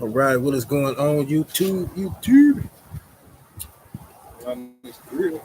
All right, what is going on, YouTube? YouTube. On this grill.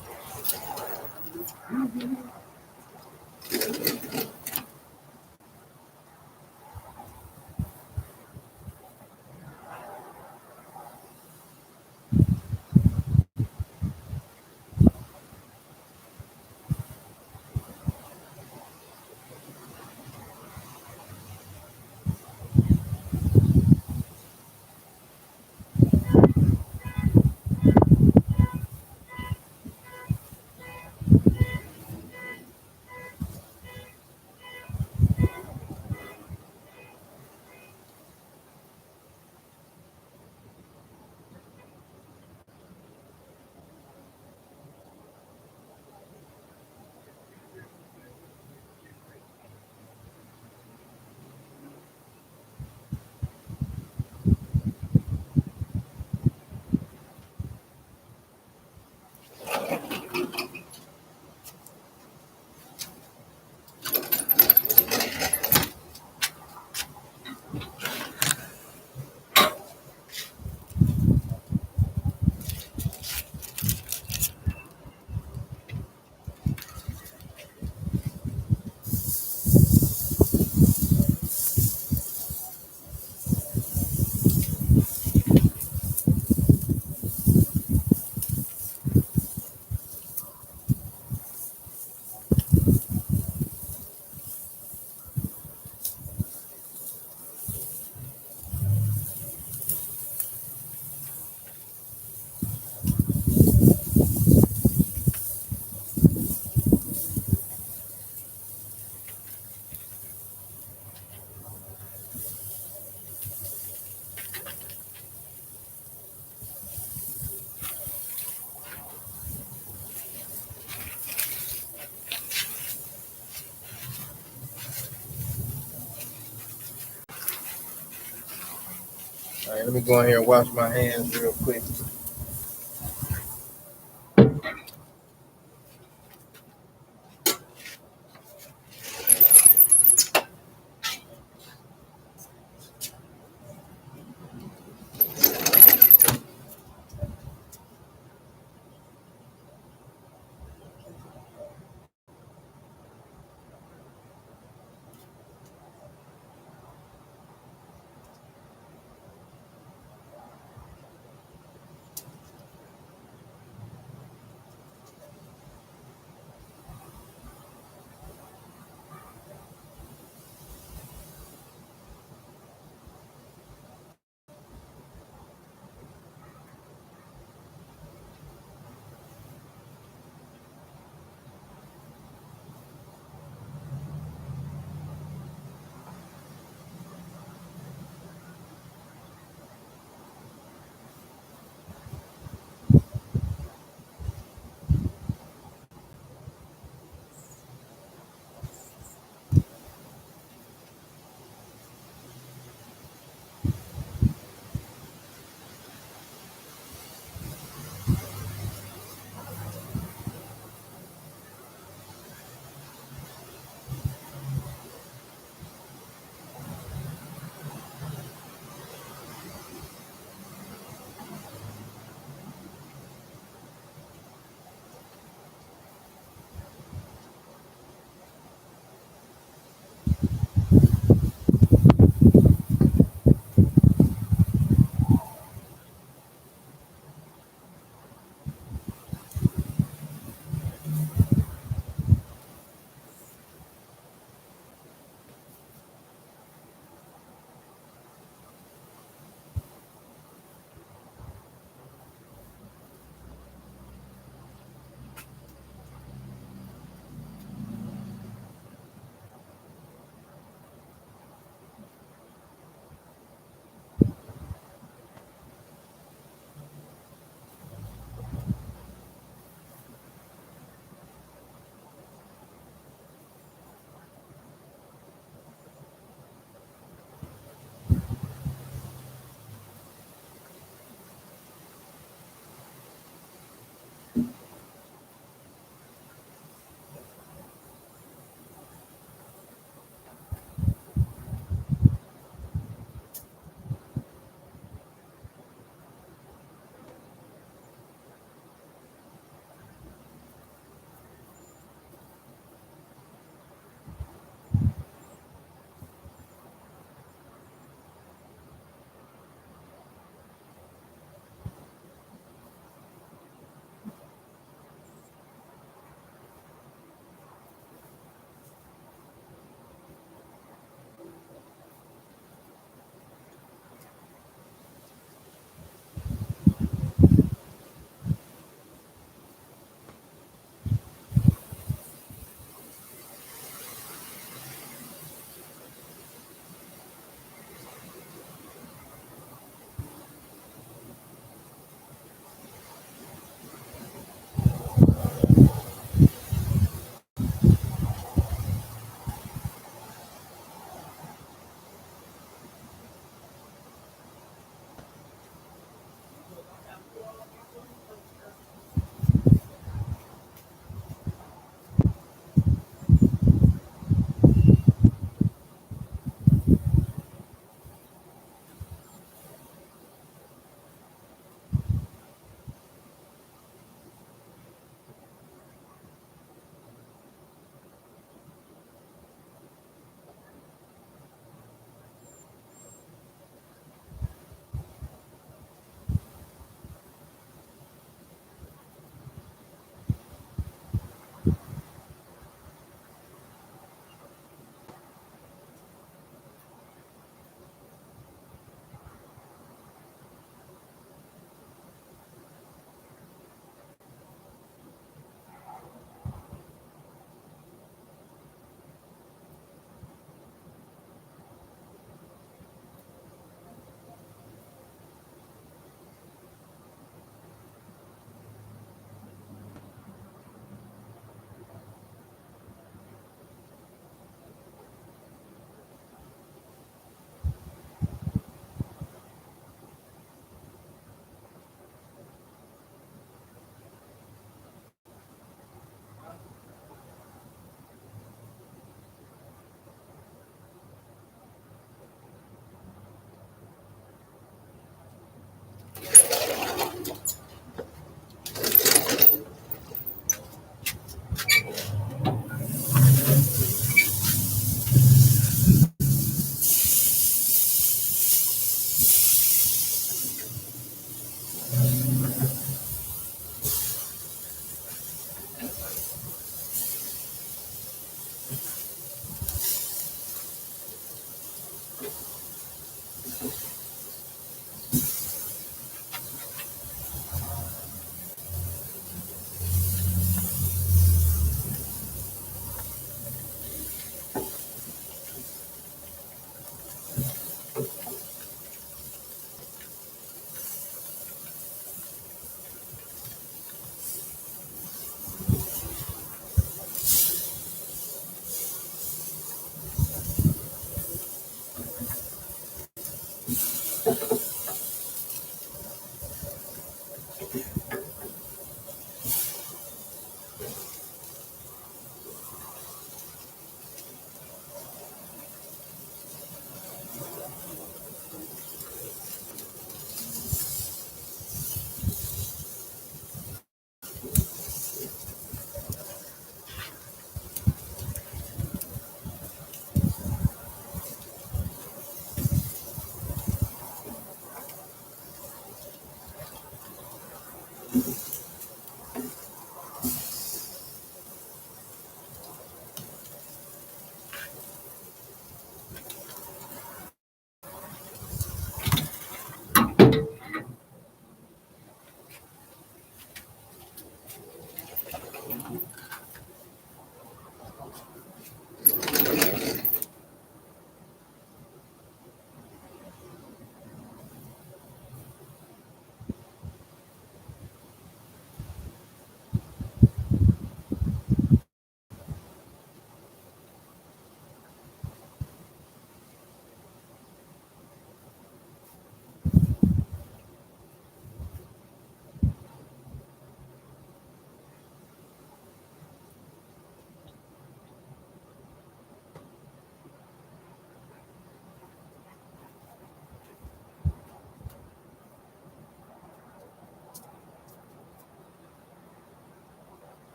All right, let me go in here and wash my hands real quick.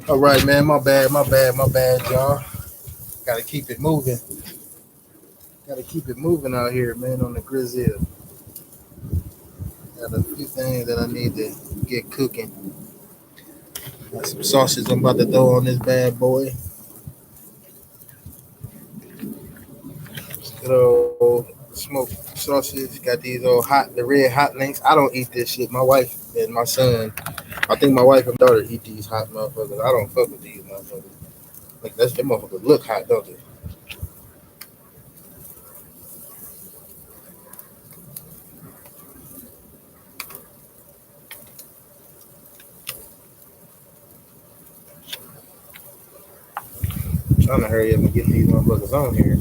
All right, man. My bad, y'all. Gotta keep it moving. Gotta keep it moving out here, man, on the grizzly. Got a few things that I need to get cooking. Got some sausage I'm about to throw on this bad boy. Good old smoked sausage. Got these old the red hot links. I don't eat this shit. My wife and my son, I think my wife and daughter eat these hot motherfuckers. I don't fuck with these motherfuckers. Like them motherfuckers look hot, don't they? I'm trying to hurry up and get these motherfuckers on here.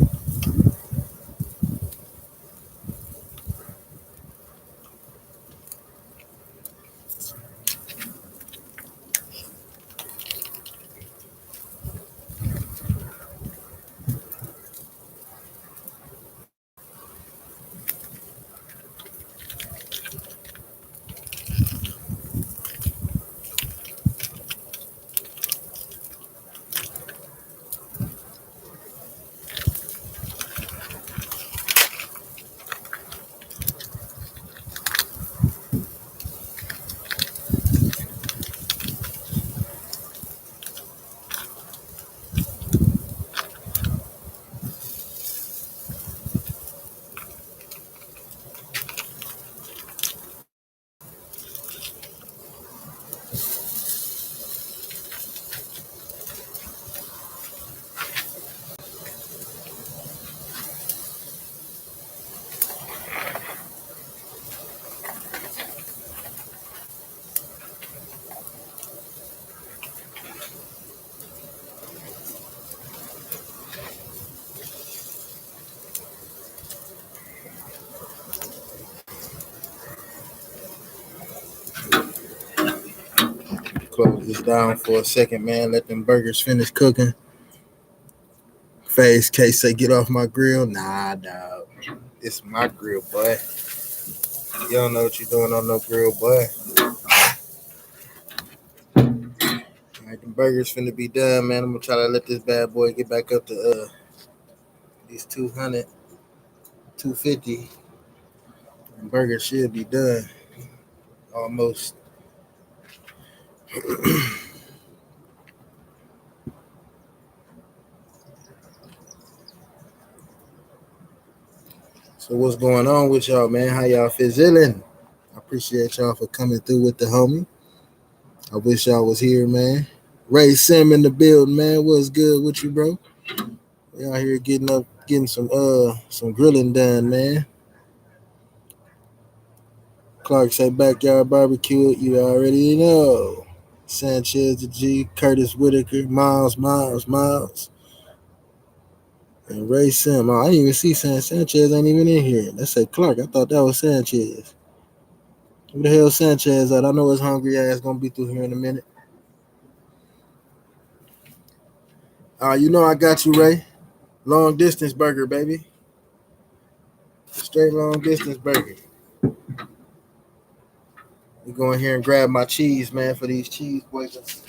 Close this down for a second, man. Let them burgers finish cooking. Phase case say get off my grill. Nah, dog. It's my grill, boy. You don't know what you're doing on no grill, boy. All right, them burgers finna be done, man. I'm gonna try to let this bad boy get back up to these 200, 250. And burgers should be done almost. So what's going on with y'all, man? How y'all feeling? I appreciate y'all for coming through with the homie. I wish y'all was here, man. Ray Sim in the building, man. What's good with you, bro? We out here getting some grilling done, man. Clark say backyard barbecue. You already know. Sanchez the G, Curtis Whitaker, Miles, and Ray Sim. Oh, I didn't even see Sanchez ain't even in here. Let's say Clark. I thought that was Sanchez. Who the hell Sanchez at? I know his hungry ass gonna be through here in a minute. You know I got you, Ray. Long distance burger, baby. Straight long distance burger. We go in here and grab my cheese, man, for these cheese boys.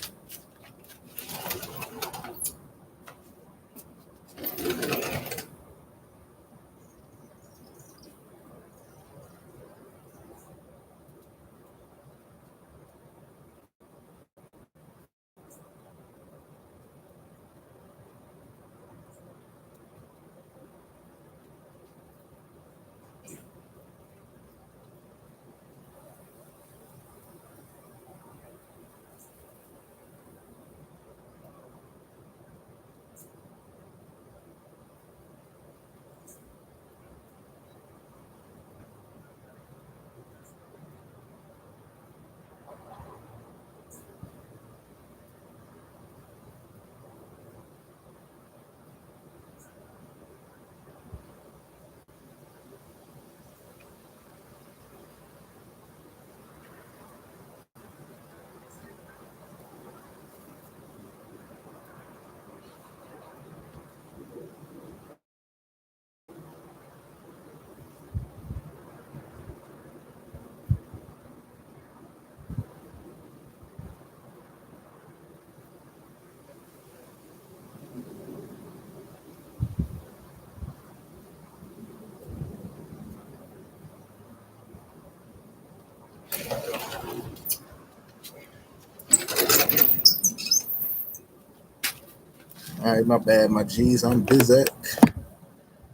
All right, my bad, my G's. I'm busy.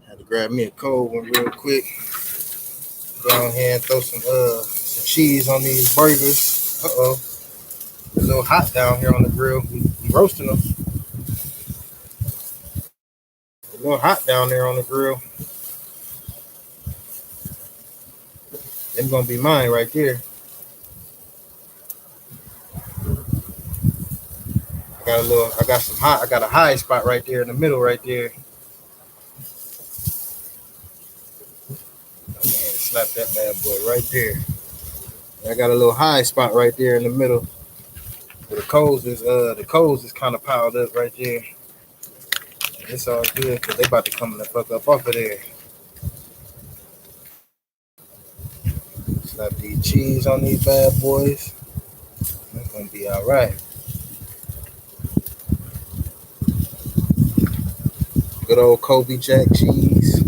Had to grab me a cold one real quick. Go ahead and throw some cheese on these burgers. It's a little hot down here on the grill. We roasting them. A little hot down there on the grill. Them gonna be mine right there. I got a high spot right there in the middle right there. Man, slap that bad boy right there. I got a little high spot right there in the middle. But the coals is kind of piled up right there. It's all good because they about to come the fuck up off of there. Slap these cheese on these bad boys. That's gonna be all right. Good old Kobe Jack cheese.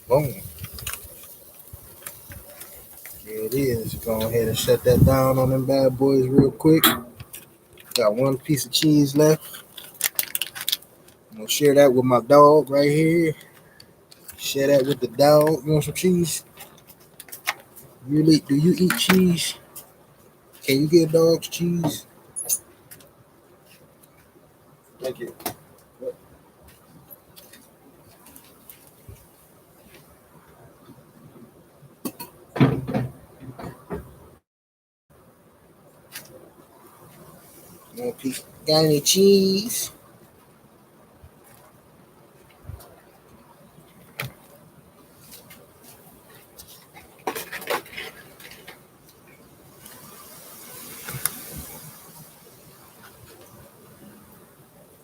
Boom. Here it is. Go ahead and shut that down on them bad boys real quick. Got one piece of cheese left. I'm gonna share that with my dog right here. Share that with the dog. You want some cheese? Really? Do you eat cheese? Can you get dogs cheese? Thank you. One piece. Got any cheese?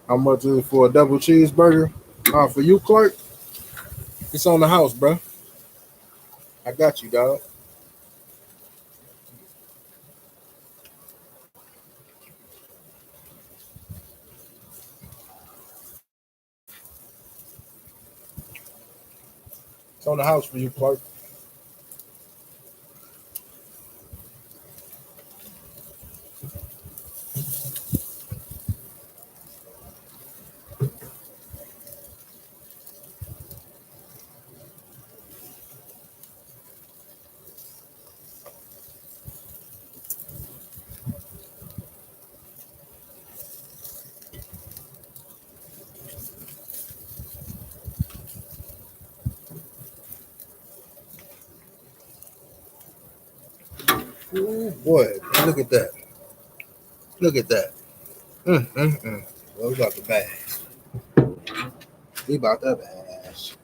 How much is it for a double cheeseburger? For you, Clark? It's on the house, bro. I got you, dog. It's on the house for you, Clark. Ooh, boy, look at that. Look at that. Well, we about to bash. We about to bash.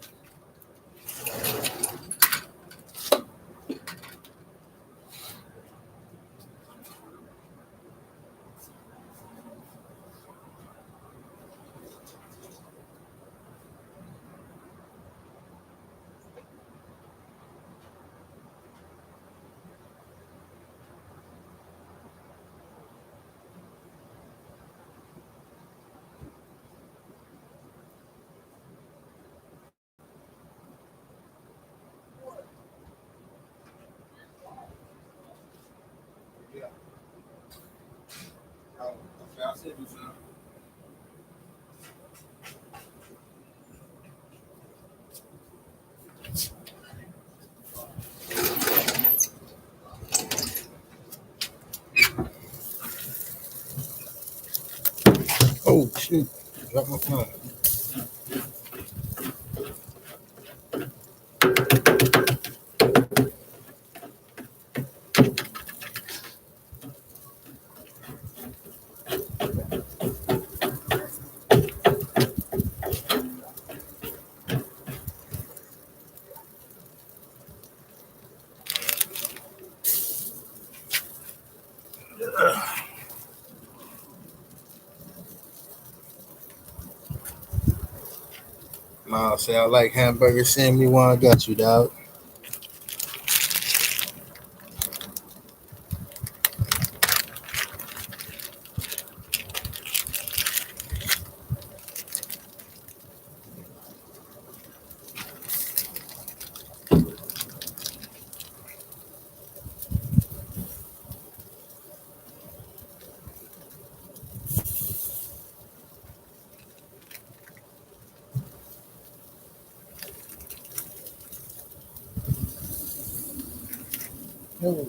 Oh, shoot. Got my phone. Miles say I like hamburger. Send me one. I got you, dog. Oh,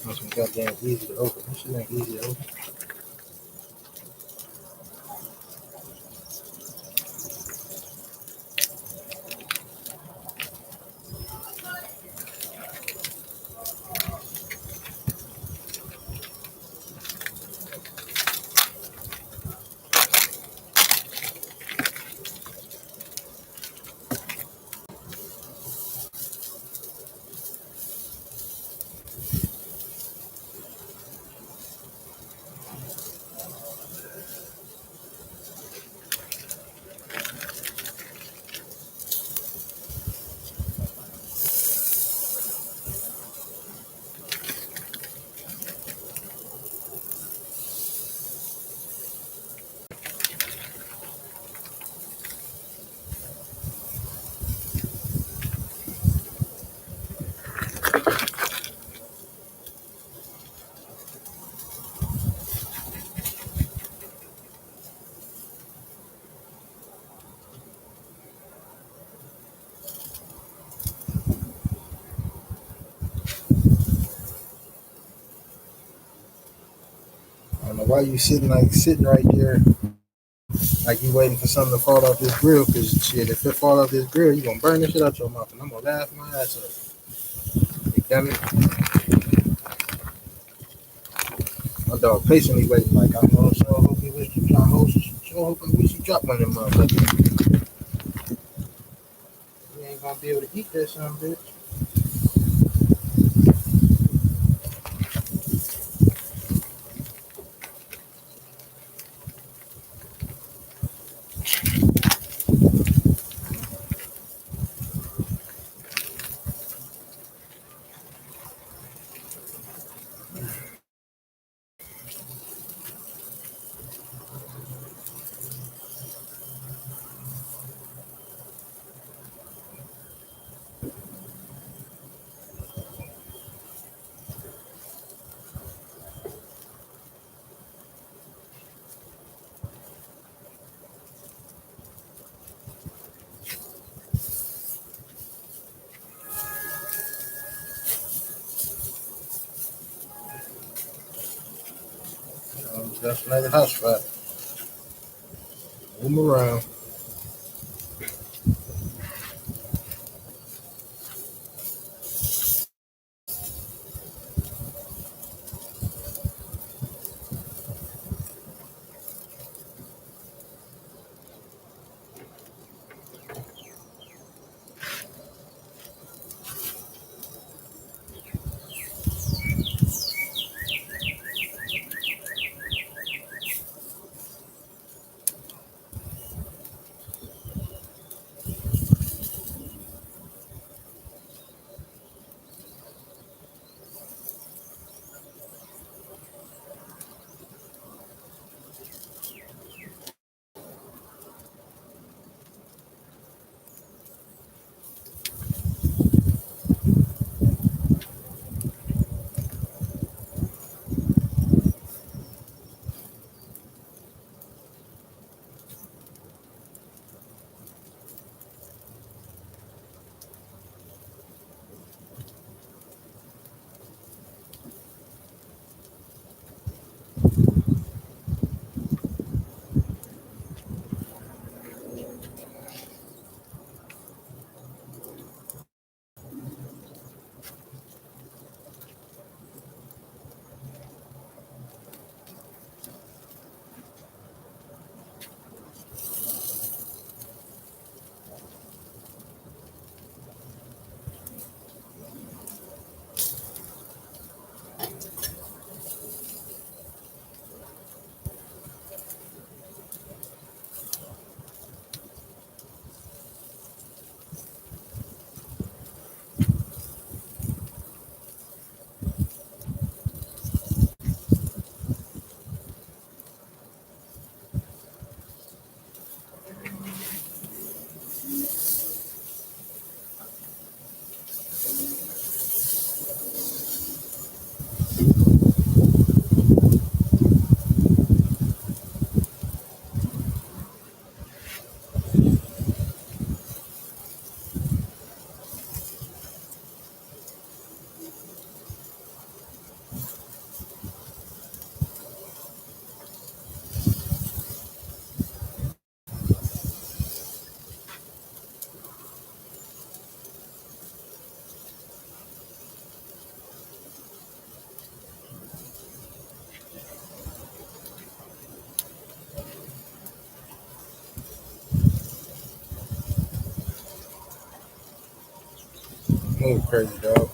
that's some goddamn easy to open. This shit ain't easy to open. why you sitting right there, like you waiting for something to fall off this grill? Cause shit, if it fall off this grill, you gonna burn this shit out your mouth, and I'm gonna laugh my ass off. You dummy. My dog patiently waiting, like I know, sure hope he wish you drop, sure hope he wish you drop one of them motherfuckers. You ain't gonna be able to eat that son, bitch. Just another house spot. Move around. Move crazy dog.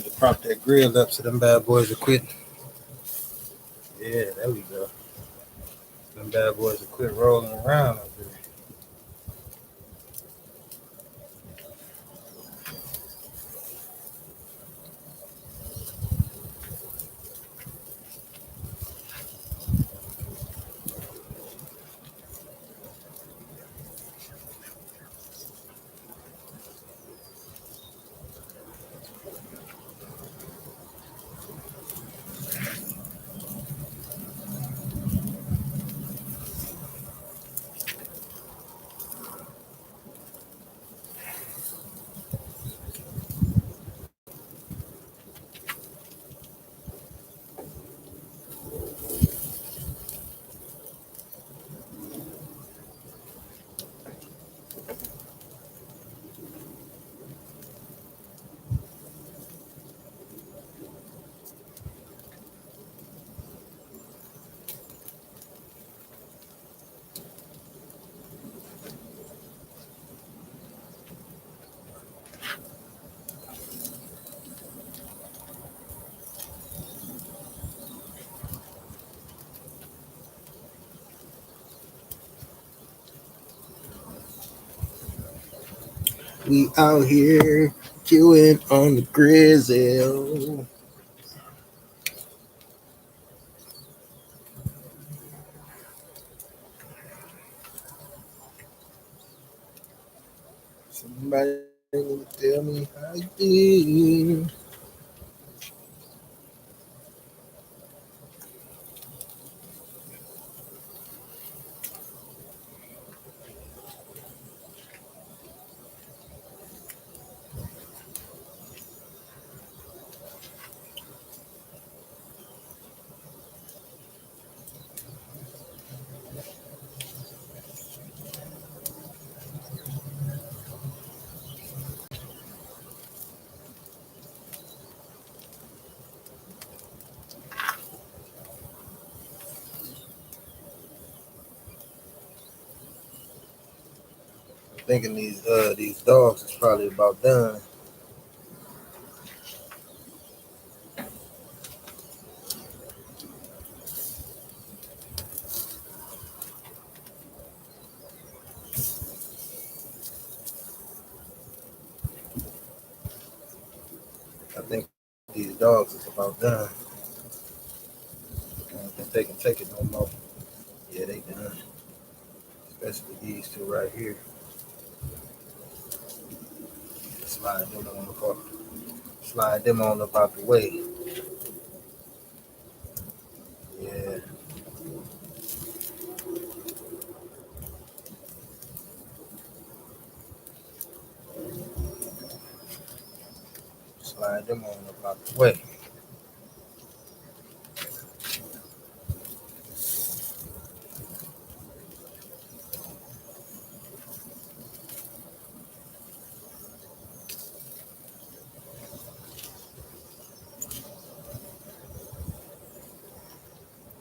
Had to prop that grill up so them bad boys are quit. Yeah, there we go. Them bad boys are quit rolling around up there. We out here queuing on the grizzle. Somebody tell me how you do. Thinking these dogs is probably about done. I think these dogs is about done. I don't think they can take it no more. Yeah, they done. Especially these two right here. Slide them on up. Slide them on up out the way. Yeah. Slide them on up out the way.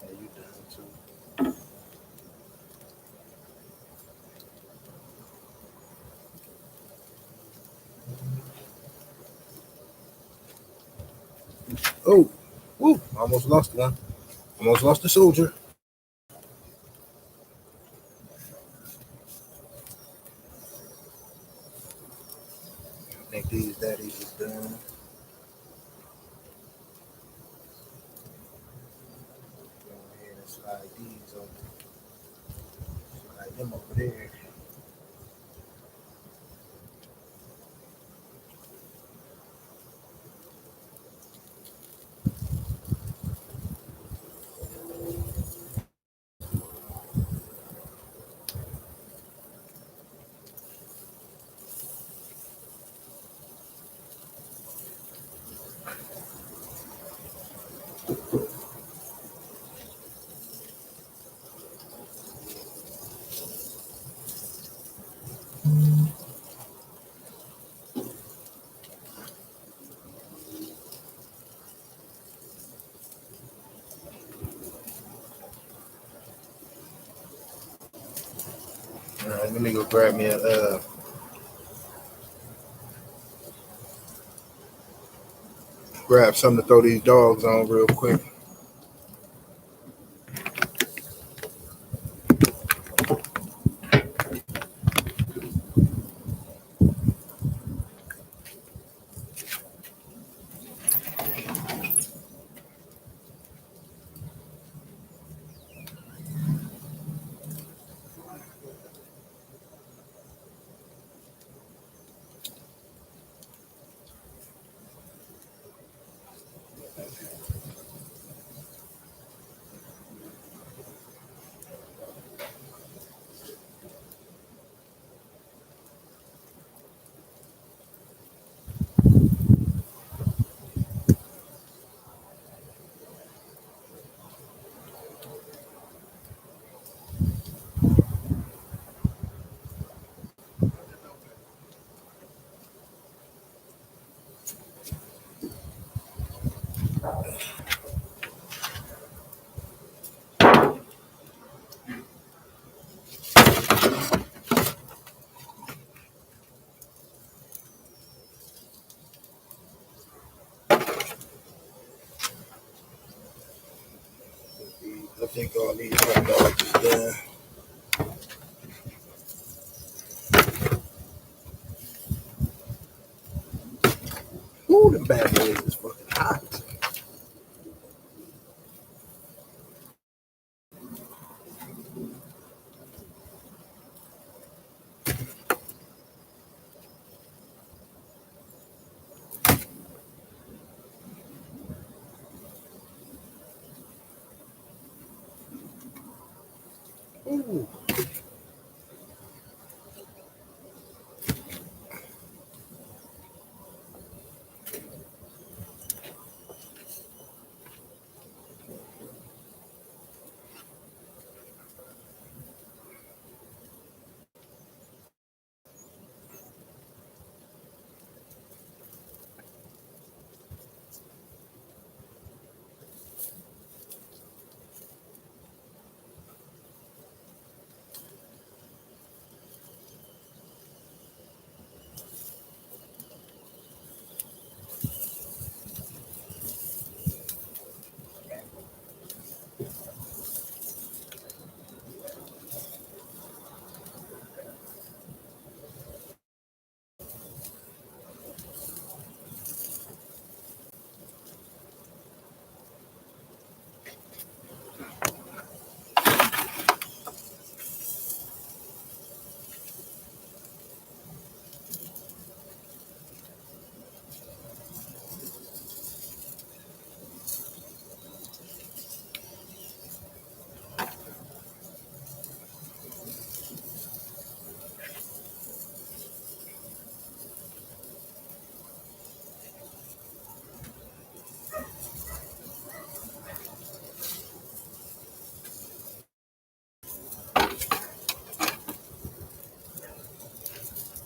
Yeah, you done too. Oh, woo! Almost lost one. Almost lost the soldier. I think these daddies is done. Go ahead and slide these over. Slide them over there. All right, let me go grab me grab something to throw these dogs on real quick. I think all these hot dogs is done. Ooh, the bad boys is fucking hot. Ooh.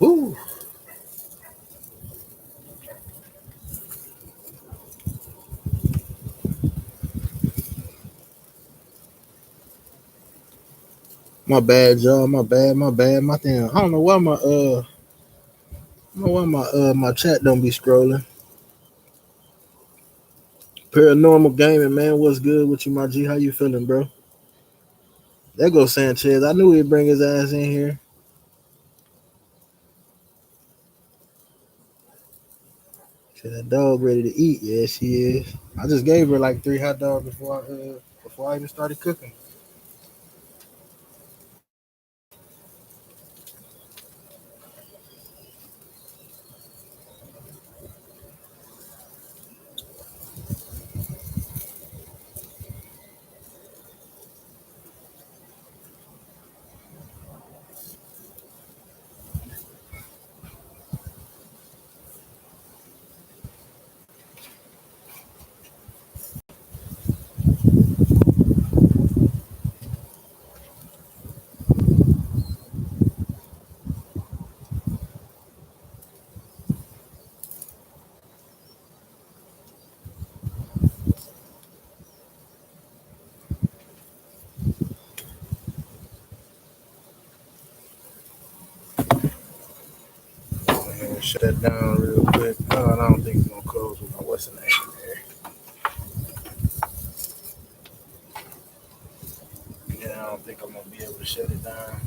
Ooh. My bad, y'all. My bad. My bad. My thing. I don't know why my chat don't be scrolling. Paranormal gaming, man. What's good with you, my G? How you feeling, bro? There goes Sanchez. I knew he'd bring his ass in here. Shit, that dog ready to eat. Yeah, she is. I just gave her like 3 hot dogs before I even started cooking. Shut that down real quick. I don't think it's gonna close with my what's the name. be able to shut it down.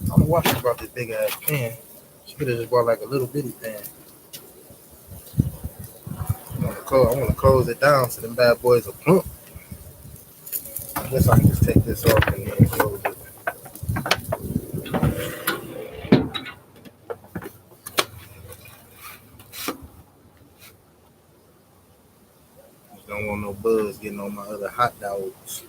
I don't know why she brought this big ass pan. She could have just brought like a little bitty pan. I want to close it down so them bad boys are plump. I guess I can just take this off and then close it. Just don't want no buzz getting on my other hot dogs.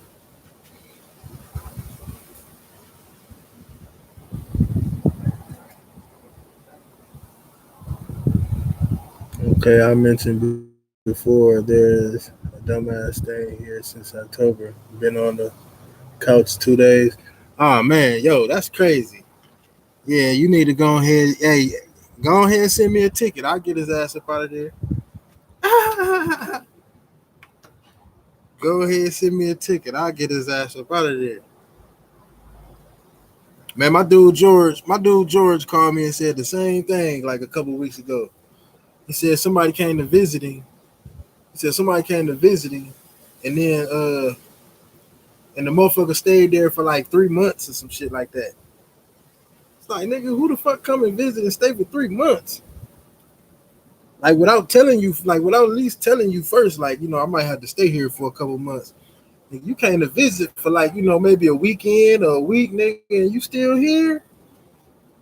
Okay, I mentioned before there's a dumbass staying here since October. Been on the couch 2 days. Oh man, yo, that's crazy. Yeah, you need to go ahead. Hey, go ahead and send me a ticket. I'll get his ass up out of there. Go ahead and send me a ticket. I'll get his ass up out of there. Man, my dude George called me and said the same thing like a couple weeks ago. He said somebody came to visit him. And then and the motherfucker stayed there for like 3 months or some shit like that. It's like, nigga, who the fuck come and visit and stay for 3 months? Like without telling you, like without at least telling you first, like, you know, I might have to stay here for a couple months. You came to visit for like, you know, maybe a weekend or a week, nigga, and you still here?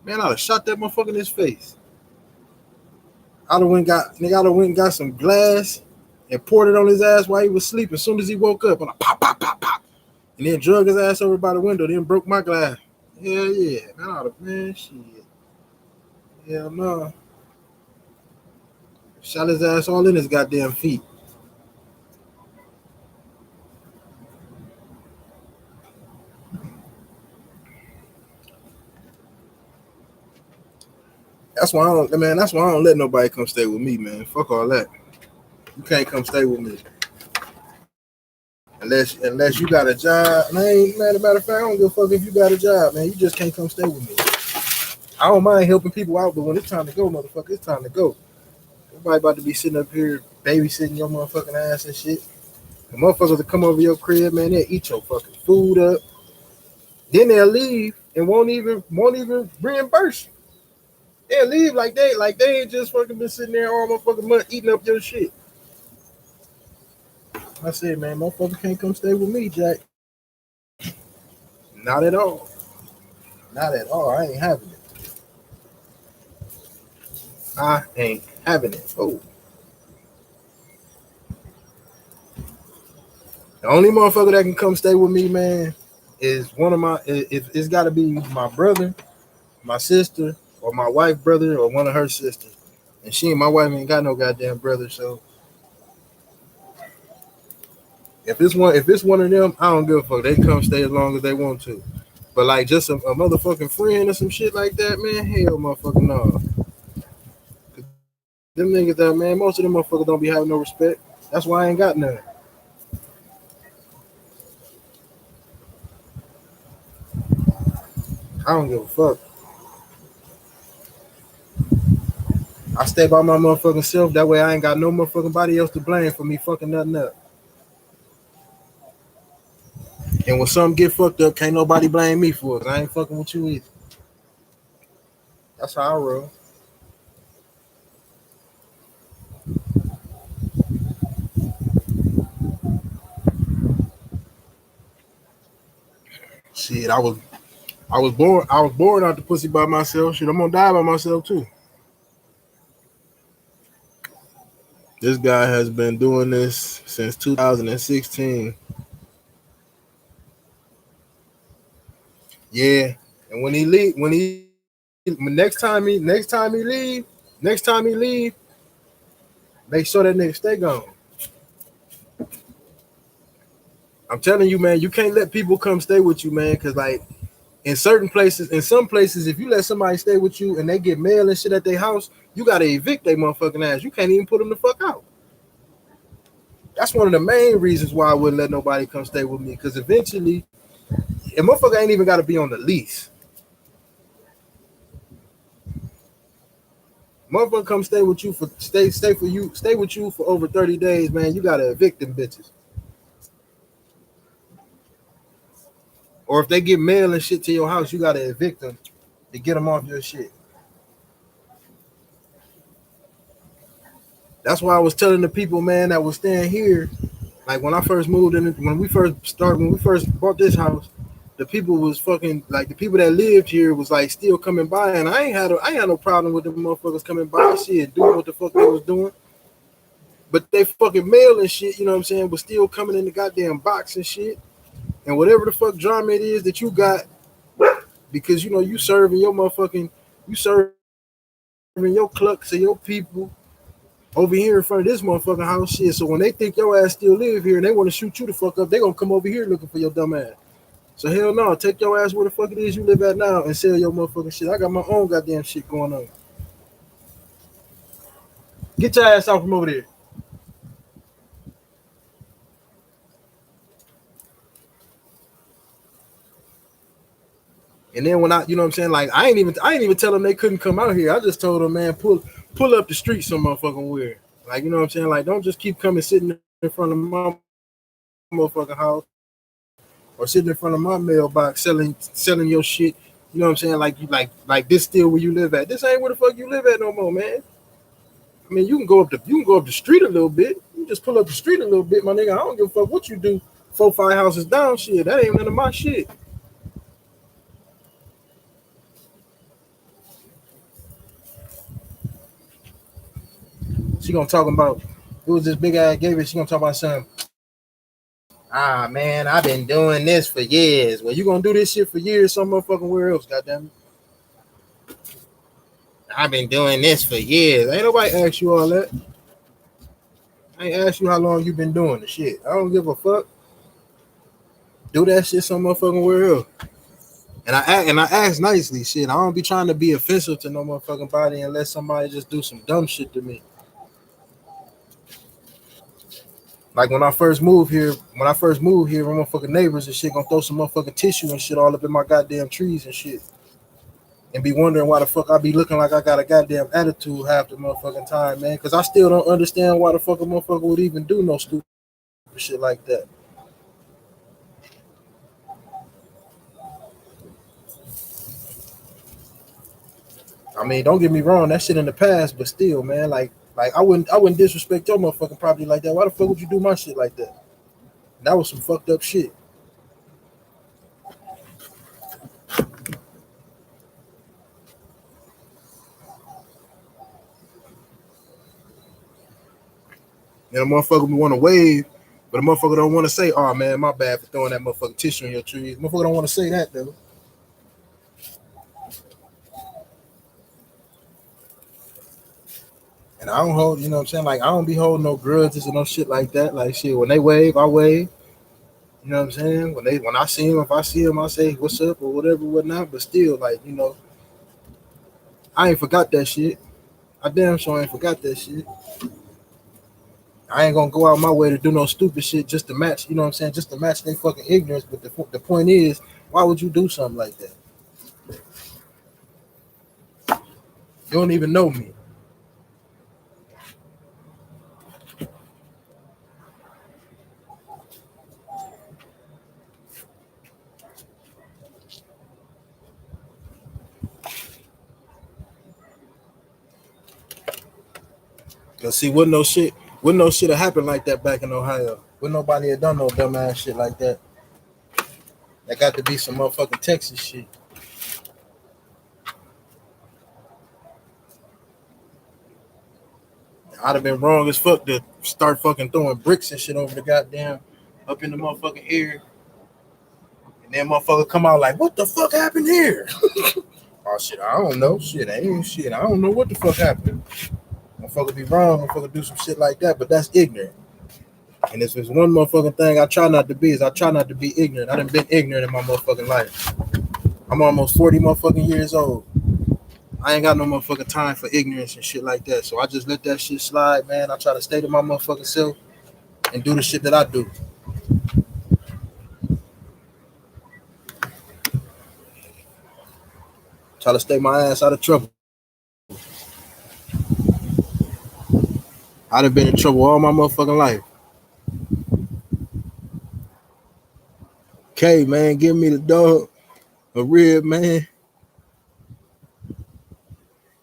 Man, I'd have shot that motherfucker in his face. I'd have went and got some glass and poured it on his ass while he was sleeping. As soon as he woke up, and I pop, pop, pop, pop. And then drug his ass over by the window, then broke my glass. Hell yeah. Man, shit. Hell no. Shot his ass all in his goddamn feet. That's why I don't let nobody come stay with me, man. Fuck all that. You can't come stay with me. Unless you got a job. Man, matter of fact, I don't give a fuck if you got a job, man. You just can't come stay with me. I don't mind helping people out, but when it's time to go, motherfucker, it's time to go. Everybody about to be sitting up here babysitting your motherfucking ass and shit. The motherfuckers that come over your crib, man, they'll eat your fucking food up. Then they'll leave and won't even reimburse you. They'll leave like they ain't just fucking been sitting there all motherfucking month eating up your shit. I said, man, motherfucker can't come stay with me, Jack. Not at all. Not at all. I ain't having it. I ain't having it. Oh. The only motherfucker that can come stay with me, man, is one of my. It's got to be my brother, my sister, or my wife brother, or one of her sisters. And my wife ain't got no goddamn brother, so if it's one of them, I don't give a fuck. They come stay as long as they want to. But like just a motherfucking friend or some shit like that, man, hell motherfucking no. Them niggas that, man, most of them motherfuckers don't be having no respect. That's why I ain't got none. I don't give a fuck. I stay by my motherfucking self. That way I ain't got no motherfucking body else to blame for me fucking nothing up. And when something get fucked up, can't nobody blame me for it. I ain't fucking with you either. That's how I roll. Shit, I was born out the pussy by myself. Shit, I'm gonna die by myself too. This guy has been doing this since 2016. Yeah, and next time he leave, make sure that nigga stay gone. I'm telling you, man, you can't let people come stay with you, man, because like in some places, if you let somebody stay with you and they get mail and shit at their house, you gotta evict their motherfucking ass. You can't even put them the fuck out. That's one of the main reasons why I wouldn't let nobody come stay with me, because eventually, a motherfucker ain't even gotta be on the lease. Motherfucker come stay with you stay with you for over 30 days, man. You gotta evict them bitches. Or if they get mail and shit to your house, you gotta evict them to get them off your shit. That's why I was telling the people, man, that was staying here. Like when I first moved in, when we first bought this house, the people was fucking like the people that lived here was like still coming by, and I ain't had no problem with the motherfuckers coming by, shit, doing what the fuck they was doing. But they fucking mail and shit, you know what I'm saying, was still coming in the goddamn box and shit. And whatever the fuck drama it is that you got, because you know you serving your clucks and your people over here in front of this motherfucking house shit. So when they think your ass still live here and they want to shoot you the fuck up, they gonna come over here looking for your dumb ass. So hell no, take your ass where the fuck it is you live at now and sell your motherfucking shit. I got my own goddamn shit going on. Get your ass out from over there. And then when you know what I'm saying, like I ain't even tell them they couldn't come out here. I just told them, man, pull up the street some motherfucking weird. Like, you know what I'm saying? Like, don't just keep coming sitting in front of my motherfucking house or sitting in front of my mailbox selling your shit. You know what I'm saying? Like you like this still where you live at. This ain't where the fuck you live at no more, man. I mean, you can go up the street a little bit. You just pull up the street a little bit, my nigga. I don't give a fuck what you do. 4-5 houses down, shit. That ain't none of my shit. She gonna talk about it was this big ass Gator. She gonna talk about something. Ah man, I've been doing this for years. Well, you gonna do this shit for years, some motherfucking where else, goddamn it. I've been doing this for years. Ain't nobody asked you all that. I ain't asked you how long you been doing the shit. I don't give a fuck. Do that shit some motherfucking where else. And I ask nicely, shit. I don't be trying to be offensive to no motherfucking body unless somebody just do some dumb shit to me. Like when I first moved here, my motherfucking neighbors and shit gonna throw some motherfucking tissue and shit all up in my goddamn trees and shit. And be wondering why the fuck I be looking like I got a goddamn attitude half the motherfucking time, man. Cause I still don't understand why the fuck a motherfucker would even do no stupid shit like that. I mean, don't get me wrong, that shit in the past, but still, man, like I wouldn't disrespect your motherfucking property like that. Why the fuck would you do my shit like that? That was some fucked up shit. And a motherfucker would want to wave, but a motherfucker don't want to say, "Oh man, my bad for throwing that motherfucking tissue in your trees." Motherfucker don't want to say that though. And I don't hold, you know what I'm saying? Like I don't be holding no grudges or no shit like that. Like shit, when they wave, I wave. You know what I'm saying? When I see him, if I see him, I say what's up or whatever, whatnot. But still, like, you know, I ain't forgot that shit. I damn sure ain't forgot that shit. I ain't gonna go out my way to do no stupid shit just to match, you know what I'm saying? Just to match their fucking ignorance. But the point is, why would you do something like that? You don't even know me. Cause see, wouldn't no shit have happened like that back in Ohio. Wouldn't nobody have done no dumbass shit like that. That got to be some motherfucking Texas shit. I'd have been wrong as fuck to start fucking throwing bricks and shit over the goddamn up in the motherfucking air. And then motherfucker come out like, what the fuck happened here? Oh shit, I don't know. Shit, ain't shit. I don't know what the fuck happened. Motherfucker be wrong, motherfucker do some shit like that, but that's ignorant. And if there's one motherfucking thing I try not to be is I try not to be ignorant. I done been ignorant in my motherfucking life. I'm almost 40 motherfucking years old. I ain't got no motherfucking time for ignorance and shit like that. So I just let that shit slide, man. I try to stay to my motherfucking self and do the shit that I do. Try to stay my ass out of trouble. I done been in trouble all my motherfucking life. K, man, give me the dog a rib, man.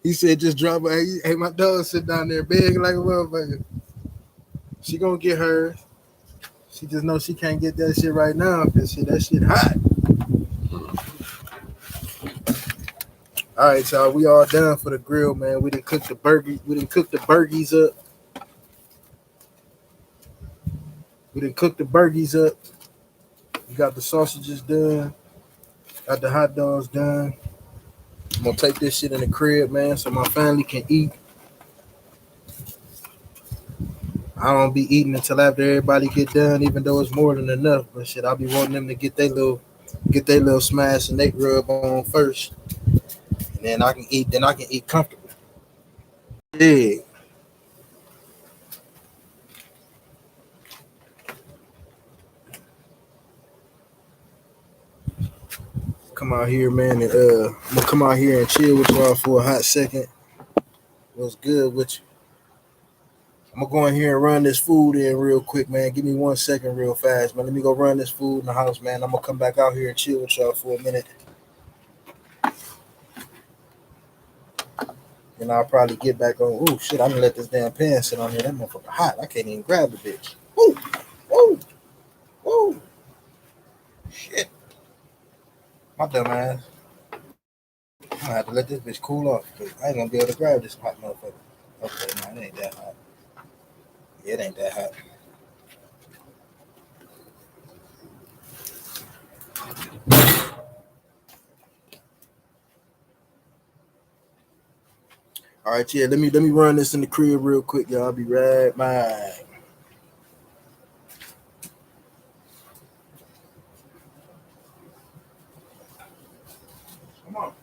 He said, just drop her. Hey, my dog sit down there begging like a motherfucker. She gonna get hers. She just know she can't get that shit right now because that shit hot. All right, y'all. We all done for the grill, man. We didn't cook the burger. We didn't cook the burgies up. We didn't cook the burgies up. We got the sausages done. Got the hot dogs done. I'm gonna take this shit in the crib, man, so my family can eat. I don't be eating until after everybody get done, even though it's more than enough. But shit, I'll be wanting them to get their little smash and they rub on first, and then I can eat. Then I can eat comfortable. Yeah, come out here, man, and I'm gonna come out here and chill with y'all for a hot second. What's good with you? I'm gonna go in here and run this food in real quick, man. Give me 1 second, real fast, man. Let me go run this food in the house, man. I'm gonna come back out here and chill with y'all for a minute. And I'll probably get back on. Oh shit! I'm gonna let this damn pan sit on here. That motherfucker hot. I can't even grab the bitch. Woo, woo, woo. Shit, my dumb ass. I'm gonna have to let this bitch cool off. I ain't gonna be able to grab this hot motherfucker. Okay, man, it ain't that hot. Yeah, it ain't that hot. All right, yeah. Let me run this in the crib real quick, y'all. I'll be right back. Come on.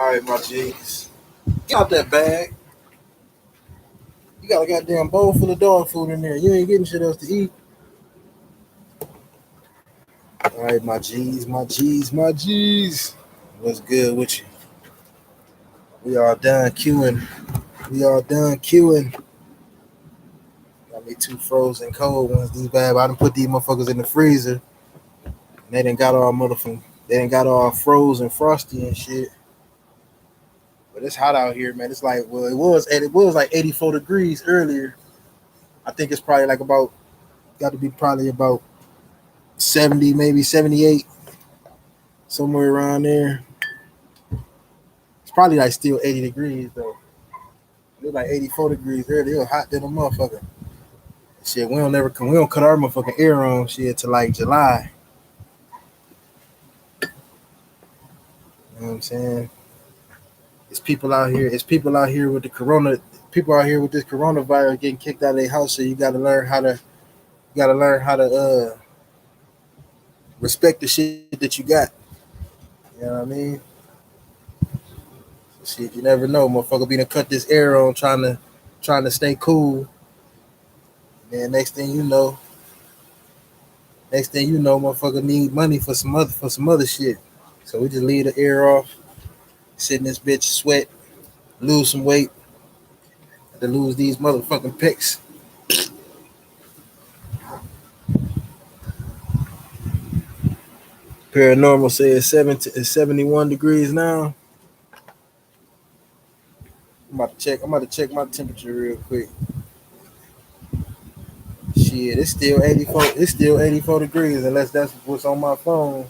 right, my G's. Get out that bag. You got a goddamn bowl full of dog food in there. You ain't getting shit else to eat. All right, my G's, my G's, my G's. What's good with you? We all done queuing. We all done queuing. Got me two frozen cold ones. These bad. I done put these motherfuckers in the freezer. And they done got all motherfucking. They done got all frozen, frosty and shit. But it's hot out here, man. It's like, well, it was like 84 degrees earlier. I think it's probably like about, got to be probably about 70, maybe 78, somewhere around there. It's probably like still 80 degrees though. It was like 84 degrees earlier. It was hot than a motherfucker. Shit, we don't cut our motherfucking air on shit till like July. You know what I'm saying? It's people out here. It's people out here with the corona. People out here with this coronavirus getting kicked out of their house. So you got to learn how to. You got to learn how to respect the shit that you got. You know what I mean? Shit, you never know, motherfucker. Be to cut this air on, trying to stay cool. And next thing you know, motherfucker need money for some other shit. So we just leave the air off, sit in this bitch, sweat, lose some weight, to lose these motherfucking pics. Paranormal says it's 71 degrees now. I'm about to check my temperature real quick. Shit, it's still 84. It's still 84 degrees, unless that's what's on my phone.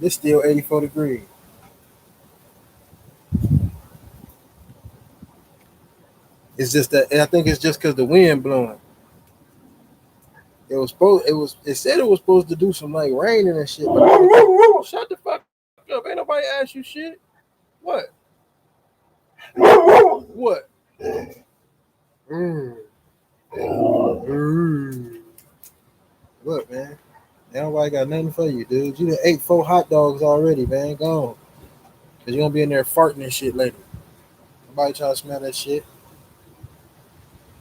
It's still 84 degrees. It's just that I think it's just because the wind blowing. It said it was supposed to do some like raining and shit. But shut the fuck up! Ain't nobody ask you shit. What? What? Mm. Mm. What, man? Ain't nobody got nothing for you, dude. You done ate 4 hot dogs already, man. Go on. Cause you're gonna be in there farting and shit later. Nobody trying to smell that shit.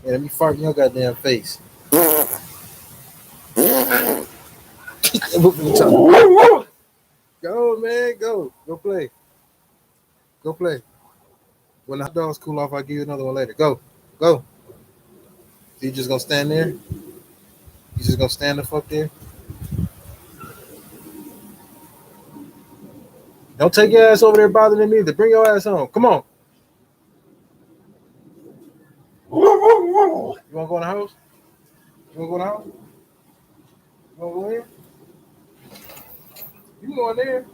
Yeah, let me fart in your goddamn face. Go, man. Go. Go play. Go play. When the hot dogs cool off, I'll give you another one later. Go. Go. So you just gonna stand there? You just gonna stand the fuck there? Don't take your ass over there bothering me either. Bring your ass home. Come on. You wanna go in the house? You wanna go in the house? You wanna go in? You go in there?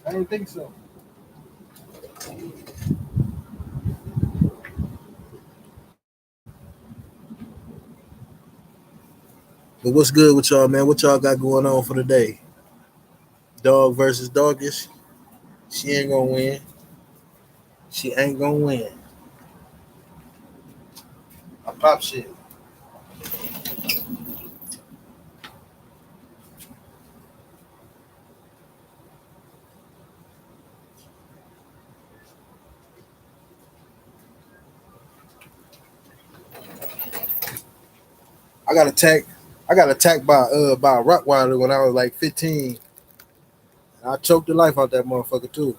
I didn't think so. But what's good with y'all, man? What y'all got going on for the day? Dog versus Dawgish. She ain't gonna win. She ain't gonna win. I pop shit. I got attacked. I got attacked by a Rottweiler when I was like 15. I choked the life out that motherfucker too.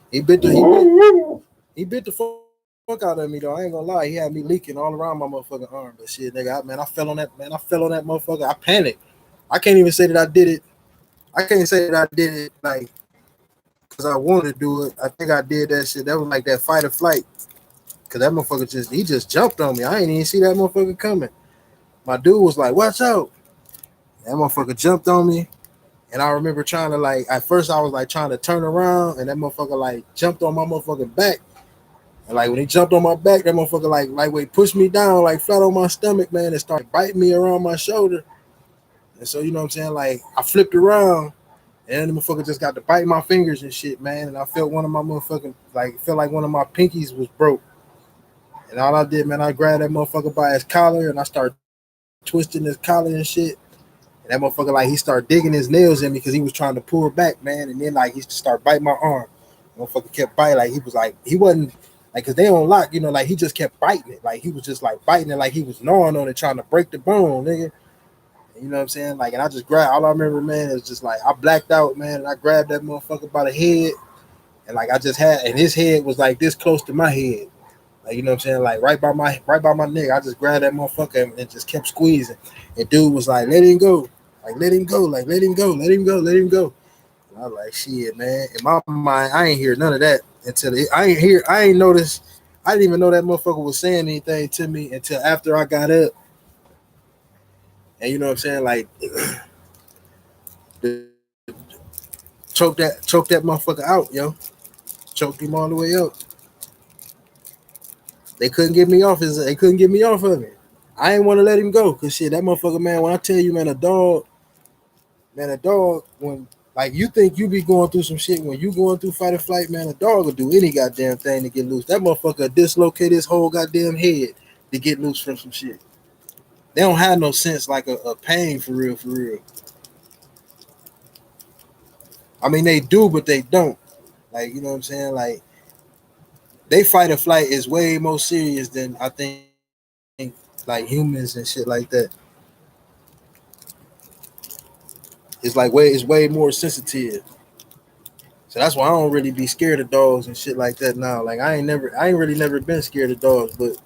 He bit the he bit the fuck out of me though. I ain't gonna lie. He had me leaking all around my motherfucking arm. But shit, nigga, I fell on that man. I fell on that motherfucker. I panicked. I can't even say that I did it. I can't say that I did it like because I wanted to do it. I think I did that shit. That was like that fight or flight. Cause that motherfucker just jumped on me. I ain't even see that motherfucker coming. My dude was like, "Watch out!" That motherfucker jumped on me. And I remember trying to like at first I was like trying to turn around and that motherfucker like jumped on my motherfucking back. And like when he jumped on my back, that motherfucker like lightweight pushed me down like flat on my stomach, man, and started biting me around my shoulder. And so you know what I'm saying? Like I flipped around and the motherfucker just got to bite my fingers and shit, man. And I felt one of my motherfucking like felt like one of my pinkies was broke. And all I did, man, I grabbed that motherfucker by his collar and I started twisting his collar and shit. And that motherfucker, like, he started digging his nails in me because he was trying to pull back, man. And then, like, he started biting my arm. Motherfucker kept biting. Like he was like he wasn't like because they don't lock. Like he just kept biting it. Like he was just like biting it. Like he was gnawing on it, trying to break the bone, nigga. You know what I'm saying? Like, and I just grabbed. All I remember, man, is just like I blacked out, man. And I grabbed that motherfucker by the head, and like I just had, and his head was like this close to my head. Like, you know what I'm saying? Like right by my neck. I just grabbed that motherfucker and just kept squeezing. And dude was like, let him go. Like, let him go. Like, let him go. Let him go. Let him go. And I was like, shit, man. In my mind, I ain't hear none of that until I ain't noticed. I didn't even know that motherfucker was saying anything to me until after I got up. And you know what I'm saying? Like, the, choke that motherfucker out, yo. Choked him all the way up. They couldn't get me off his. They couldn't get me off of it. I ain't want to let him go because shit, that motherfucker, man. When I tell you, man, a dog, when like you think you be going through some shit when you going through fight or flight, man, a dog will do any goddamn thing to get loose. That motherfucker dislocate his whole goddamn head to get loose from some shit. They don't have no sense like a pain for real, for real. I mean, they do, but they don't. Like, you know what I'm saying? Like, they fight or flight is way more serious than I think like humans and shit like that. It's way more sensitive. So that's why I don't really be scared of dogs and shit like that now. Like I ain't really never been scared of dogs, but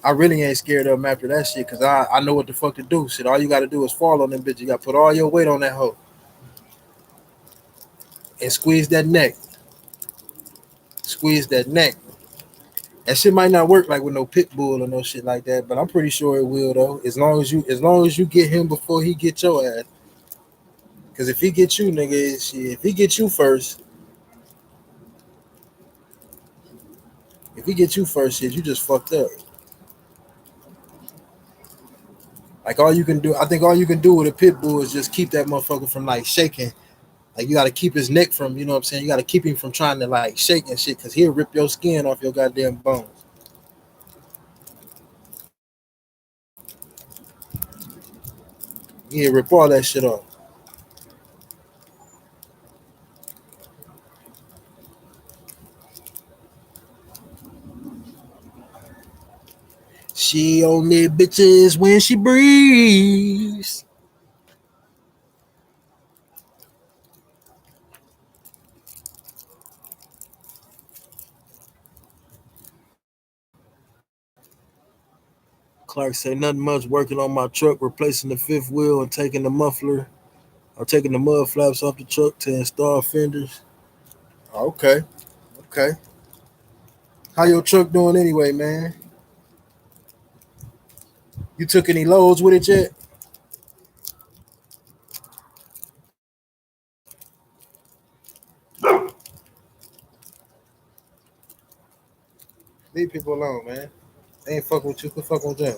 I really ain't scared of them after that shit because I know what the fuck to do. Shit, all you got to do is fall on them bitch. You got to put all your weight on that hoe and squeeze that neck. Squeeze that neck. That shit might not work like with no pit bull or no shit like that, but I'm pretty sure it will though. As long as you get him before he get your ass. Cause if he get you, nigga, shit, if he get you first, if he get you first, shit, you just fucked up. Like all you can do, I think all you can do with a pit bull is just keep that motherfucker from like shaking. Like you got to keep his neck from, you know what I'm saying? You got to keep him from trying to like shake and shit, cause he'll rip your skin off your goddamn bones. He'll rip all that shit off. She only bitches when she breathes. Clark say nothing much. Working on my truck, replacing the fifth wheel and taking the muffler or taking the mud flaps off the truck to install fenders. Okay, okay. How your truck doing anyway, man? You took any loads with it yet? Leave people alone, man. They ain't fucking with you. Quit fucking with them.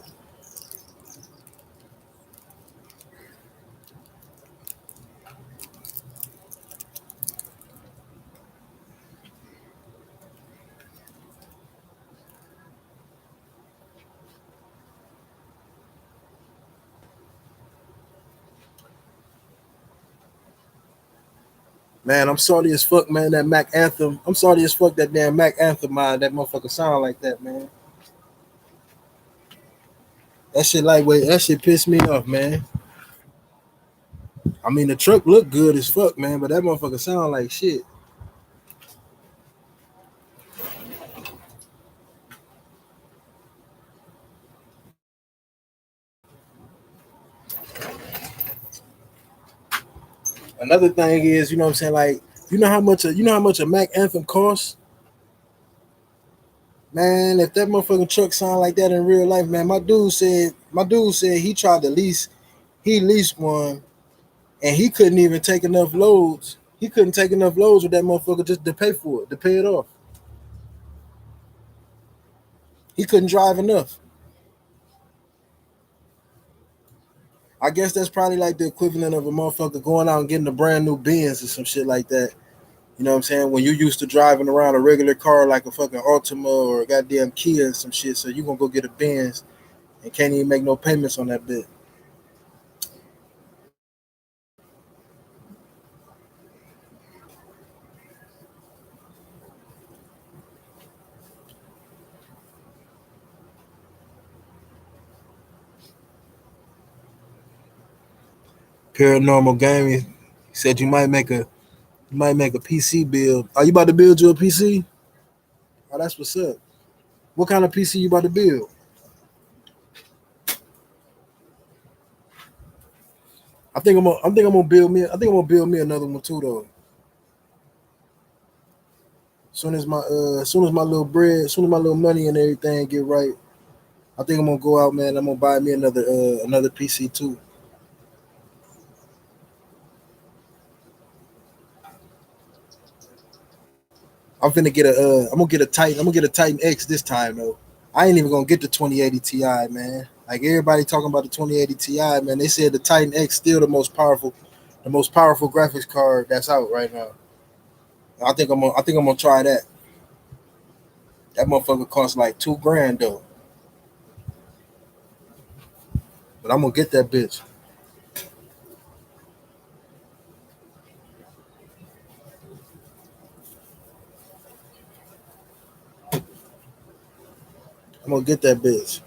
Man, I'm sorry as fuck, man. That Mac Anthem. I'm sorry as fuck that damn Mac Anthem, man. That motherfucker sound like that, man. That shit lightweight. That shit pissed me off, man. I mean, the truck looked good as fuck, man, but that motherfucker sound like shit. Another thing is, you know what I'm saying? Like, you know how much a Mac Anthem costs? Man, if that motherfucking truck sound like that in real life, man, my dude said he leased one and he couldn't even take enough loads. He couldn't take enough loads with that motherfucker just to pay for it, to pay it off. He couldn't drive enough. I guess that's probably like the equivalent of a motherfucker going out and getting a brand new Benz or some shit like that. You know what I'm saying? When you used to driving around a regular car like a fucking Altima or a goddamn Kia and some shit, so you gonna go get a Benz and can't even make no payments on that bit. Paranormal Gaming said you might make a PC build. Are you about to build you a PC? Oh, that's what's up. What kind of PC you about to build? I think I'm gonna build me. I think I'm gonna build me another one too though. Soon as my little bread, soon as my little money and everything get right, I think I'm gonna go out, man. I'm gonna buy me another PC too. I'm gonna get a Titan X this time though. I ain't even gonna get the 2080 Ti, man. Like everybody talking about the 2080 Ti, man. They said the Titan X still the most powerful graphics card that's out right now. I think I'm gonna try that. That motherfucker costs like 2 grand though, but I'm gonna get that bitch. I'm gonna get that bitch.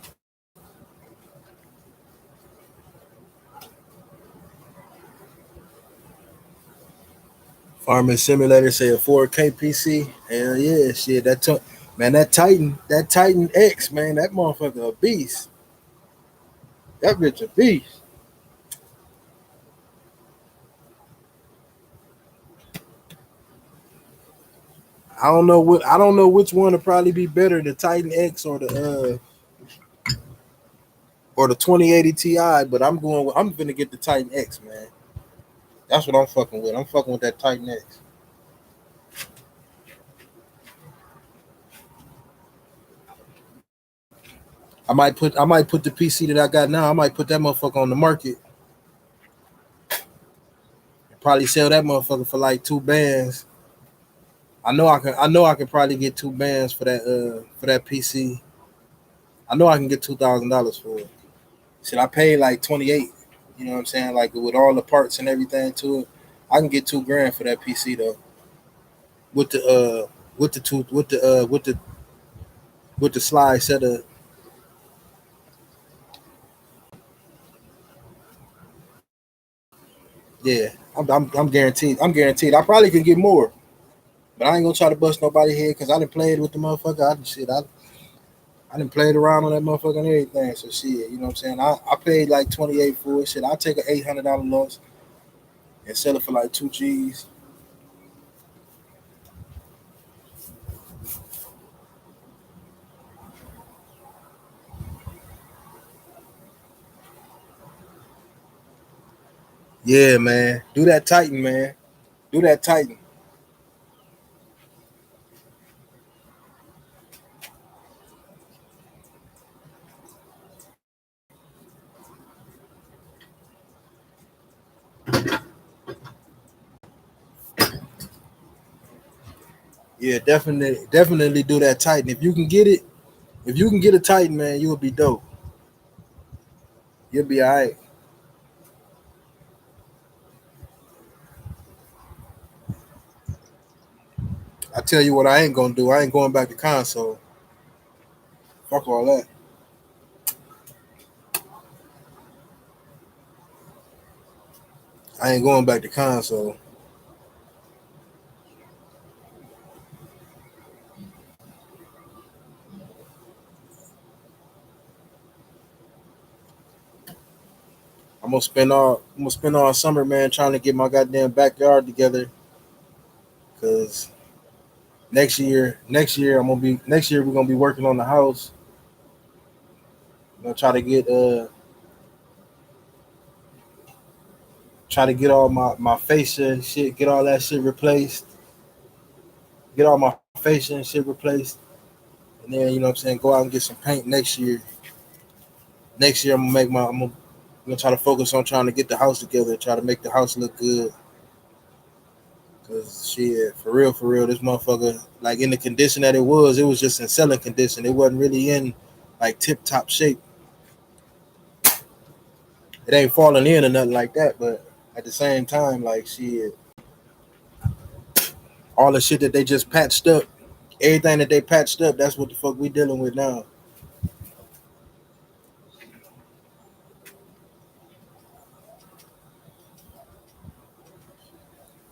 Farming Simulator say a 4K PC. Hell yeah, shit. Man, that Titan X, man, that motherfucker a beast. That bitch a beast. I don't know which one would probably be better, the Titan X or the 2080 Ti, but I'm gonna get the Titan X, man. That's what I'm fucking with. I'm fucking with that Titan X. I might put the PC that I got now, I might put that motherfucker on the market. Probably sell that motherfucker for like 2 bands. I know I can probably get 2 bands for that PC. I know I can get $2,000 for it. Shit, I paid like 28. You know what I'm saying? Like with all the parts and everything to it, I can get 2 grand for that PC though. With the with the two with the slide setup. Yeah, I'm guaranteed. I'm guaranteed. I probably can get more, but I ain't gonna try to bust nobody head because I didn't play it with the motherfucker. I didn't play it around on that motherfucker and everything. So shit, you know what I'm saying? I paid like 28 for it. Shit, I'll take an $800 loss and sell it for like 2 G's. Yeah, man. Do that Titan, man. Do that Titan. Yeah, definitely do that Titan. If you can get a Titan, man, you'll be dope. You'll be all right. I tell you what, I ain't gonna do. I ain't going back to console. Fuck all that. I ain't going back to console. I'm gonna spend all summer, man, trying to get my goddamn backyard together. Cause next year we're gonna be working on the house. I'm gonna try to get all my fascia and shit, get all that shit replaced, get all my fascia and shit replaced, and then you know what I'm saying, go out and get some paint next year. Next year I'm gonna try to focus on trying to get the house together, try to make the house look good. Cause shit, for real, this motherfucker, like in the condition that it was just in selling condition. It wasn't really in like tip top shape. It ain't falling in or nothing like that, but at the same time, like shit, all the shit that they just patched up, everything that they patched up, that's what the fuck we dealing with now.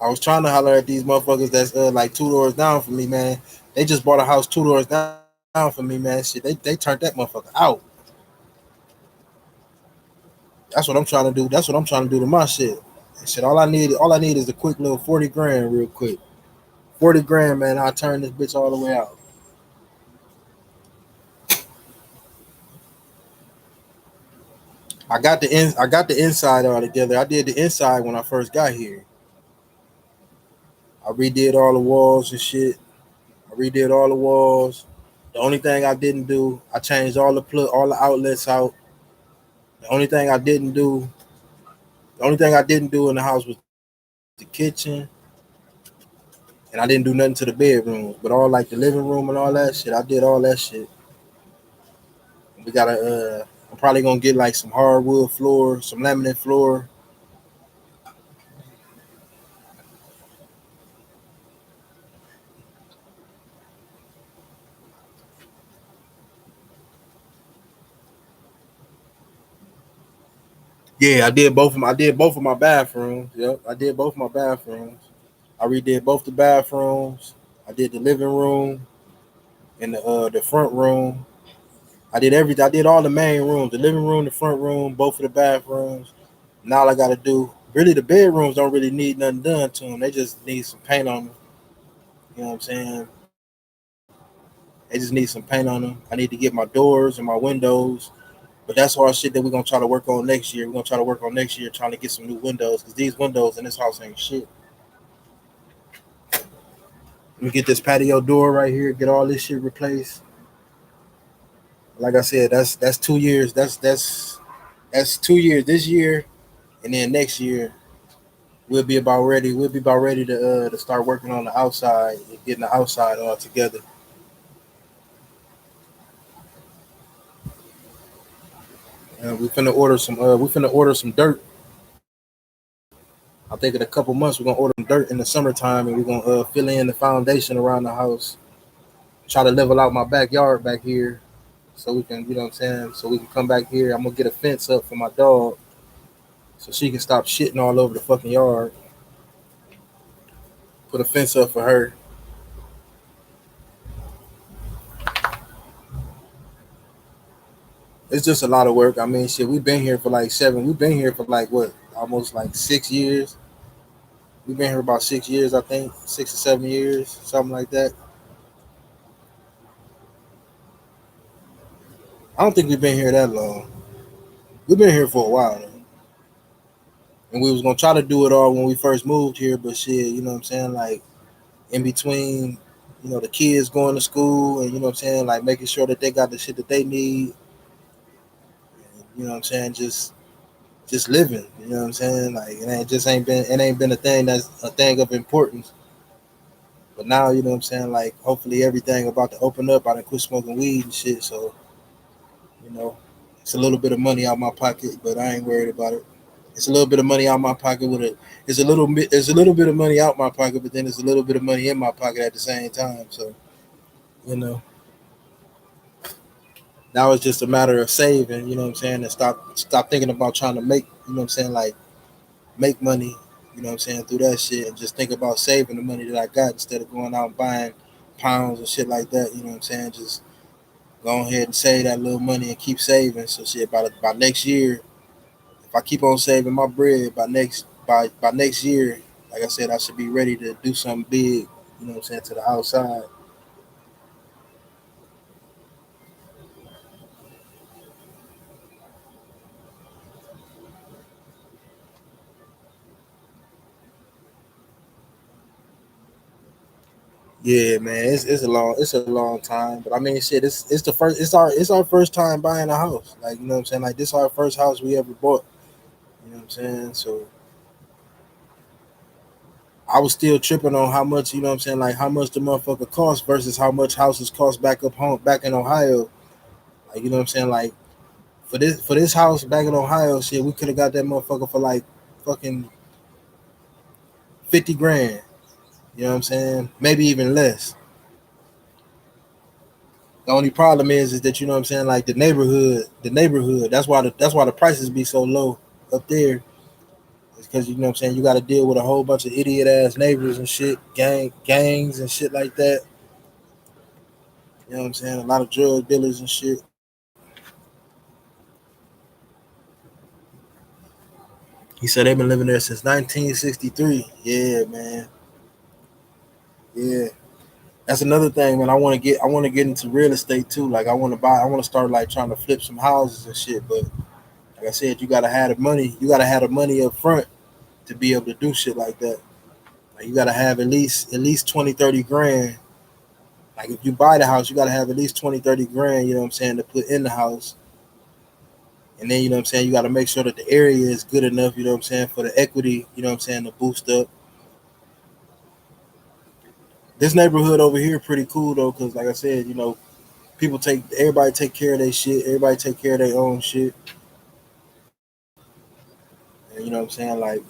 I was trying to holler at these motherfuckers that's like 2 doors down from me, man. They just bought a house 2 doors down from me, man. Shit, they turned that motherfucker out. That's what I'm trying to do. That's what I'm trying to do to my shit. And shit, all I need is a quick little 40 grand, real quick. 40 grand, man. I'll turn this bitch all the way out. I got the inside all together. I did the inside when I first got here. I redid all the walls and shit. I redid all the walls. The only thing I didn't do, I changed all the outlets out. The only thing I didn't do, the only thing I didn't do in the house was the kitchen, and I didn't do nothing to the bedrooms. But all like the living room and all that shit, I did all that shit. We gotta, I'm probably gonna get like some hardwood floor, some laminate floor. Yeah, I did both of my bathrooms. Yep, I did both of my bathrooms. I redid both the bathrooms. I did the living room and the front room. I did everything. I did all the main rooms, the living room, the front room, both of the bathrooms. Now all I gotta do, really, the bedrooms don't really need nothing done to them. They just need some paint on them. You know what I'm saying? They just need some paint on them. I need to get my doors and my windows. But that's all shit that we're gonna try to work on next year. We're gonna try to work on next year, trying to get some new windows because these windows in this house ain't shit. Let me get this patio door right here. Get all this shit replaced. Like I said, that's 2 years. That's 2 years this year, and then next year we'll be about ready. We'll be about ready to start working on the outside and getting the outside all together. We finna order some dirt. I think in a couple months we're gonna order some dirt in the summertime, and we're gonna fill in the foundation around the house. Try to level out my backyard back here, so we can, you know what I'm saying, so we can come back here. I'm gonna get a fence up for my dog, so she can stop shitting all over the fucking yard. Put a fence up for her. It's just a lot of work. I mean, shit, we've been here for like seven. We've been here for like what, almost like 6 years. We've been here about 6 years, I think, 6 or 7 years, something like that. I don't think we've been here that long. We've been here for a while, though. And we was gonna try to do it all when we first moved here, but shit, you know what I'm saying? Like in between, the kids going to school and you know what I'm saying, like making sure that they got the shit that they need. You know what I'm saying? Just living. You know what I'm saying? Like it ain't been a thing that's a thing of importance. But now, you know what I'm saying? Like hopefully everything about to open up. I done quit smoking weed and shit, so you know, it's a little bit of money out my pocket, but I ain't worried about it. It's a little bit of money out my pocket with it. It's a little bit of money out my pocket, but then it's a little bit of money in my pocket at the same time. So, you know, now it's just a matter of saving, you know what I'm saying, and stop thinking about trying to make, you know what I'm saying, like make money, you know what I'm saying, through that shit and just think about saving the money that I got instead of going out and buying pounds and shit like that, you know what I'm saying? Just go ahead and save that little money and keep saving. So shit by next year, if I keep on saving my bread by next year, like I said, I should be ready to do something big, you know what I'm saying, to the outside. Yeah, man, it's a long time, but I mean, shit, it's the first, it's our first time buying a house, like you know what I'm saying, like this our first house we ever bought, you know what I'm saying. So I was still tripping on how much, you know what I'm saying, like how much the motherfucker cost versus how much houses cost back in Ohio, like you know what I'm saying, like for this house back in Ohio, shit, we could have got that motherfucker for like fucking 50 grand, you know what I'm saying, maybe even less. The only problem is that you know what I'm saying, like the neighborhood. That's why the prices be so low up there. because you know what I'm saying, you got to deal with a whole bunch of idiot ass neighbors and shit, gangs and shit like that. You know what I'm saying? A lot of drug dealers and shit. He said they've been living there since 1963. Yeah, man. Yeah. That's another thing, man. I want to get into real estate too. Like I want to start like trying to flip some houses and shit. But like I said, you gotta have the money. You gotta have the money up front to be able to do shit like that. Like you gotta have at least 20, 30 grand. Like if you buy the house, you gotta have at least 20, 30 grand, you know what I'm saying, to put in the house. And then, you know what I'm saying, you gotta make sure that the area is good enough, you know what I'm saying, for the equity, you know what I'm saying, to boost up. This neighborhood over here pretty cool though, cause like I said, you know, everybody take care of their shit, everybody take care of their own shit. And you know what I'm saying? Like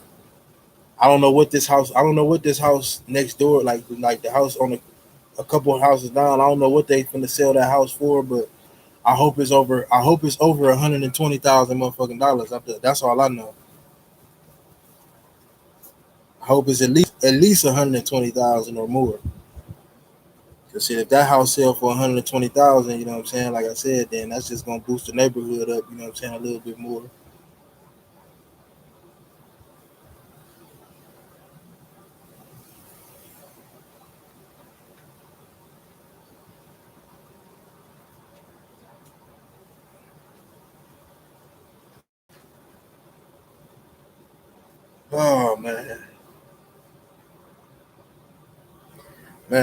I don't know what this house next door, like the house on a couple of houses down, I don't know what they finna sell that house for, but I hope it's over 120,000 motherfucking dollars. That's all I know. I hope it's at least 120,000 or more. Cause shit, if that house sell for 120,000, you know what I'm saying? Like I said, then that's just gonna boost the neighborhood up. You know what I'm saying? A little bit more. Oh man,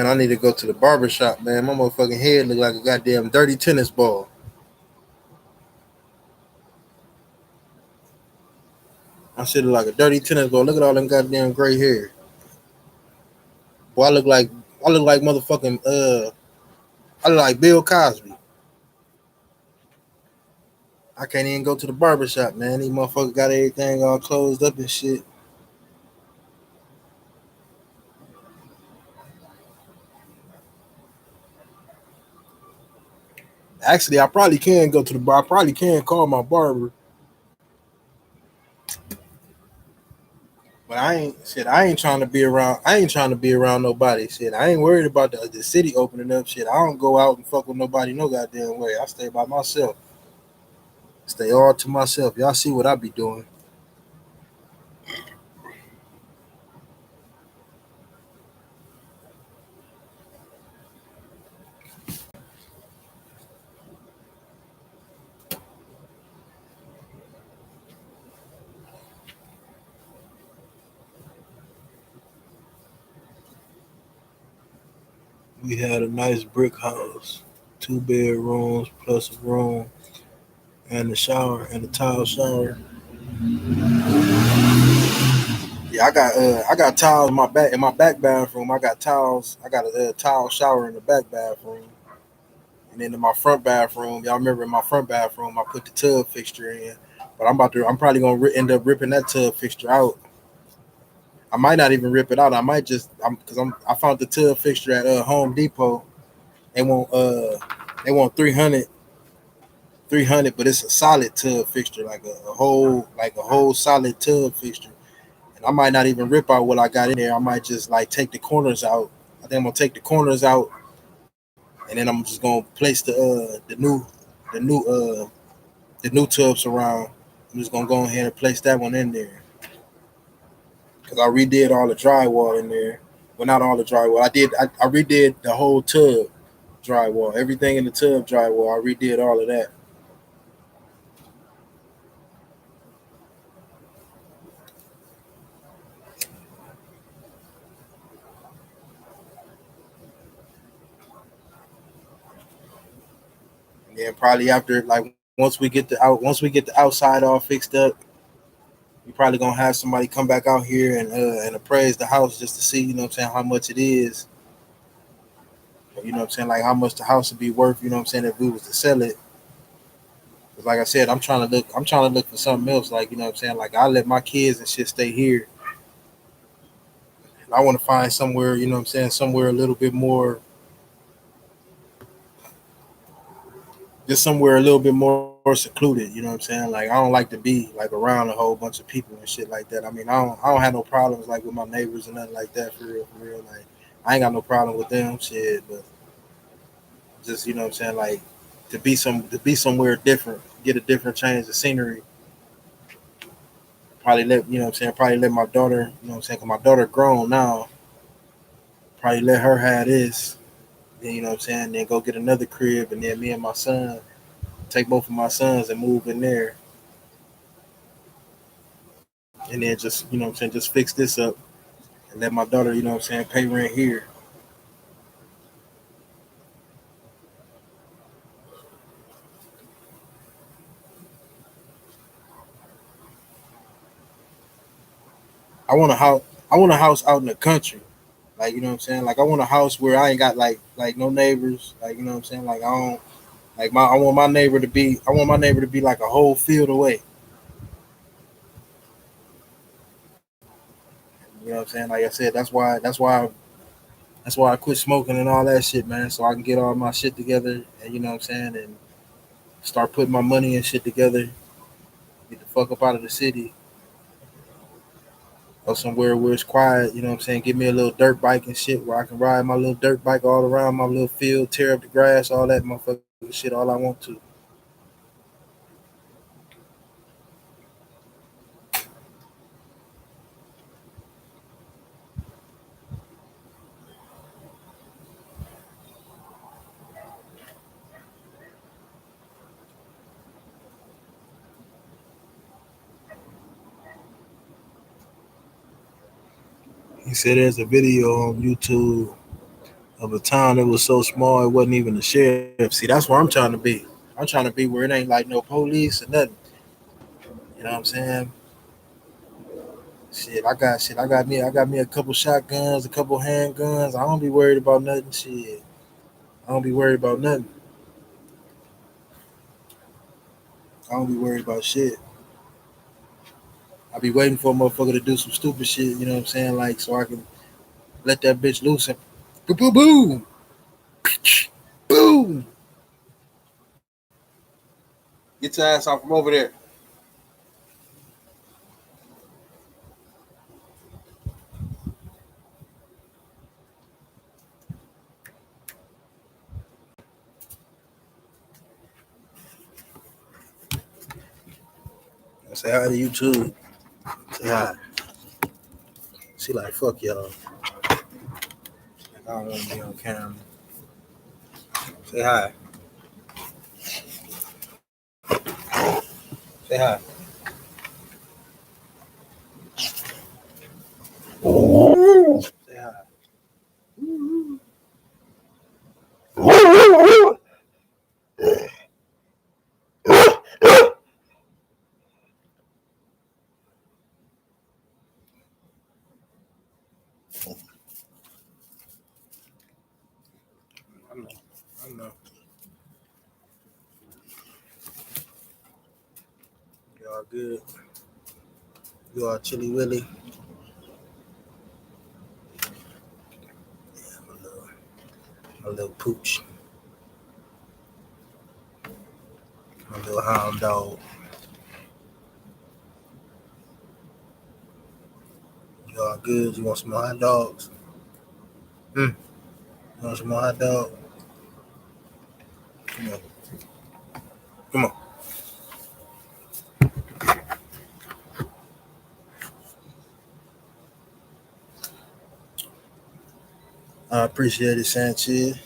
I need to go to the barber shop, man. My motherfucking head look like a goddamn dirty tennis ball. I shit look like a dirty tennis ball. Look at all them goddamn gray hair. Boy, I look like motherfucking I look like Bill Cosby. I can't even go to the barber shop, man. These motherfuckers got everything all closed up and shit. Actually, I probably can go to the bar. I probably can call my barber, but I ain't trying to be around. I ain't trying to be around nobody. Shit, I ain't worried about the city opening up. Shit, I don't go out and fuck with nobody no goddamn way. I stay by myself. Stay all to myself. Y'all see what I be doing. We had a nice brick house, 2 bedrooms plus a room and a shower and a tile shower. Yeah, I got tiles in my back bathroom. I got tiles. I got a tile shower in the back bathroom. And then in my front bathroom, y'all remember in my front bathroom, I put the tub fixture in. But I'm probably gonna end up ripping that tub fixture out. I might not even rip it out. I might just, I found the tub fixture at Home Depot. They want uh, they want 300, but it's a solid tub fixture, like a whole solid tub fixture. And I might not even rip out what I got in there. I might just like take the corners out. I think I'm gonna take the corners out, and then I'm just gonna place the new the new tubs around. I'm just gonna go ahead and place that one in there because I redid all the drywall in there. Well, not all the drywall. I redid the whole tub drywall, everything in the tub drywall. I redid all of that. And then probably after like once we get the outside all fixed up, we probably gonna have somebody come back out here and appraise the house just to see, you know what I'm saying, how much it is. You know what I'm saying, like how much the house would be worth, you know what I'm saying, if we was to sell it. 'Cause like I said, I'm trying to look for something else. Like, you know what I'm saying? Like I let my kids and shit stay here. And I want to find somewhere, you know what I'm saying, somewhere a little bit more, just somewhere a little bit more secluded. You know what I'm saying? Like I don't like to be like around a whole bunch of people and shit like that. I mean, I don't have no problems like with my neighbors and nothing like that for real, for real. Like I ain't got no problem with them, shit. But just you know what I'm saying, like to be somewhere different, get a different change of scenery. Probably let you know what I'm saying. Probably let my daughter, you know what I'm saying, 'cause my daughter grown now. Probably let her have this. Then you know what I'm saying. Then go get another crib, and then me and my son take both of my sons and move in there, and then just you know what I'm saying, just fix this up and let my daughter, you know what I'm saying, pay rent here. I want a house. I want a house out in the country. Like you know what I'm saying. Like I want a house where I ain't got like no neighbors. Like you know what I'm saying. Like I don't like my. I want my neighbor to be. I want my neighbor to be like a whole field away. You know what I'm saying. Like I said, that's why. That's why I quit smoking and all that shit, man. So I can get all my shit together, and you know what I'm saying, and start putting my money and shit together. Get the fuck up out of the city, or somewhere where it's quiet. You know what I'm saying. Give me a little dirt bike and shit where I can ride my little dirt bike all around my little field, tear up the grass, all that motherfucking shit, all I want to. He said there's a video on YouTube of a town that was so small it wasn't even a sheriff. See, that's where I'm trying to be. I'm trying to be where it ain't like no police or nothing. You know what I'm saying? Shit. I got me a couple shotguns, a couple handguns. I don't be worried about nothing. Shit. I don't be worried about nothing. I don't be worried about shit. I be waiting for a motherfucker to do some stupid shit. You know what I'm saying? Like so I can let that bitch loose and boom, boom, boom, boom. Get your ass off from over there. I say hi to you too. Say hi. She like fuck y'all. Like, I don't want to be on camera. Say hi. Say hi. Say hi. I know. I know. Y'all good. You all chilly willy. My little pooch. My little hound dog. Y'all good. You want some more hot dogs? Hmm. You want some more hot dog? Come on. Come on. I appreciate it, Sanchez.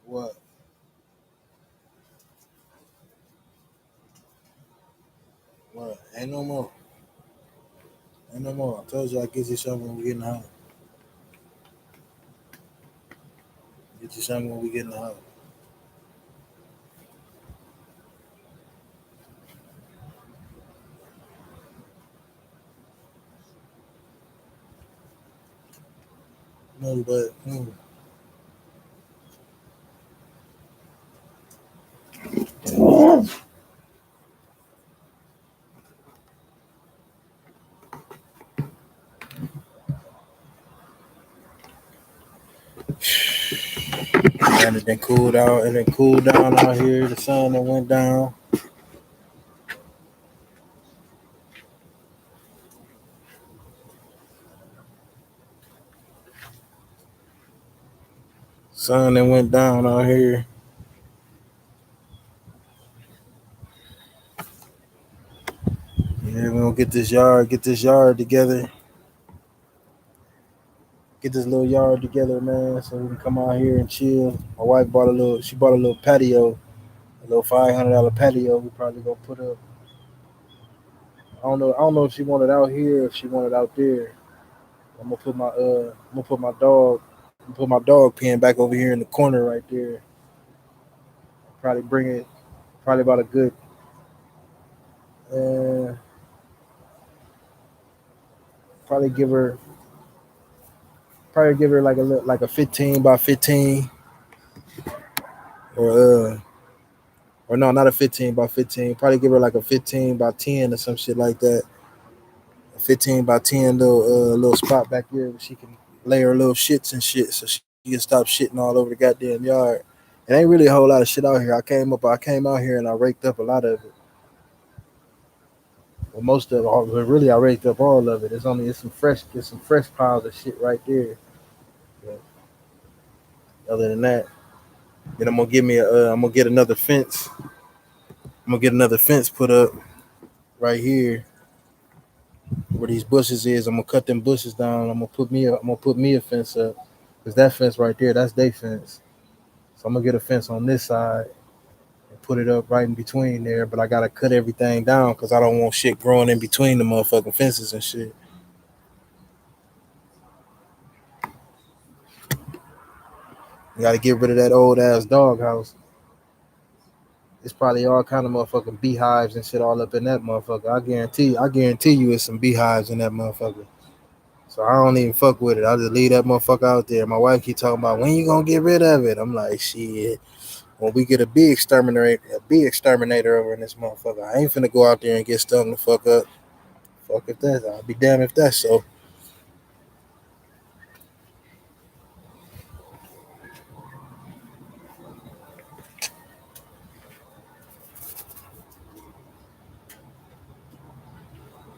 What? What? Ain't no more. Ain't no more. I told you I get you something when we get in the house. Get you something when we get in the house. No, but man. It then cooled out. It then cooled down out here. The sun that went down. Sun that went down out here. Yeah, we gonna get this yard together. Get this little yard together, man, so we can come out here and chill. My wife bought a little patio, a little $500 patio. We probably gonna put up. I don't know if she wanted out here or if she wanted out there. I'm gonna put my dog pen back over here in the corner right there. Probably bring it, probably about a good, uh, probably give her, like a 15 by 15, or or no, not a 15 by 15. Probably give her like a 15 by 10 or some shit like that. A 15 by 10 little spot back there where she can lay her little shits and shit, so she can stop shitting all over the goddamn yard. It ain't really a whole lot of shit out here. I came out here and I raked up a lot of it. Well, most of it, but really I raked up all of it. It's some fresh piles of shit right there. But other than that, then I'm gonna get another fence. I'm gonna get another fence put up right here where these bushes is. I'm gonna cut them bushes down. I'm gonna put me a fence up, because that fence right there, that's their fence. So I'm gonna get a fence on this side and put it up right in between there. But I gotta cut everything down because I don't want shit growing in between the motherfucking fences and shit. You gotta get rid of that old ass doghouse. It's probably all kind of motherfucking beehives and shit all up in that motherfucker. I guarantee you it's some beehives in that motherfucker. So I don't even fuck with it. I just leave that motherfucker out there. My wife keep talking about when you gonna get rid of it. I'm like, shit. When we get a big exterminator over in this motherfucker, I ain't finna go out there and get stung the fuck up. Fuck if that. I'll be damned if that's so.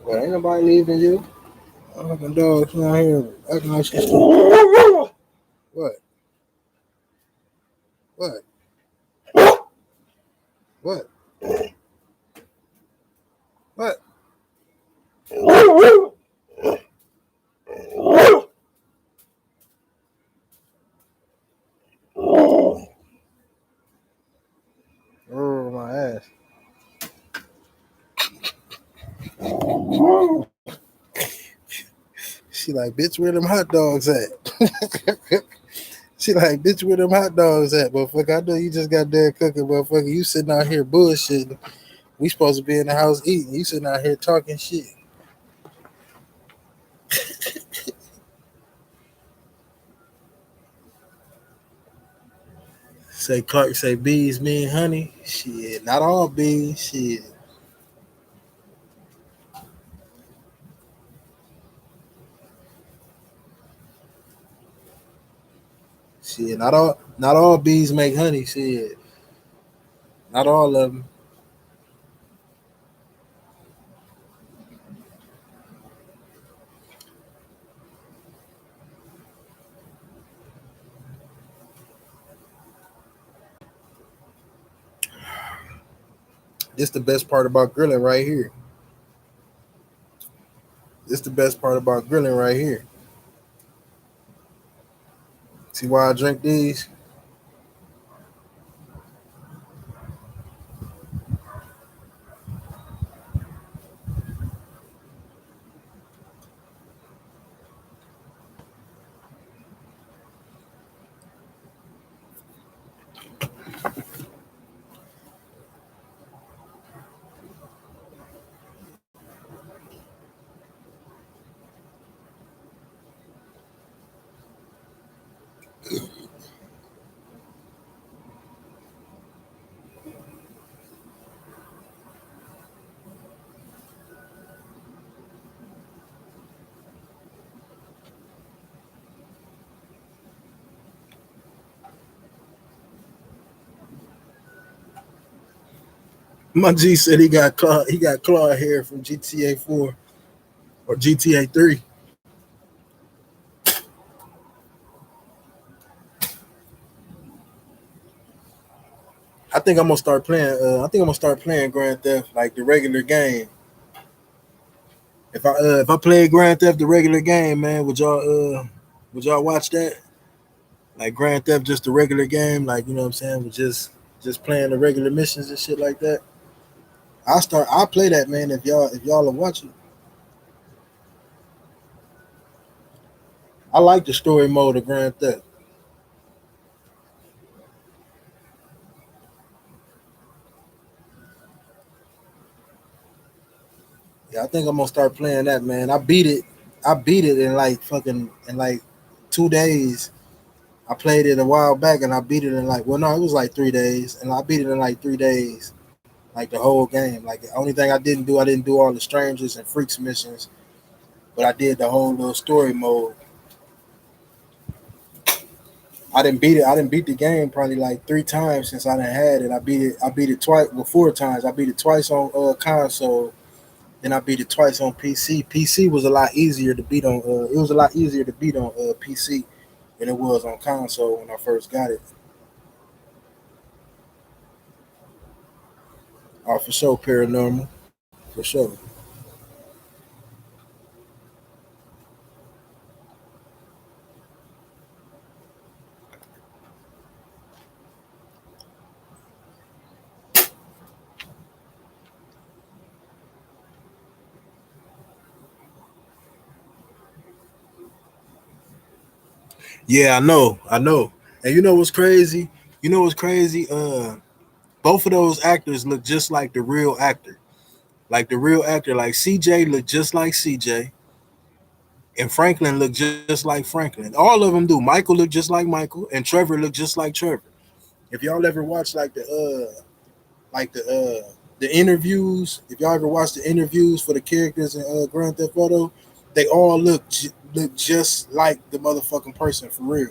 Well, ain't nobody leaving you. Fucking dogs out here acting like shit. What? What? What? What? Oh my ass. She like, bitch, where them hot dogs at? She like, bitch, where them hot dogs at, motherfucker? I know you just got done cooking, motherfucker. You sitting out here bullshitting. We supposed to be in the house eating. You sitting out here talking shit. Say Clark, say bees mean honey. Shit, not all bees. Shit. Shit, not all bees make honey. Shit, not all of them. This the best part about grilling right here. This the best part about grilling right here. See why I drink these? My G said he got claw hair from GTA 4 or GTA 3. I think I'm gonna start playing. I think I'm gonna start playing Grand Theft like the regular game. If I play Grand Theft the regular game, man, would y'all watch that? Like Grand Theft just the regular game, like you know what I'm saying, with just playing the regular missions and shit like that. I'll play that, man. If y'all are watching, I like the story mode of Grand Theft. Yeah, I think I'm gonna start playing that, man. I beat it. I beat it in like fucking in like 2 days. I played it a while back and I beat it in like, well, no, it was like 3 days, and I beat it in like 3 days, like the whole game. Like the only thing I didn't do all the strangers and freaks missions, but I did the whole little story mode. I didn't beat it. I didn't beat the game probably like 3 times since I done had it. I beat it. I beat it twice. Well, 4 times. I beat it twice on console. Then I beat it twice on PC. PC was a lot easier to beat on. It was a lot easier to beat on PC than it was on console when I first got it. Oh, for sure, paranormal. For sure. Yeah, I know. I know. And you know what's crazy? You know what's crazy? Both of those actors look just like the real actor. Like the real actor, like CJ looked just like CJ, and Franklin looked just like Franklin. All of them do. Michael looked just like Michael, and Trevor looked just like Trevor. If y'all ever watch like the interviews, if y'all ever watch the interviews for the characters in Grand Theft Auto, they all look just like the motherfucking person for real.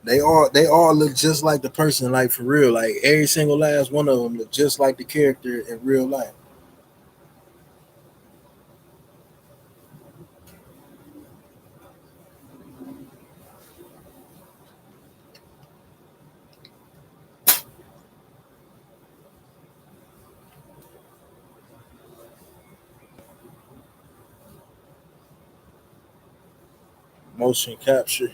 They all look just like the person, like for real. Like every single last one of them look just like the character in real life. Motion capture.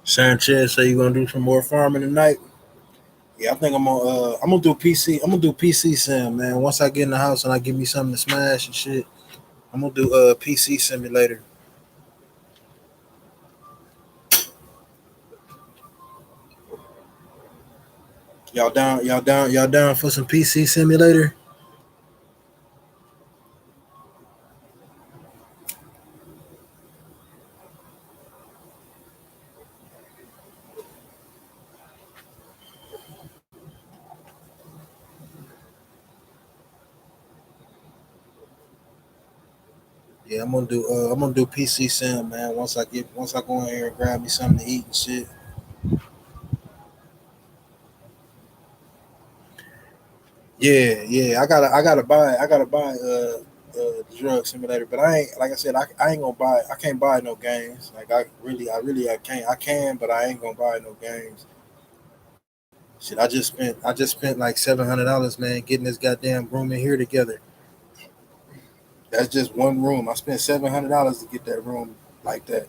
Sanchez say you gonna do some more farming tonight. Yeah, I think I'm gonna do PC. I'm gonna do PC sim, man. Once I get in the house and I give me something to smash and shit, I'm gonna do PC simulator. Y'all down? Y'all down? Y'all down for some PC simulator? Yeah, I'm gonna do PC sim, man. Once I go in here and grab me something to eat and shit. Yeah, yeah. I gotta buy the drug simulator, but I ain't like I said, I ain't gonna buy I can't buy no games. Like I can't I can, but I ain't gonna buy no games. Shit, I just spent like $700, man, getting this goddamn room in here together. That's just one room. I spent $700 to get that room like that.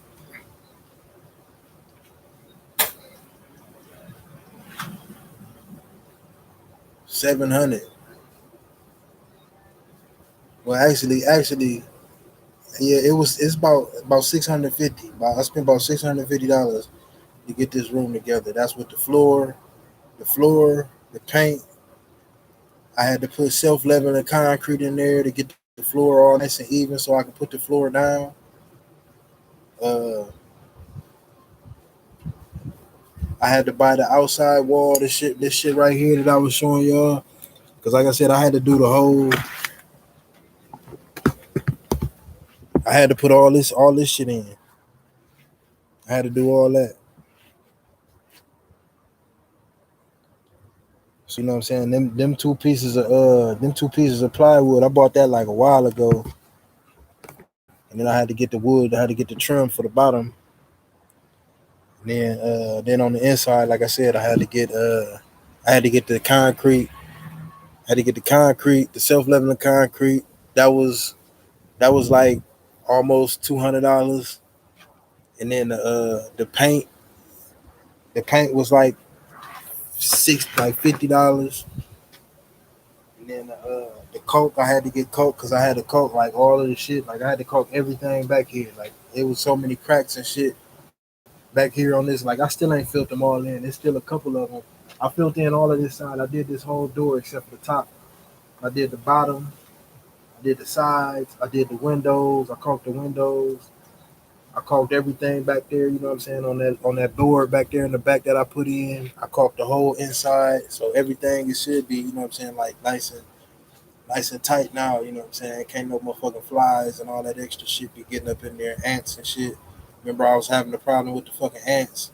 700. Well, actually, yeah, it's about 650. I spent about $650 to get this room together. That's with the floor, the paint. I had to put self leveling concrete in there to get the floor all nice and even, so I could put the floor down. Uh, I had to buy the outside wall. This shit right here that I was showing y'all. Cause like I said, I had to do the whole. I had to put all this shit in. I had to do all that. So you know what I'm saying? Them two pieces of plywood. I bought that like a while ago, and then I had to get the wood. I had to get the trim for the bottom. And then on the inside, like I said, I had to get the concrete. I had to get the concrete, the self leveling concrete. That was that was like almost $200, and then the paint. The paint was like $50. And then the coke, I had to get coke because I had to coke like all of the shit. Like I had to coke everything back here. Like it was so many cracks and shit back here on this. Like I still ain't filled them all in. There's still a couple of them. I filled in all of this side. I did this whole door except for the top. I did the bottom. I did the sides. I did the windows. I caulked the windows. I caulked everything back there. You know what I'm saying, on that board back there in the back that I put in. I caulked the whole inside, so everything it should be. You know what I'm saying, like nice and tight now. You know what I'm saying. Can't no motherfucking flies and all that extra shit be getting up in there, ants and shit. Remember, I was having a problem with the fucking ants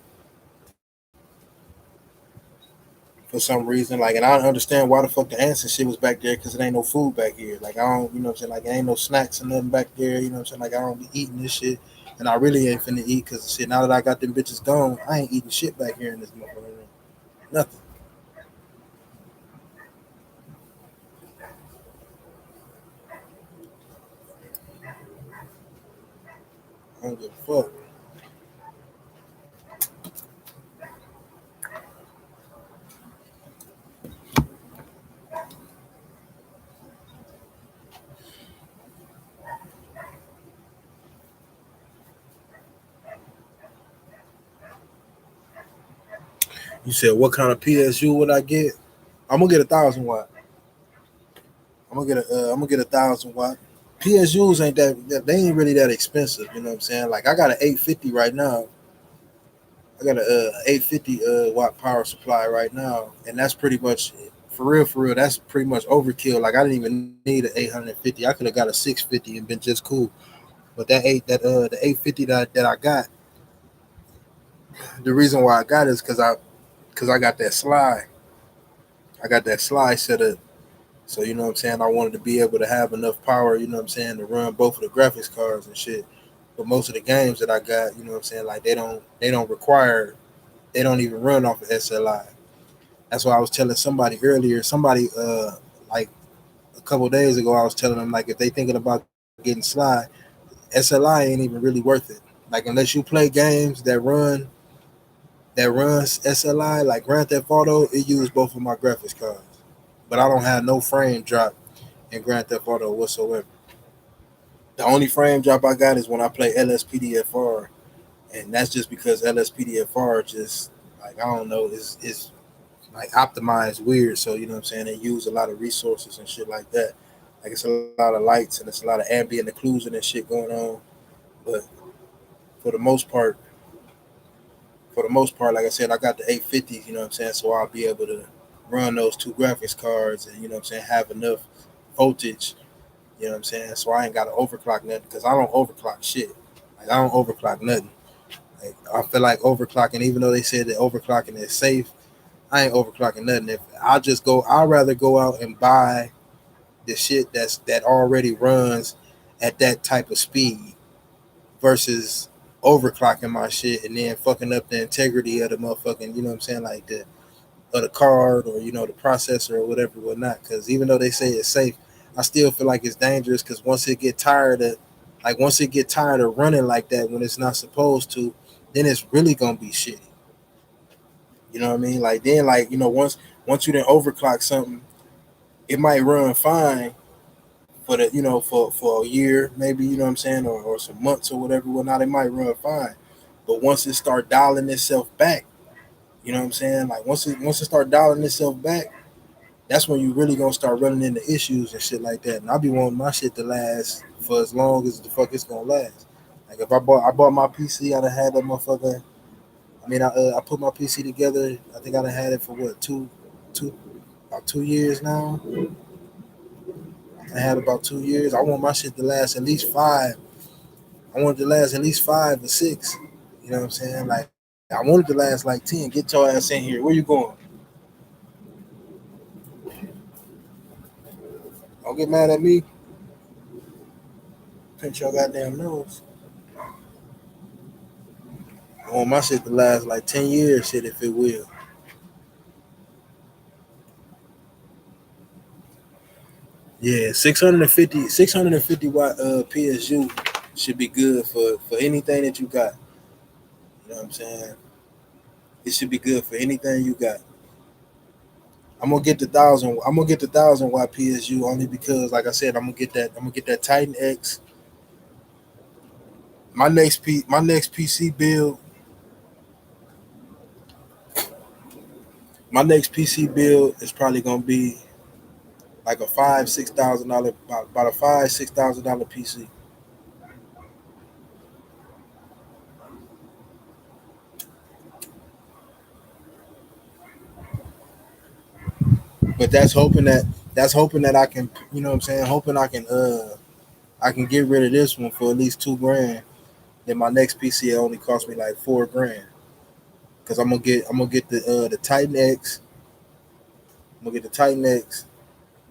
for some reason. Like, and I don't understand why the fuck the ants and shit was back there because it ain't no food back here. Like, I don't, you know what I'm saying? Like, it ain't no snacks and nothing back there. You know what I'm saying? Like, I don't be eating this shit. And I really ain't finna eat because shit, now that I got them bitches gone, I ain't eating shit back here in this motherfucker room. Nothing. I don't give a fuck. You said, what kind of PSU would I get? I'm gonna get 1,000 watt. I'm gonna get 1,000 watt. PSUs ain't they ain't really that expensive. You know what I'm saying? Like I got an 850 right now. I got a 850 watt power supply right now, and that's pretty much for real. That's pretty much overkill. Like I didn't even need an 850. I could have got a 650 and been just cool. But the 850 that I got, the reason why I got it is because I got that slide. I got that slide set up. So you know what I'm saying? I wanted to be able to have enough power, you know what I'm saying, to run both of the graphics cards and shit. But most of the games that I got, you know what I'm saying, like they don't require they don't even run off of SLI. That's why I was telling somebody earlier, like a couple of days ago, I was telling them like if they thinking about getting SLI ain't even really worth it. Like unless you play games that run that runs SLI, like Grand Theft Auto, it used both of my graphics cards. But I don't have no frame drop in Grand Theft Auto whatsoever. The only frame drop I got is when I play LSPDFR, and that's just because LSPDFR just like I don't know is like optimized weird. So you know what I'm saying. They use a lot of resources and shit like that. Like it's a lot of lights and it's a lot of ambient occlusion and shit going on. But for the most part, like I said, I got the 850s. You know what I'm saying. So I'll be able to run those two graphics cards and you know what I'm saying have enough voltage. You know what I'm saying. So I ain't got to overclock nothing because I don't overclock shit. Like I don't overclock nothing. Like I feel like overclocking, even though they said that overclocking is safe, I ain't overclocking nothing. If I just go, I'd rather go out and buy the shit that already runs at that type of speed versus overclocking my shit and then fucking up the integrity of the motherfucking, you know what I'm saying, like the of the card or you know the processor or whatever, whatnot. Because even though they say it's safe, I still feel like it's dangerous. Because once it get tired of running like that when it's not supposed to, then it's really gonna be shitty. You know what I mean? Like then, like you know, once you didn't overclock something, it might run fine for the you know for a year, maybe you know what I'm saying, or some months or whatever. Whatnot, it might run fine, but once it start dialing itself back, you know what I'm saying? Like once it start dialing itself back, that's when you really gonna start running into issues and shit like that. And I'll be wanting my shit to last for as long as the fuck it's gonna last. Like if I bought my PC, I'd have had that motherfucker. I mean, I put my PC together. I think I'd have had it for what two about 2 years now. I had about 2 years. I want my shit to last at least five. I want it to last at least 5 or 6. You know what I'm saying? Like I want it to last like 10. Get your ass in here. Where you going? Don't get mad at me. Pinch your goddamn nose. I want my shit to last like 10 years. Shit, if it will. Yeah, 650 watt PSU should be good for anything that you got. You know what I'm saying? It should be good for anything you got. I'm gonna get the thousand. I'm gonna get the 1,000 watt PSU only because, like I said, I'm gonna get that. I'm gonna get that Titan X. My next PC build. My next PC build is probably gonna be like a $5,000-6,000, about a $5,000-6,000 PC. But that's hoping that I can, you know what I'm saying, hoping I can get rid of this one for at least 2 grand. Then my next PC only cost me like 4 grand. Cause I'm gonna get the Titan X. I'm gonna get the Titan X.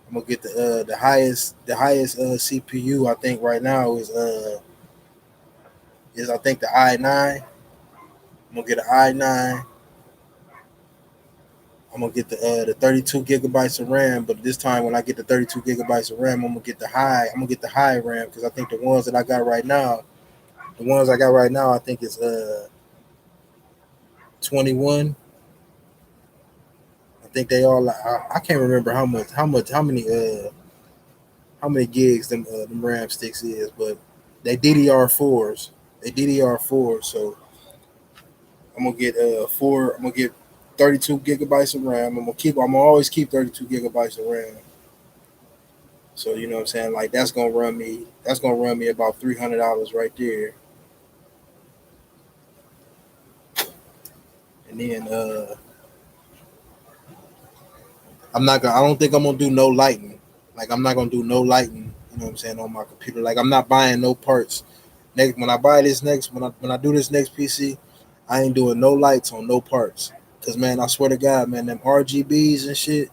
I'm gonna get the highest CPU I think right now is I think the i9. I'm gonna get an i9. I'm gonna get the 32 gigabytes of RAM, but this time when I get the 32 gigabytes of RAM, I'm gonna get the high. I'm gonna get the high RAM because I think the ones I got right now, I think it's 21. I think they all. I can't remember how many gigs them RAM sticks is, but they DDR4s. They DDR4, so I'm gonna get four. I'm gonna get 32 gigabytes of RAM. I'm gonna always keep 32 gigabytes of RAM. So you know what I'm saying? Like that's gonna run me about $300 right there. And then I don't think I'm gonna do no lighting. Like I'm not gonna do no lighting, you know what I'm saying, on my computer. Like I'm not buying no parts. Next when I buy this next when I do this next PC, I ain't doing no lights on no parts. Cause man, I swear to God, man, them RGBs and shit,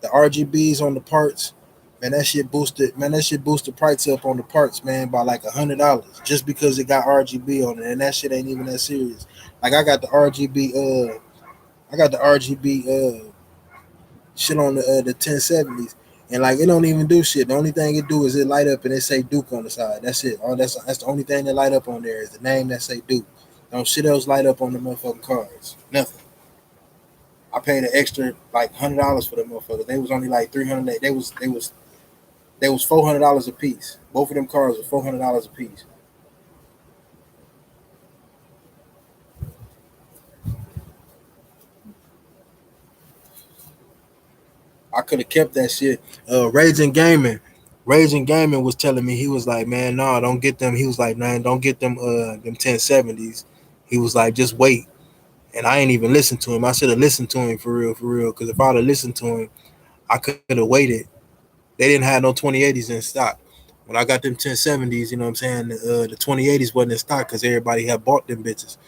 the RGBs on the parts, man, that shit boosted price up on the parts, man, by like $100 just because it got RGB on it, and that shit ain't even that serious. Like I got the RGB shit on the 1070s, and like it don't even do shit. The only thing it do is it light up and it say Duke on the side. That's it. That's the only thing that light up on there is the name that say Duke. Don't shit else light up on the motherfucking cards. Nothing. I paid an extra like $100 for the motherfuckers. They was only like 300. They was $400 a piece. Both of them cards were $400 a piece. I could have kept that shit. Raging Gaming was telling me, he was like, man, no, don't get them. He was like, man, don't get them 1070s. He was like, just wait. And I ain't even listened to him. I should have listened to him for real. Because if I'd have listened to him, I could have waited. They didn't have no 2080s in stock. When I got them 1070s, you know what I'm saying? The 2080s wasn't in stock because everybody had bought them bitches.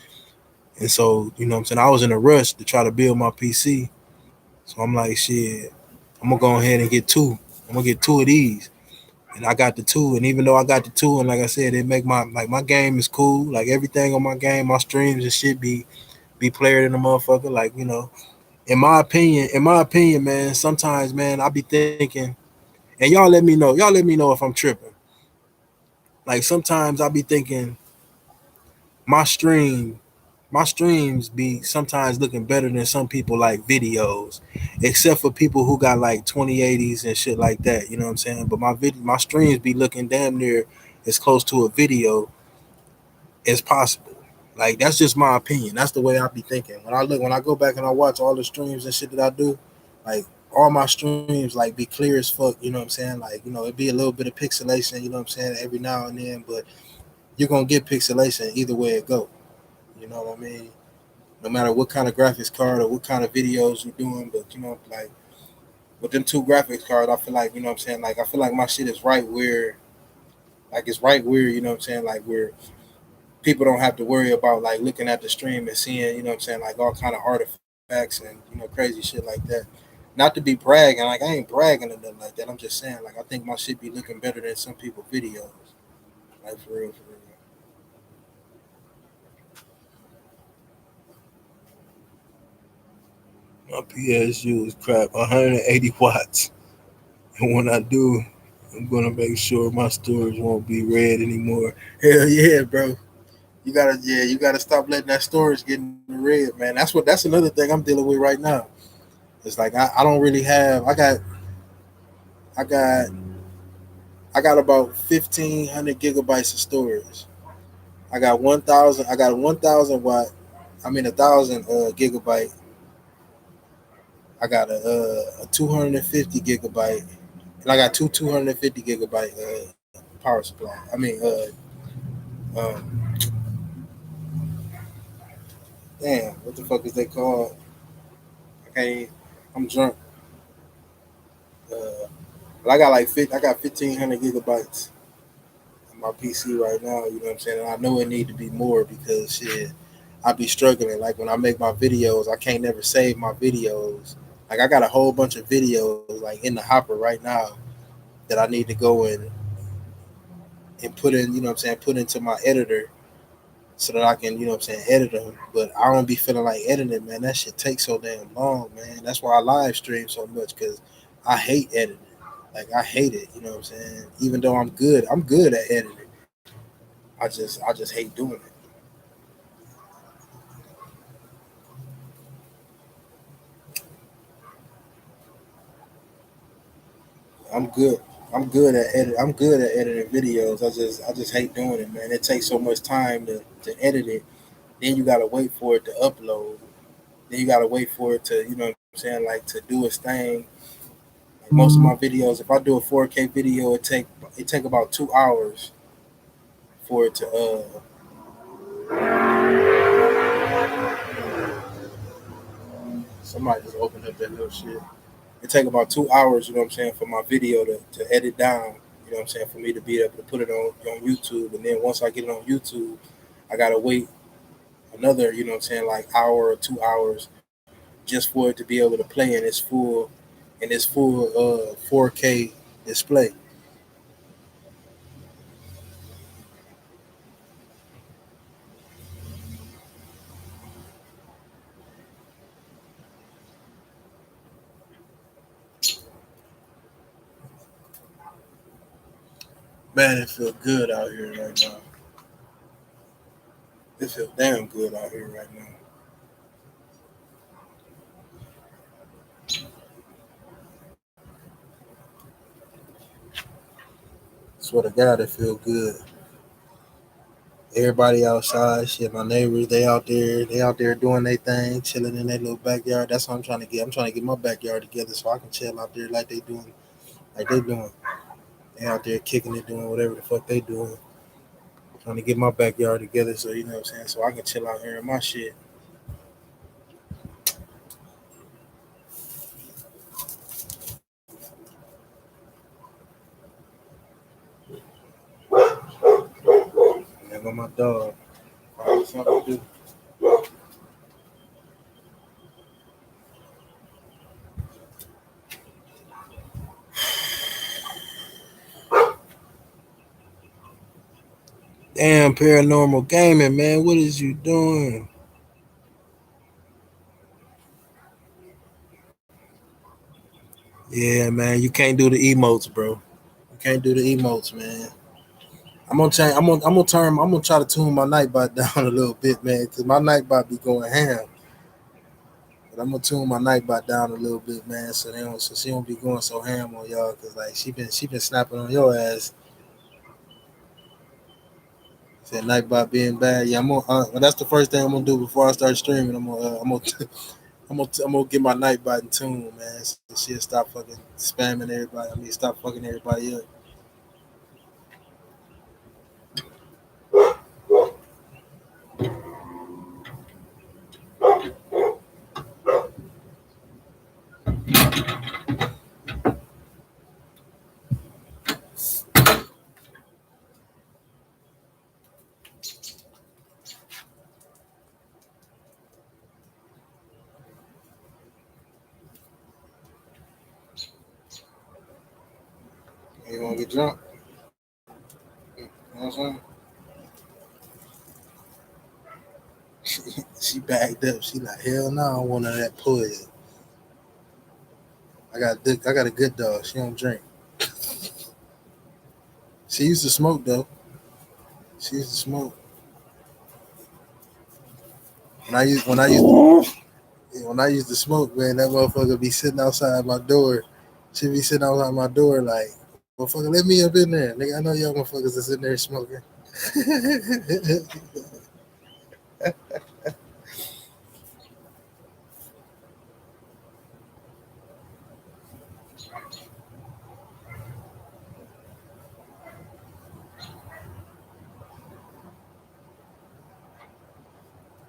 And so, you know what I'm saying? I was in a rush to try to build my PC. So I'm like, shit, I'm gonna go ahead and get two. I'm gonna get two of these. And I got the two. And even though I got the two, and like I said, it make my game is cool. Like everything on my game, my streams and shit be played in the motherfucker. Like, you know, in my opinion, man, sometimes, man, I be thinking, and y'all let me know if I'm tripping. Like sometimes I be thinking my stream my streams be sometimes looking better than some people like videos, except for people who got like 2080s and shit like that. You know what I'm saying? But my streams be looking damn near as close to a video as possible. Like that's just my opinion. That's the way I be thinking. When I go back and I watch all the streams and shit that I do, like all my streams like be clear as fuck. You know what I'm saying? Like, you know, it be a little bit of pixelation. You know what I'm saying? Every now and then, but you're gonna get pixelation either way it go. You know what I mean? No matter what kind of graphics card or what kind of videos you're doing. But you know, like with them two graphics cards, I feel like, you know what I'm saying, like I feel like my shit is right where, like it's right where, you know what I'm saying, like where people don't have to worry about like looking at the stream and seeing, you know what I'm saying, like all kind of artifacts and, you know, crazy shit like that. Not to be bragging, like I ain't bragging or nothing like that. I'm just saying, like I think my shit be looking better than some people videos. Like for real, for real. My PSU is crap, 180 watts. And when I do, I'm gonna make sure my storage won't be red anymore. Hell yeah, bro. You gotta stop letting that storage get in the red, man. That's another thing I'm dealing with right now. It's like I don't really have I got I got about 1,500 gigabytes of storage. I got a 1,000 watt, I mean 1,000 gigabyte. I got a 250 gigabyte, and I got two 250 gigabyte power supply. I mean, um, damn, what the fuck is they called? Okay, I'm drunk. Uh, but I got 1,500 gigabytes on my PC right now. You know what I'm saying? And I know it need to be more because shit, I be struggling. Like when I make my videos, I can't never save my videos. Like I got a whole bunch of videos like in the hopper right now that I need to go and put in. You know what I'm saying? Put into my editor so that I can, you know what I'm saying, edit them. But I don't be feeling like editing, man. That shit takes so damn long, man. That's why I live stream so much because I hate editing. Like I hate it, you know what I'm saying? Even though I'm good at editing. I just hate doing it. I'm good. I'm good at editing videos. I just hate doing it, man. It takes so much time to edit it. Then you gotta wait for it to upload. Then you gotta wait for it to, you know what I'm saying, like to do its thing. Like most of my videos, if I do a 4K video, it take about 2 hours for it to somebody just opened up that little shit. It take about 2 hours, you know what I'm saying, for my video to edit down, you know what I'm saying, for me to be able to put it on YouTube. And then once I get it on YouTube, I gotta wait another, you know what I'm saying, like hour or 2 hours just for it to be able to play in its full 4K display. Man, it feel good out here right now. It feels damn good out here right now. Swear to God, it feel good. Everybody outside, shit. My neighbors, they out there. They out there doing their thing, chilling in their little backyard. That's what I'm trying to get. I'm trying to get my backyard together so I can chill out there like they doing, like they doing. They out there kicking it, doing whatever the fuck they doing. Trying to get my backyard together so you know what I'm saying, so I can chill out here in my shit. And with my dog, find something to do. Damn, paranormal gaming, man. What is you doing? Yeah, man. You can't do the emotes, bro. You can't do the emotes, man. I'm gonna change. I'm gonna try to tune my nightbot down a little bit, man, because my nightbot be going ham. But I'm gonna tune my nightbot down a little bit, man, so she don't be going so ham on y'all, cause like she been snapping on your ass. Said nightbot being bad. Yeah, well, that's the first thing I'm gonna do before I start streaming. I'm gonna get my nightbot in tune, man. So she'll stop fucking spamming everybody. I mean, stop fucking everybody up. You wanna get drunk? You know what I'm saying? She backed up. She like, hell no, I don't want none of that poison. I got a good dog. She don't drink. She used to smoke though. She used to smoke. When I used to smoke, man, that motherfucker be sitting outside my door. She be sitting outside my door like, motherfucker, let me up in there. Nigga, I know y'all motherfuckers is in there smoking.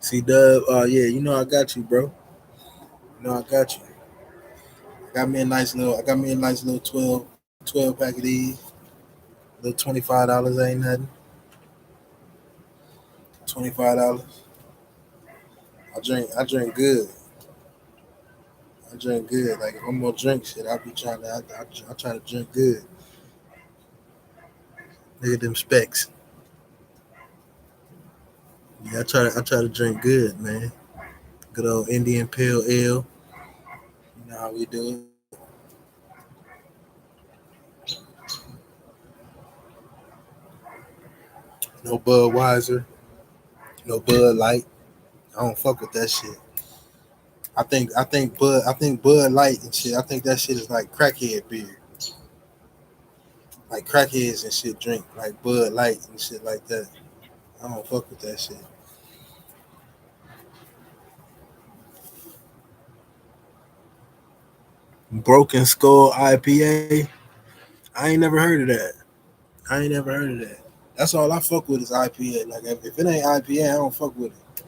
See, Dub, yeah, you know I got you, bro. You know I got you. I got me a nice little 12 pack of these. Little $25 ain't nothing. $25. I drink good. I drink good. Like if I'm gonna drink shit, I be trying to I try to drink good. Look at them specs. Yeah, I try to drink good, man. Good old Indian Pale Ale. You know how we do it. No Budweiser, no Bud Light. I don't fuck with that shit. I think Bud Light and shit. I think that shit is like crackhead beer. Like crackheads and shit drink like Bud Light and shit like that. I don't fuck with that shit. Broken Skull IPA. I ain't never heard of that. I ain't never heard of that. That's all I fuck with is IPA. Like if it ain't IPA, I don't fuck with it.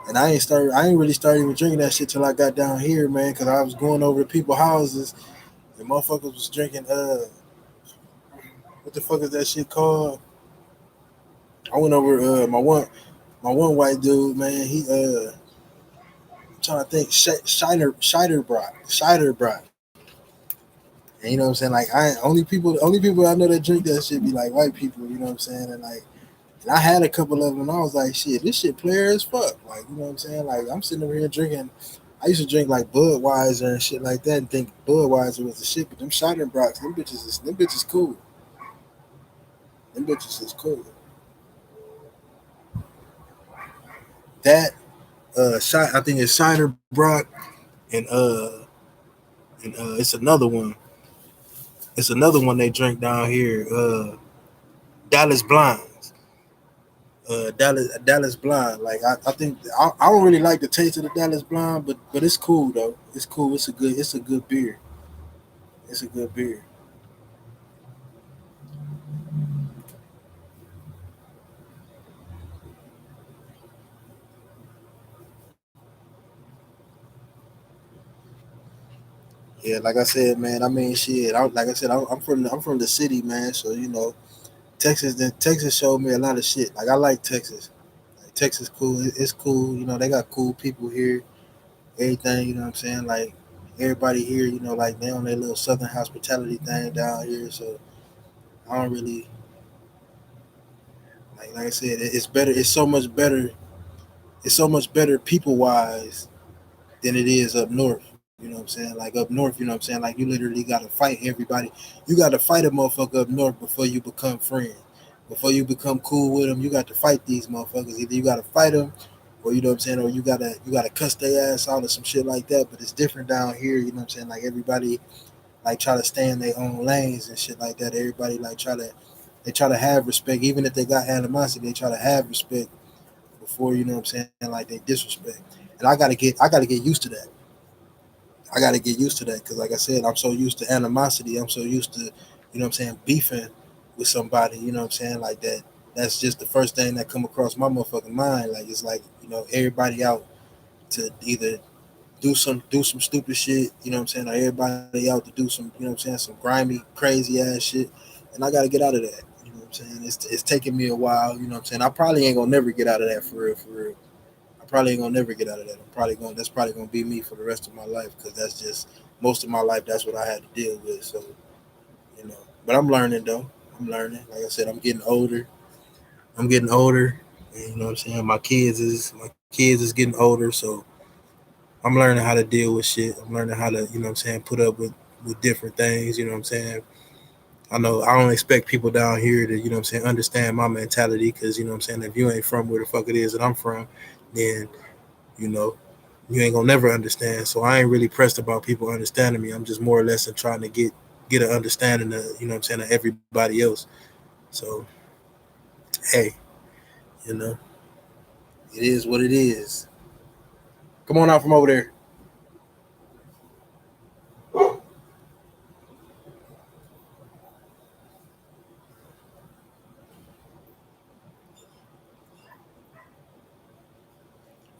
And I ain't really started even drinking that shit till I got down here, man. Cause I was going over to people's houses and motherfuckers was drinking. What the fuck is that shit called? I went over my one white dude, man. I'm trying to think, Scheider Brock. And you know what I'm saying? Like only people I know that drink that shit be like white people. You know what I'm saying? And I had a couple of them, and I was like, shit, this shit player as fuck. Like, you know what I'm saying? Like, I'm sitting over here drinking. I used to drink like Budweiser and shit like that, and think Budweiser was the shit. But them Scheidenbrocks, them bitches cool. Them bitches is cool. That shot, I think it's Shiner Brock, and it's another one. It's another one they drink down here. Dallas Blinds. Dallas Blind. Like I think I don't really like the taste of the Dallas Blind, but it's cool though. It's cool. It's a good beer. It's a good beer. Yeah, like I said, man. I mean, shit. Like I said, I'm from the city, man. So Texas. Texas showed me a lot of shit. Like I like Texas. Like, Texas cool. It's cool. They got cool people here. Everything. You know what I'm saying? Like everybody here. Like they on their little Southern hospitality thing down here. So I don't really like I said. It's better. It's so much better. It's so much better people wise than it is up north. You know what I'm saying? Like up north, you know what I'm saying? Like you literally gotta fight everybody. You gotta fight a motherfucker up north before you become friends. Before you become cool with them, you got to fight these motherfuckers. Either you gotta fight them, or you know what I'm saying, or you gotta cuss their ass out or some shit like that. But it's different down here. You know what I'm saying? Like everybody like try to stay in their own lanes and shit like that. Everybody like try to have respect, even if they got animosity. They try to have respect before you know what I'm saying. Like they disrespect, and I gotta get used to that. I got to get used to that because, like I said, I'm so used to animosity. I'm so used to, what I'm saying, beefing with somebody. You know what I'm saying, like that. That's just the first thing that come across my motherfucking mind. Like it's like everybody out to either do some stupid shit. You know what I'm saying, or everybody out to do some, what I'm saying, some grimy, crazy ass shit. And I got to get out of that. You know what I'm saying? It's taking me a while. You know what I'm saying? I probably ain't gonna never get out of that for real, for real. I probably ain't gonna never get out of that. That's probably gonna be me for the rest of my life because that's just most of my life. That's what I had to deal with. So you know, but I'm learning though. I'm learning. Like I said, I'm getting older. I'm getting older. And, you know what I'm saying? My kids is getting older, so I'm learning how to deal with shit. I'm learning how to, what I'm saying, put up with different things. You know what I'm saying? I know I don't expect people down here to, what I'm saying, understand my mentality because, what I'm saying, if you ain't from where the fuck it is that I'm from, then you know, you ain't gonna never understand. So I ain't really pressed about people understanding me. I'm just more or less in trying to get an understanding of, what I'm saying, of everybody else. So hey, you know, it is what it is. Come on out from over there.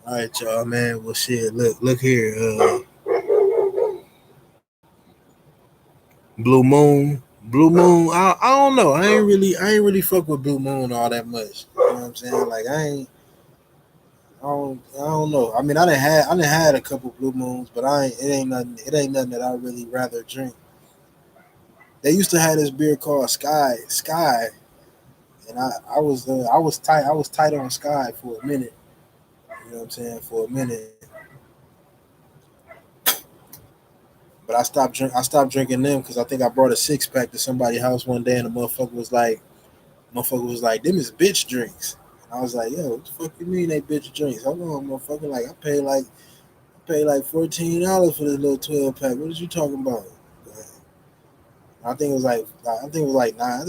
All right, y'all, man. Well, shit. Look here. Blue Moon. Blue Moon. I don't know. I ain't really fuck with Blue Moon all that much. You know what I'm saying? Like I ain't. I don't know. I mean, I done had a couple Blue Moons, but I ain't. It ain't nothing. It ain't nothing that I really rather drink. They used to have this beer called Sky, and I was tight on Sky for a minute. You know what I'm saying? For a minute, but I stopped drinking them because I think I brought a 6 pack to somebody's house one day, and the motherfucker was like, "Them is bitch drinks." And I was like, "Yo, what the fuck you mean they bitch drinks? Hold on, motherfucker! Like I paid like $14 for this little 12 pack. What is you talking about?" I think it was like nine. I think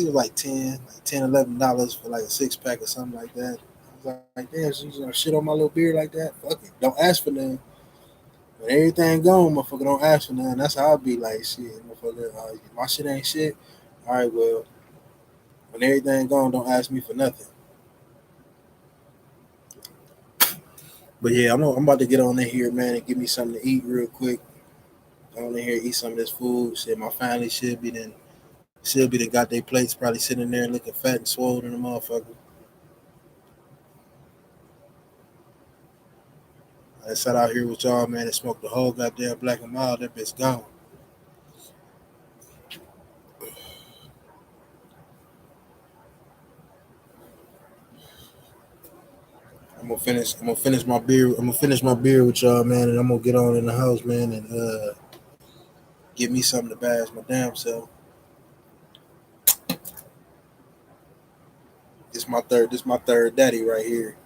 it was like 10, like $10, $11 for like a 6 pack or something like that. I was like, damn, she's gonna shit on my little beer like that. Fuck it, don't ask for nothing. When everything gone, motherfucker, don't ask for nothing. That's how I be like, shit, motherfucker. My shit ain't shit. All right, well, when everything gone, don't ask me for nothing. But yeah, I'm about to get on in here, man, and give me something to eat real quick. Go on in here, eat some of this food. Shit, my family should be got their plates probably sitting there looking fat and swollen, the motherfucker. I sat out here with y'all, man, and smoked the whole goddamn black and mild. That bitch gone. I'm gonna finish my beer. I'm gonna finish my beer with y'all, man, and I'm gonna get on in the house, man, and get me something to bash my damn self. This my third daddy right here.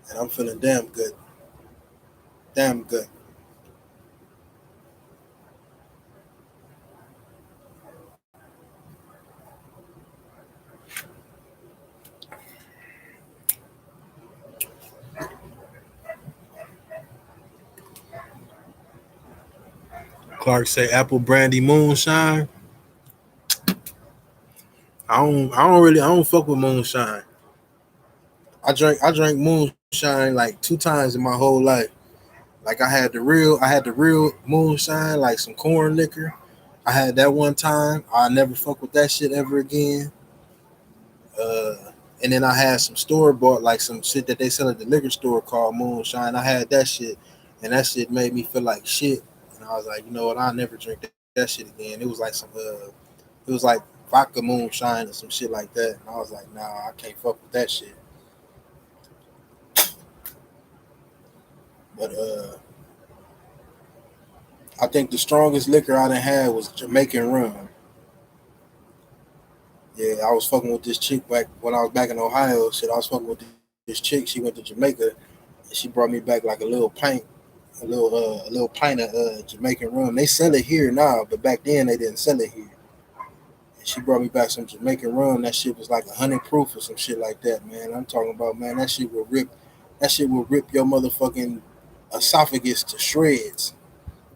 and I'm feeling damn good, damn good. Clark say apple brandy moonshine. I don't fuck with moonshine. I drank moonshine like 2 times in my whole life. Like I had the real moonshine, like some corn liquor. I had that one time. I never fuck with that shit ever again. Uh, and then I had some store bought, like some shit that they sell at the liquor store called moonshine. I had that shit, and that shit made me feel like shit. And I was like, you know what? I'll never drink that shit again. It was like it was like vodka moonshine or some shit like that. And I was like, nah, I can't fuck with that shit. But I think the strongest liquor I done had was Jamaican rum. Yeah, I was fucking with this chick back when I was back in Ohio. Shit, I was fucking with this chick. She went to Jamaica, and she brought me back like a little pint of Jamaican rum. They sell it here now, but back then they didn't sell it here. And she brought me back some Jamaican rum. That shit was like 100 proof or some shit like that, man. I'm talking about, man. That shit will rip your motherfucking esophagus to shreds.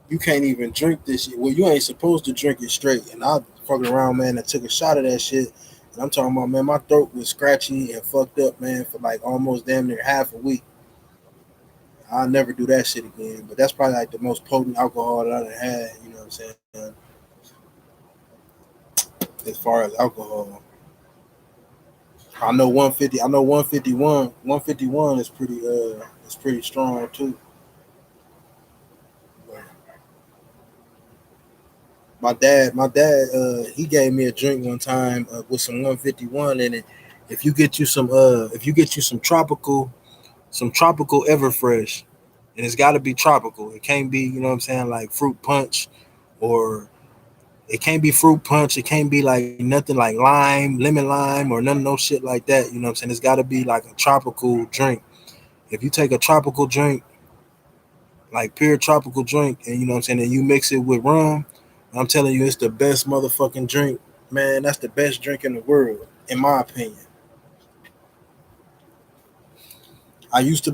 You can't even drink this shit. Well, you ain't supposed to drink it straight. And I fucking around, man, and took a shot of that shit. And I'm talking about, man, my throat was scratchy and fucked up, man, for like almost damn near half a week. I'll never do that shit again. But that's probably like the most potent alcohol that I done had, you know what I'm saying? As far as alcohol. I know 151. 151 is pretty strong too. My dad, he gave me a drink one time with some 151 in it. If you get you some tropical Everfresh, and it's got to be tropical. It can't be, you know what I'm saying, like fruit punch, or it can't be fruit punch. It can't be like nothing like lime, lemon lime, or none of no shit like that. You know what I'm saying? It's got to be like a tropical drink. If you take a tropical drink, like pure tropical drink, and you know what I'm saying, and you mix it with rum, I'm telling you, it's the best motherfucking drink, man. That's the best drink in the world, in my opinion. I used to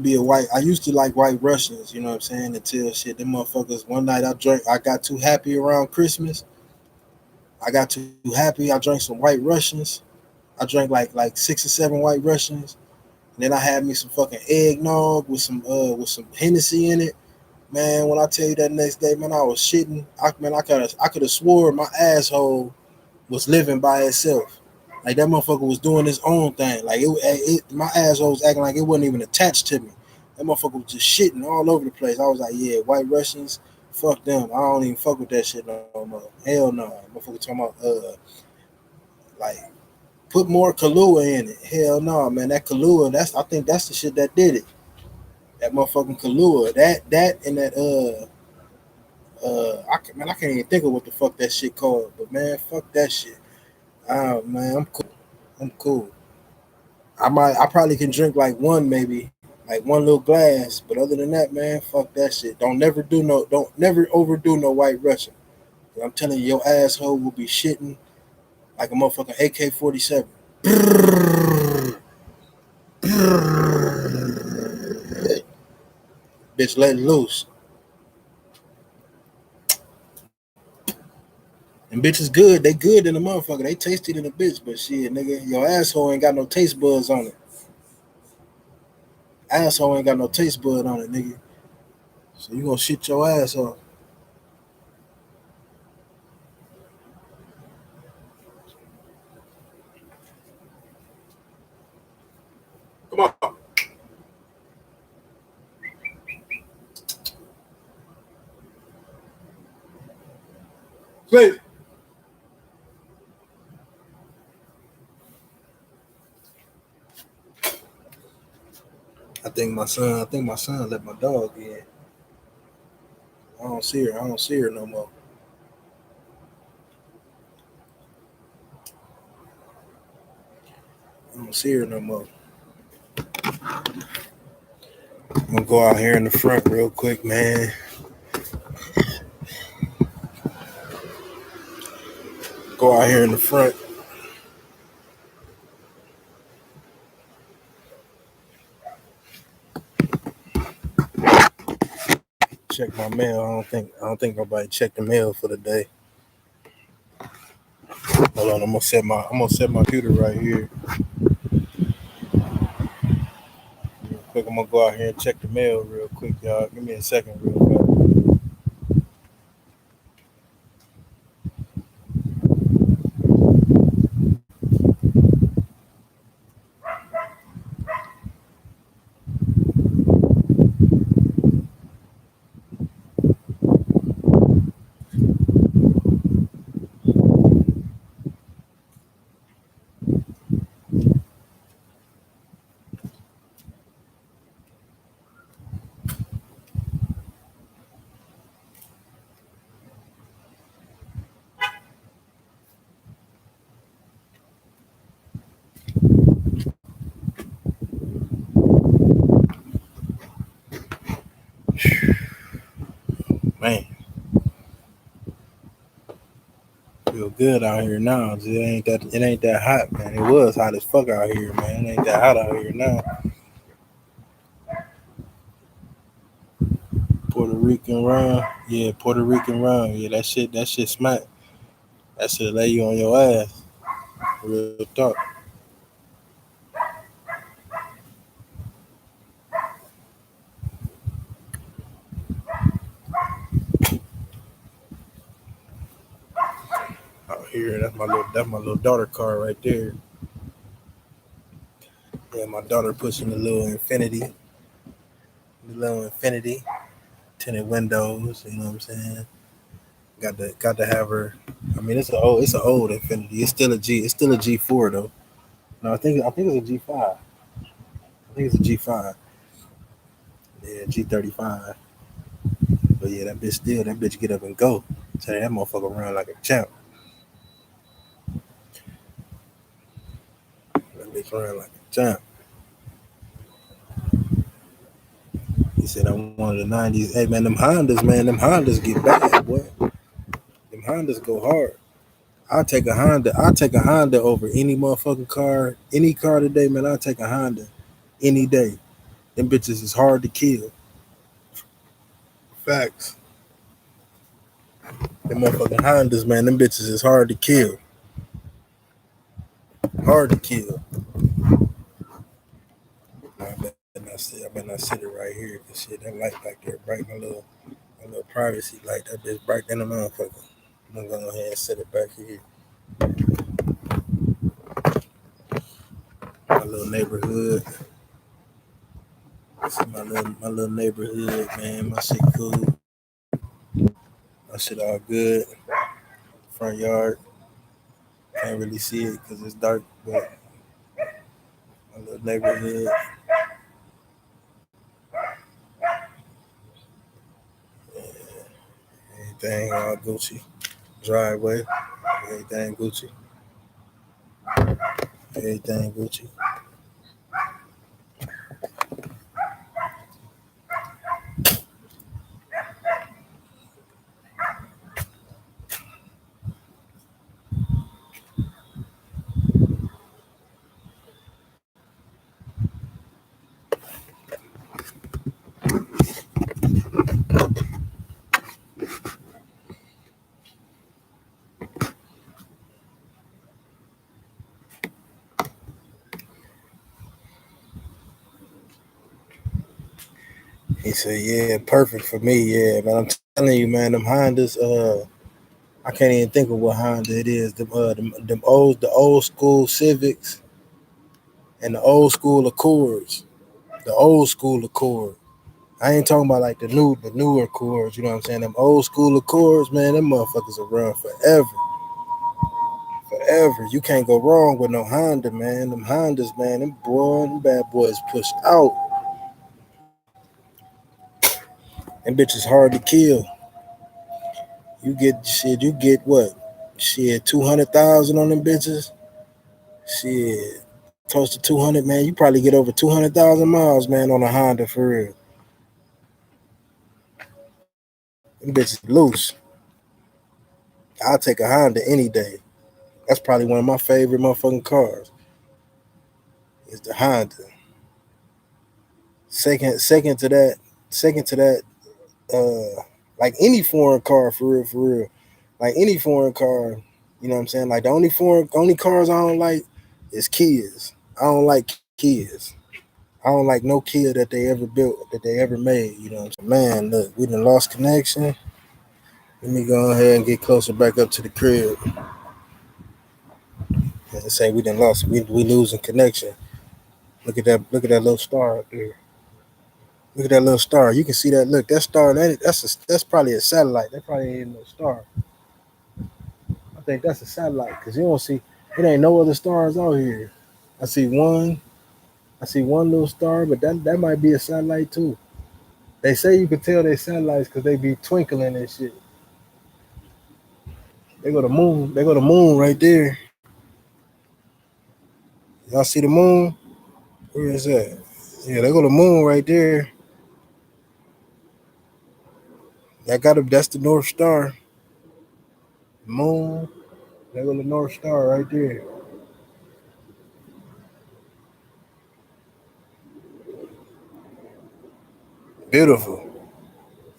like white Russians, you know what I'm saying, until shit, them motherfuckers, one night I got too happy around Christmas. I got too happy. I drank some white Russians. I drank like 6 or 7 white Russians. And then I had me some fucking eggnog with some Hennessy in it. Man, when I tell you that next day, man, I was shitting. I could have swore my asshole was living by itself. Like that motherfucker was doing his own thing. Like my asshole was acting like it wasn't even attached to me. That motherfucker was just shitting all over the place. I was like, yeah, white Russians, fuck them. I don't even fuck with that shit no more. Hell no. Motherfucker talking about like put more Kahlua in it. Hell no, man. That Kahlua, I think that's the shit that did it. That motherfucking Kahlua. That and that I can't even think of what the fuck that shit called. But man, fuck that shit. Man, I'm cool. I'm cool. I probably can drink like one maybe, like one little glass. But other than that, man, fuck that shit. Don't never overdo no white Russian. I'm telling you, your asshole will be shitting like a motherfucking AK-47. Bitch, let it loose. And bitch is good. They good in the motherfucker. They tasty in the bitch, but shit, nigga, your asshole ain't got no taste buds on it. Asshole ain't got no taste bud on it, nigga. So you gonna shit your ass off. Come on, please. I think my son let my dog in. I don't see her no more. I don't see her no more. go out here in the front real quick, man. Go out here in the front. Check my mail. I don't think nobody checked the mail for the day. Hold on, I'm gonna set my computer right here. Real quick, I'm gonna go out here and check the mail real quick, y'all. Give me a second, real quick. Man, feel good out here now. It ain't that hot, man. It was hot as fuck out here, man. It ain't that hot out here now. Puerto Rican rum, yeah, Puerto Rican rum, yeah. That shit smack. That shit lay you on your ass. Real talk. Out here, that's my little daughter car right there. Yeah, my daughter pushing the little Infinity, tinted windows. You know what I'm saying? Got to have her. I mean, it's an old Infinity. It's still a G4 though. No, I think it's a G5. I think it's a G5. Yeah, G35. But yeah, that bitch get up and go. Tell you that motherfucker run like a champ. That bitch run like a champ. He said I'm one of the '90s. Hey man, them Hondas get bad, boy. Them Hondas go hard. I'll take a Honda over any motherfucking car, any car today, man. I'll take a Honda any day. Them bitches is hard to kill. Facts. Them motherfucking Hondas, man. Them bitches is hard to kill. Hard to kill. I better not sit it right here. Cause shit, that light back there bright. My little privacy light. That bitch bright than a motherfucker. I'm gonna go ahead and set it back here. My little neighborhood. This is my little neighborhood, man. My shit cool. My shit all good. Front yard. Can't really see it because it's dark, but my little neighborhood. Everything all Gucci. Driveway. Everything Gucci. Everything Gucci. He said, "Yeah, perfect for me. Yeah, man. I'm telling you, man. Them Hondas. I can't even think of what Honda it is. The old school Civics and the old school Accords. The old school Accord. I ain't talking about like the newer Accords. You know what I'm saying? Them old school Accords, man. Them motherfuckers will run forever, forever. You can't go wrong with no Honda, man. Them Hondas, man. Them bad boys pushed out. Them bitches hard to kill. You get what? Shit, 200,000 on them bitches. Shit, close to 200, man. You probably get over 200,000 miles, man, on a Honda for real. Them bitches loose. I'll take a Honda any day. That's probably one of my favorite motherfucking cars. Is the Honda. Second to that, like any foreign car for real. Like any foreign car, you know what I'm saying? Like the only cars I don't like is Kias. I don't like Kias. I don't like no Kia that they ever built, that they ever made, you know what I'm saying? Man, look, we done lost connection. Let me go ahead and get closer back up to the crib. And say we done lost, we losing connection. Look at that little star up there. Look at that little star. You can see that. Look, that star. That's probably a satellite. That probably ain't no star. I think that's a satellite because you don't see. It ain't no other stars out here. I see one. I see one little star, but that might be a satellite too. They say you can tell they satellites because they be twinkling and shit. They go to moon. They go to moon right there. Y'all see the moon? Where is that? Yeah, they go to moon right there. That got up. That's the North Star. Moon. They go to North Star right there. Beautiful.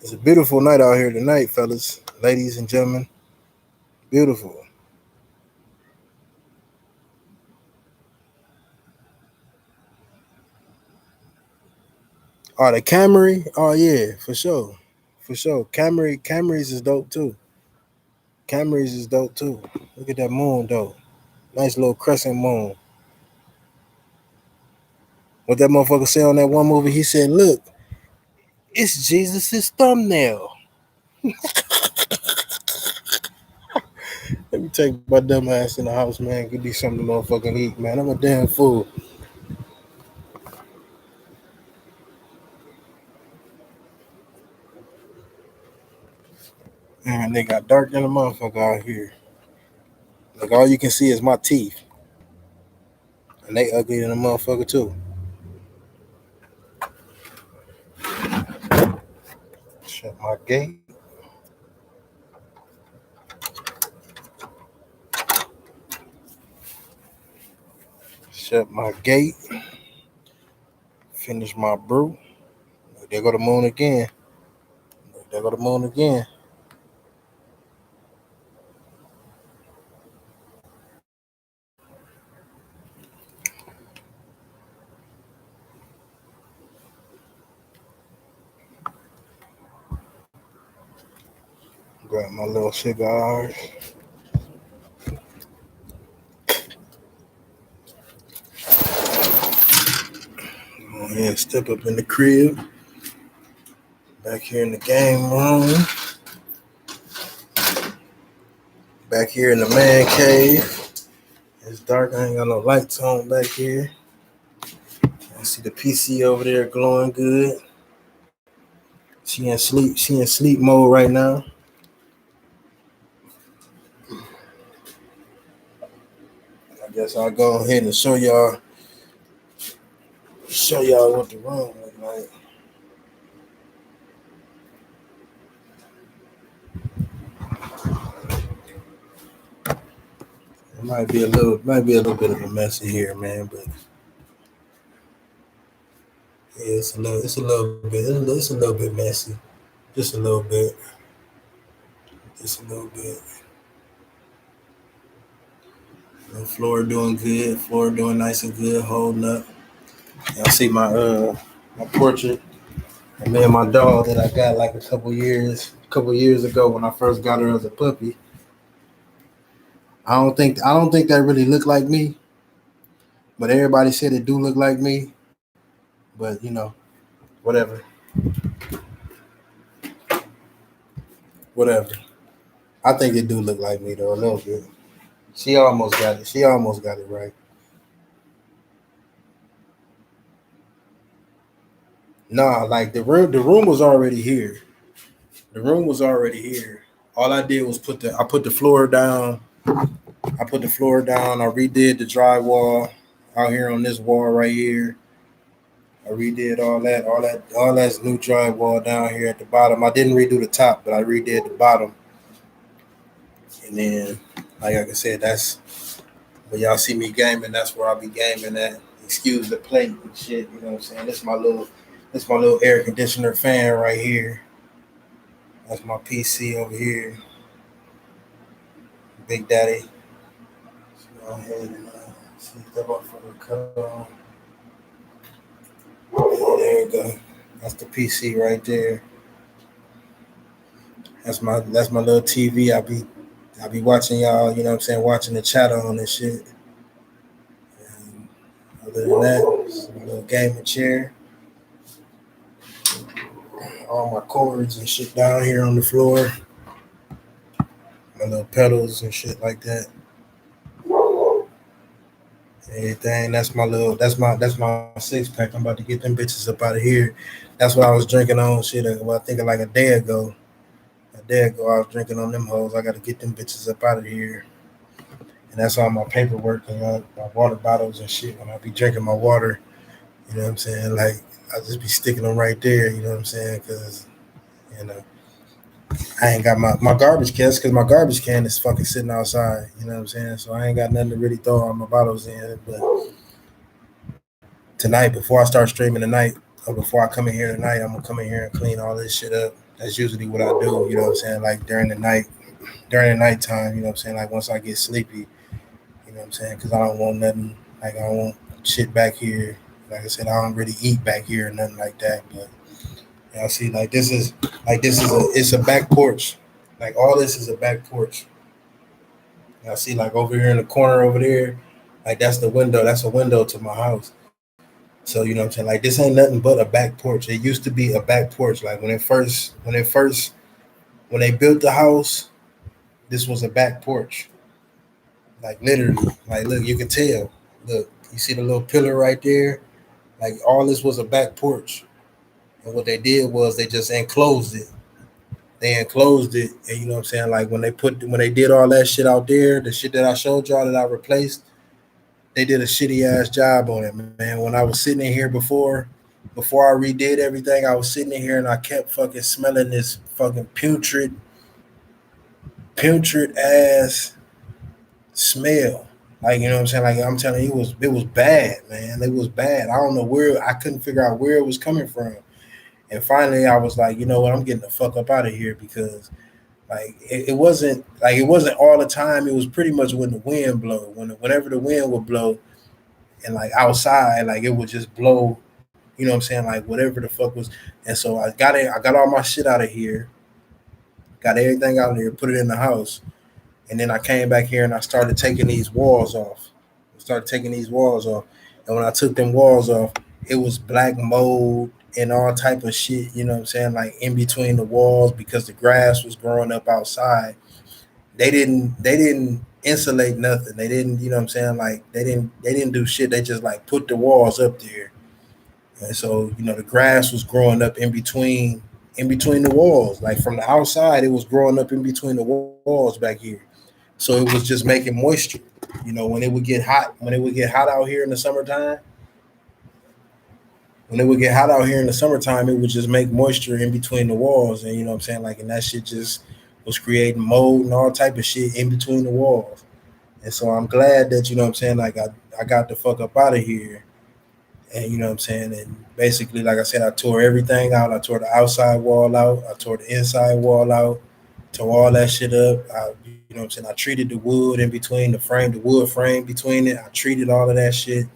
It's a beautiful night out here tonight, fellas, ladies and gentlemen. Beautiful. Oh, the Camry. Oh yeah, for sure, for sure. Camrys is dope too. Camrys is dope too. Look at that moon though. Nice little crescent moon. What that motherfucker said on that one movie? He said, "Look, it's Jesus's thumbnail." Let me take my dumb ass in the house, man. Give me something to motherfucking eat, man. I'm a damn fool. Man, they got dark than a motherfucker out here. Like all you can see is my teeth, and they ugly than a motherfucker too. Shut my gate. Shut my gate. Finish my brew. There go the moon again. There go the moon again. Grab my little cigars. Go ahead and step up in the crib. Back here in the game room. Back here in the man cave. It's dark. I ain't got no lights on back here. I see the PC over there glowing good. She in sleep. She in sleep mode right now. I guess I'll go ahead and show y'all what the room look like. It might be a little bit of a mess in here, man. But yeah, it's a little bit messy. Just a little bit. Just a little bit. The floor doing good. Floor doing nice and good, holding up. Y'all see my portrait of me and my dog that I got like a couple years ago when I first got her as a puppy. I don't think that really looked like me, but everybody said it do look like me. But you know, whatever, whatever. I think it do look like me though a little bit. She almost got it. She almost got it right. Nah, like the room was already here. The room was already here. All I did was I put the floor down. I put the floor down. I redid the drywall out here on this wall right here. I redid all that's new drywall down here at the bottom. I didn't redo the top, but I redid the bottom. And then, like I said, that's when y'all see me gaming. That's where I'll be gaming at. Excuse the plate and shit. You know what I'm saying? This my little air conditioner fan right here. That's my PC over here, Big Daddy. Go ahead and see step up for the cut. There you go. That's the PC right there. That's my little TV. I be watching y'all. You know what I'm saying? Watching the chat on and shit. And other than that, it's a little gaming chair. All my cords and shit down here on the floor. My little pedals and shit like that. Everything. That's my 6 pack. I'm about to get them bitches up out of here. That's what I was drinking on shit. Well, I think like a day ago. A day ago I was drinking on them hoes. I gotta get them bitches up out of here. And that's all my paperwork and my water bottles and shit. When I be drinking my water, you know what I'm saying? Like I just be sticking them right there. You know what I'm saying? Because you know I ain't got my garbage cans because my garbage can is fucking sitting outside. You know what I'm saying? So I ain't got nothing to really throw all my bottles in. But tonight, before I start streaming tonight, or before I come in here tonight, I'm gonna come in here and clean all this shit up. That's usually what I do. You know what I'm saying? Like during the nighttime. You know what I'm saying? Like once I get sleepy. You know what I'm saying? Because I don't want nothing. Like I don't want shit back here. Like I said, I don't really eat back here or nothing like that. But y'all see, it's a back porch. Like all this is a back porch. Y'all see, like over here in the corner over there, like that's the window. That's a window to my house. So you know what I'm saying? Like this ain't nothing but a back porch. It used to be a back porch. Like when they built the house, this was a back porch. Like literally. Like look, you can tell. Look, you see the little pillar right there? Like all this was a back porch. And what they did was they just enclosed it. They enclosed it, and you know what I'm saying. Like when they did all that shit out there, the shit that I showed y'all that I replaced, they did a shitty ass job on it, man. When I was sitting in here before I redid everything, I was sitting in here and I kept fucking smelling this fucking putrid ass smell. Like you know what I'm saying. Like I'm telling you, it was bad, man. It was bad. I don't know where. I couldn't figure out where it was coming from. And finally, I was like, you know what? I'm getting the fuck up out of here because like it wasn't all the time. It was pretty much when the wind blow. Whenever the wind would blow and like outside, like it would just blow. You know what I'm saying? Like whatever the fuck was. And so I got it. I got all my shit out of here. Got everything out of here. Put it in the house. And then I came back here and I started taking these walls off. I started taking these walls off. And when I took them walls off, it was black mold and all type of shit, you know what I'm saying? Like in between the walls because the grass was growing up outside. They didn't insulate nothing. They didn't, you know what I'm saying? Like they didn't do shit. They just like put the walls up there. And so, you know, the grass was growing up in between the walls. Like from the outside, it was growing up in between the walls back here. So it was just making moisture. You know, when it would get hot out here in the summertime, when it would get hot out here in the summertime, it would just make moisture in between the walls, and you know what I'm saying, like, and that shit just was creating mold and all type of shit in between the walls. And so I'm glad that you know what I'm saying, like I got the fuck up out of here, and you know what I'm saying, and basically, like I said, I tore everything out. I tore the outside wall out. I tore the inside wall out. Tore all that shit up. You know what I'm saying? I treated the wood in between the wood frame between it. I treated all of that shit.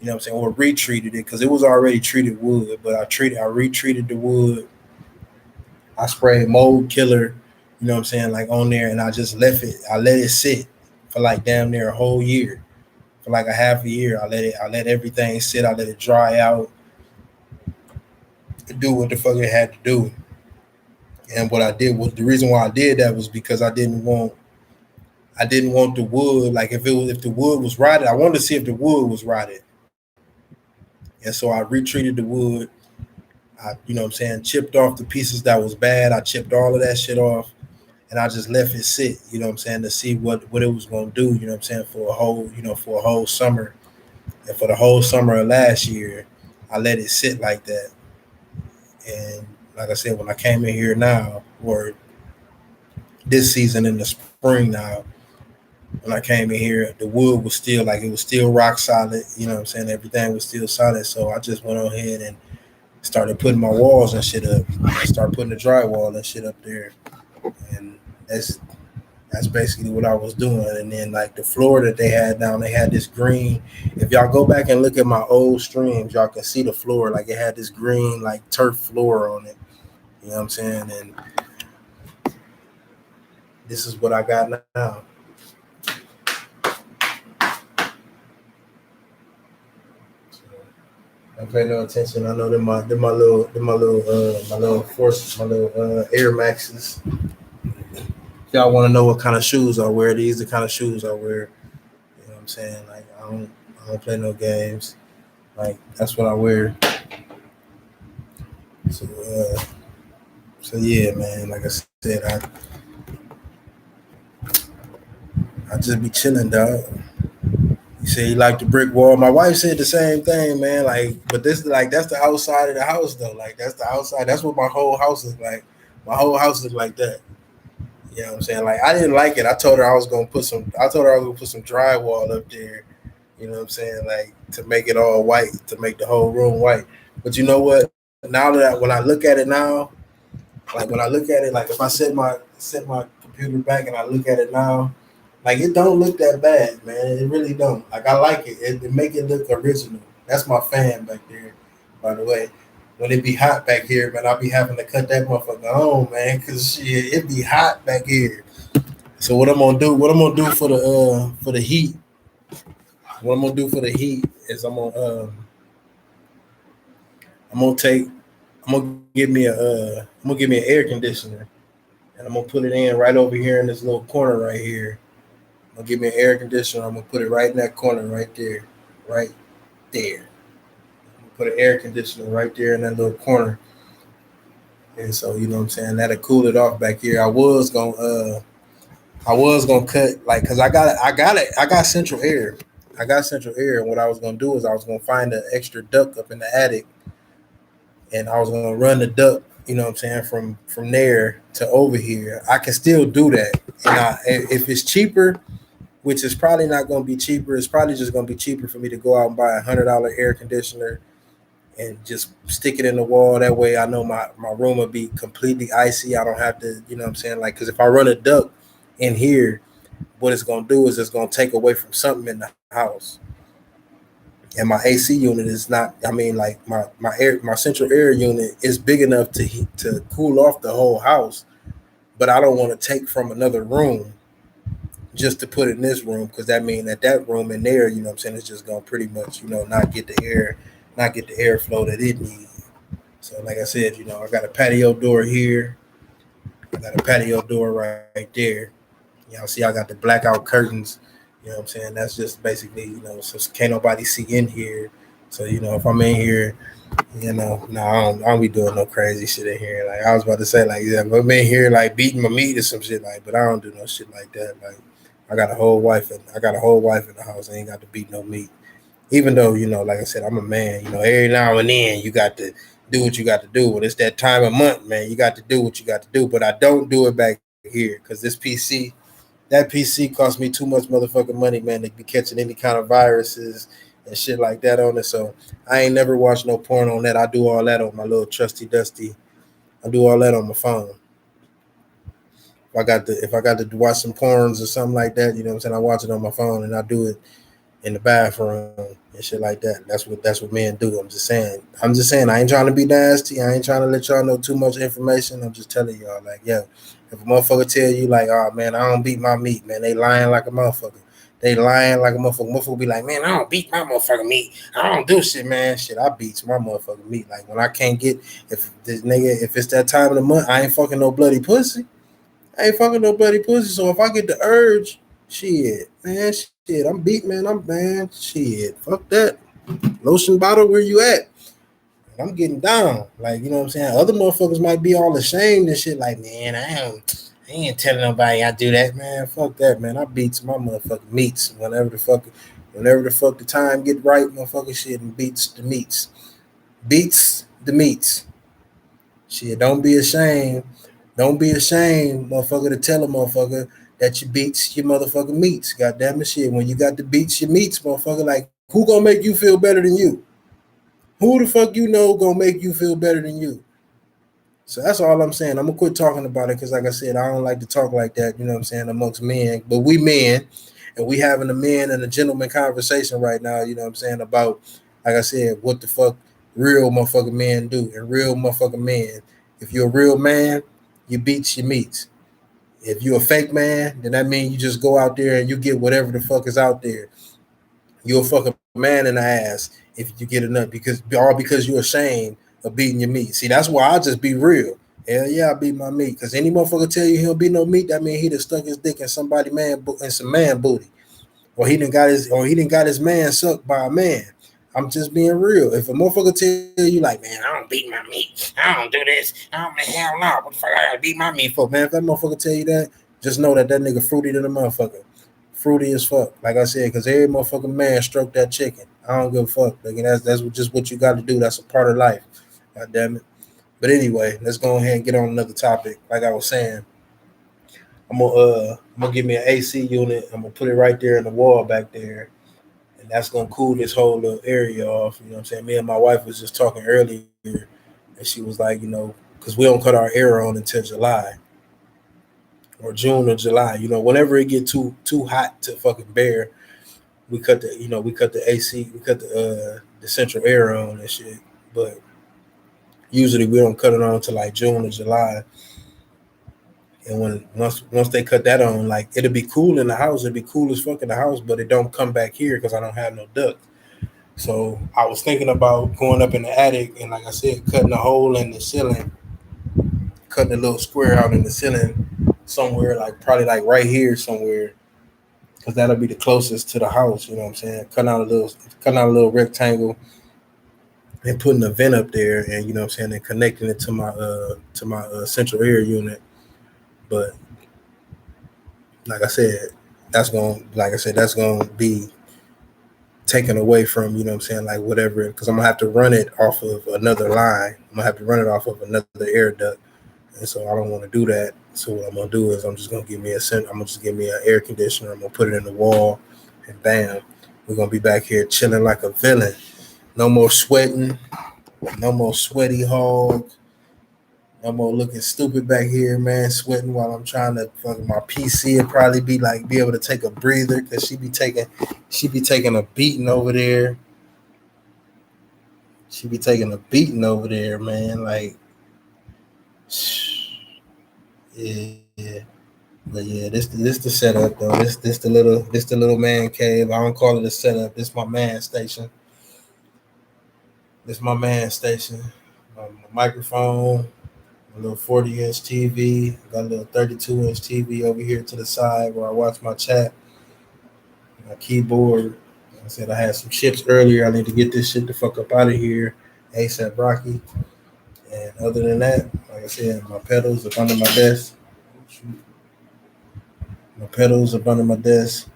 You know what I'm saying? Or retreated it because it was already treated wood, but I retreated the wood. I sprayed mold killer, you know what I'm saying, like on there, and I just left it. I let it sit for like damn near a whole year. For like a half a year. I let everything sit, I let it dry out, do what the fuck it had to do. And what I did was the reason why I did that was because I didn't want the wood, like if the wood was rotted, I wanted to see if the wood was rotted. And so I retreated the wood. I, you know what I'm saying, chipped off the pieces that was bad. I chipped all of that shit off and I just left it sit, you know what I'm saying, to see what it was gonna do, you know what I'm saying, for a whole summer. And for the whole summer of last year, I let it sit like that. And like I said, when I came in here now, or this season in the spring now, when I came in here, the wood was still like it was still rock solid. You know what I'm saying? Everything was still solid. So I just went on ahead and started putting my walls and shit up. I started putting the drywall and shit up there. And that's basically what I was doing. And then like the floor that they had down, they had this green. If y'all go back and look at my old streams, y'all can see the floor. Like it had this green like turf floor on it. You know what I'm saying? And this is what I got now. I pay no attention. I know my little force, my little Air Maxes. If y'all want to know what kind of shoes I wear, these are the kind of shoes I wear. You know what I'm saying? Like I don't play no games. Like that's what I wear. So so yeah, man. Like I said, I just be chilling, dog. You say you like the brick wall. My wife said the same thing, man. Like, but this like that's the outside of the house though. Like that's the outside. That's what my whole house is like. My whole house is like that. You know what I'm saying? Like I didn't like it. I told her I was gonna put some. I told her I was gonna put some drywall up there. You know what I'm saying? Like to make it all white, to make the whole room white. But you know what? Now that when I look at it now, like when I look at it, like if I set my computer back and I look at it now, like it don't look that bad, man. It really don't. Like I like it. It make it look original. That's my fan back there, by the way. When it be hot back here, man, I'll be having to cut that motherfucker on, man, cause shit, it be hot back here. So what I'm gonna do for the heat, what I'm gonna do for the heat is I'm gonna take I'm gonna give me an air conditioner and I'm gonna put it in right over here in this little corner right here. I'm gonna give me an air conditioner. I'm gonna put it right in that corner right there, right there. I'm gonna put an air conditioner right there in that little corner. And so you know what I'm saying, that'll cool it off back here. I was gonna cut like because I got central air. I got central air, and what I was gonna do is I was gonna find an extra duct up in the attic, and I was gonna run the duct. You know what I'm saying from there to over here. I can still do that, and if it's cheaper, which is probably not gonna be cheaper, it's probably just gonna be cheaper for me to go out and buy $100 air conditioner and just stick it in the wall. That way, I know my room will be completely icy. I don't have to, you know what I'm saying, like because if I run a duct in here what it's gonna do is it's gonna take away from something in the house. And my AC unit is not. I mean, like my central air unit is big enough to cool off the whole house, but I don't want to take from another room just to put in this room because that means that room in there, you know what I'm saying, is just gonna pretty much, not get the air, not get the airflow that it needs. So like I said, I got a patio door here. I got a patio door right there. Y'all see I got the blackout curtains. You know what I'm saying? That's just basically, so can't nobody see in here. So, if I'm in here, no, I don't be doing no crazy shit in here. Like I was about to say, like, yeah, if I'm in here like beating my meat or some shit, like, but I don't do no shit like that. Like I got a whole wife in the house. I ain't got to beat no meat. Even though, like I said, I'm a man, every now and then you got to do what you got to do. When it's that time of month, man, you got to do what you got to do. But I don't do it back here because that PC cost me too much motherfucking money, man, to be catching any kind of viruses and shit like that on it. So I ain't never watched no porn on that. I do all that on my little trusty dusty. I do all that on my phone. If I got to watch some porns or something like that, you know what I'm saying, I watch it on my phone and I do it in the bathroom and shit like that. That's what men do. I'm just saying. I ain't trying to be nasty. I ain't trying to let y'all know too much information. I'm just telling y'all, like, yeah, if a motherfucker tell you like, oh man, I don't beat my meat, man, they lying like a motherfucker. They lying like a motherfucker. Motherfucker be like, man, I don't beat my motherfucking meat. I don't do shit, man. Shit, I beats my motherfucking meat. Like when I can't get, if it's that time of the month, I ain't fucking no bloody pussy. I ain't fucking no bloody pussy. So if I get the urge, shit, man, shit, I'm beat, man. I'm man, shit, fuck that. Lotion bottle, where you at? I'm getting down. Like, you know what I'm saying? Other motherfuckers might be all ashamed and shit. Like, man, I ain't telling nobody I do that, man. Fuck that, man. I beats my motherfucking meats whenever the fuck the time get right, motherfucking shit, and beats the meats. beats the meats. Shit, don't be ashamed. Don't be ashamed, motherfucker, to tell a motherfucker that you beats your motherfucking meats. God damn it, shit. When you got to beats your meats, motherfucker, like who gonna make you feel better than you? Who the fuck you know gonna make you feel better than you? So that's all I'm saying. I'm gonna quit talking about it because, like I said, I don't like to talk like that. You know what I'm saying, amongst men. But we men, and we having a men and a gentleman conversation right now. You know what I'm saying about, like I said, what the fuck real motherfucking men do and real motherfucking men. If you're a real man, you beats your meats. If you're a fake man, then that means you just go out there and you get whatever the fuck is out there. You're a fucking man in the ass if you get enough because you're ashamed of beating your meat. See, that's why I just be real. Hell yeah, I beat my meat. Cause any motherfucker tell you he don't beat no meat, that mean he just stuck his dick in somebody in some man booty, or he didn't got his man sucked by a man. I'm just being real. If a motherfucker tell you like, man, I don't beat my meat, I don't do this, I don't hell no, what the fuck I gotta beat my meat for, man? If that motherfucker tell you that, just know that that nigga fruity than a motherfucker. Fruity as fuck, like I said, because every motherfucking man stroke that chicken. I don't give a fuck. Like, that's just what you got to do. That's a part of life. God damn it. But anyway, let's go ahead and get on another topic. Like I was saying, I'm gonna give me an AC unit. I'm gonna put it right there in the wall back there, and that's gonna cool this whole little area off. You know what I'm saying? Me and my wife was just talking earlier, and she was like, because we don't cut our air on until July or June or July. Whenever it get too hot to fucking bear, we cut the AC, we cut the central air on and shit. But usually we don't cut it on till like June or July. And once they cut that on, like it'll be cool in the house, it'll be cool as fuck in the house, but it don't come back here because I don't have no duct. So I was thinking about going up in the attic and, like I said, cutting a hole in the ceiling, cutting a little square out in the ceiling somewhere, like probably like right here somewhere, because that'll be the closest to the house. You know what I'm saying? Cutting out a little rectangle and putting a vent up there, and you know what I'm saying, and connecting it to my central air unit. But like I said, that's gonna be taken away from, you know what I'm saying, like whatever, because I'm gonna have to run it off of another line. I'm gonna have to run it off of another air duct, and so I don't want to do that. So what I'm gonna do is I'm gonna just give me an air conditioner. I'm gonna put it in the wall, and bam, we're gonna be back here chilling like a villain. No more sweating, no more sweaty hog. No more looking stupid back here, man, sweating while I'm trying to fucking my PC would probably be able to take a breather because she be taking a beating over there. She be taking a beating over there, man. Like, yeah. But yeah, this the setup though. This the little man cave. I don't call it a setup. This my man station. This my man station. My microphone, a little 40-inch TV. Got a little 32-inch TV over here to the side where I watch my chat. My keyboard. Like I said, I had some chips earlier. I need to get this shit the fuck up out of here. ASAP Rocky. And other than that, like I said, my pedals up under my desk. My pedals up under my desk.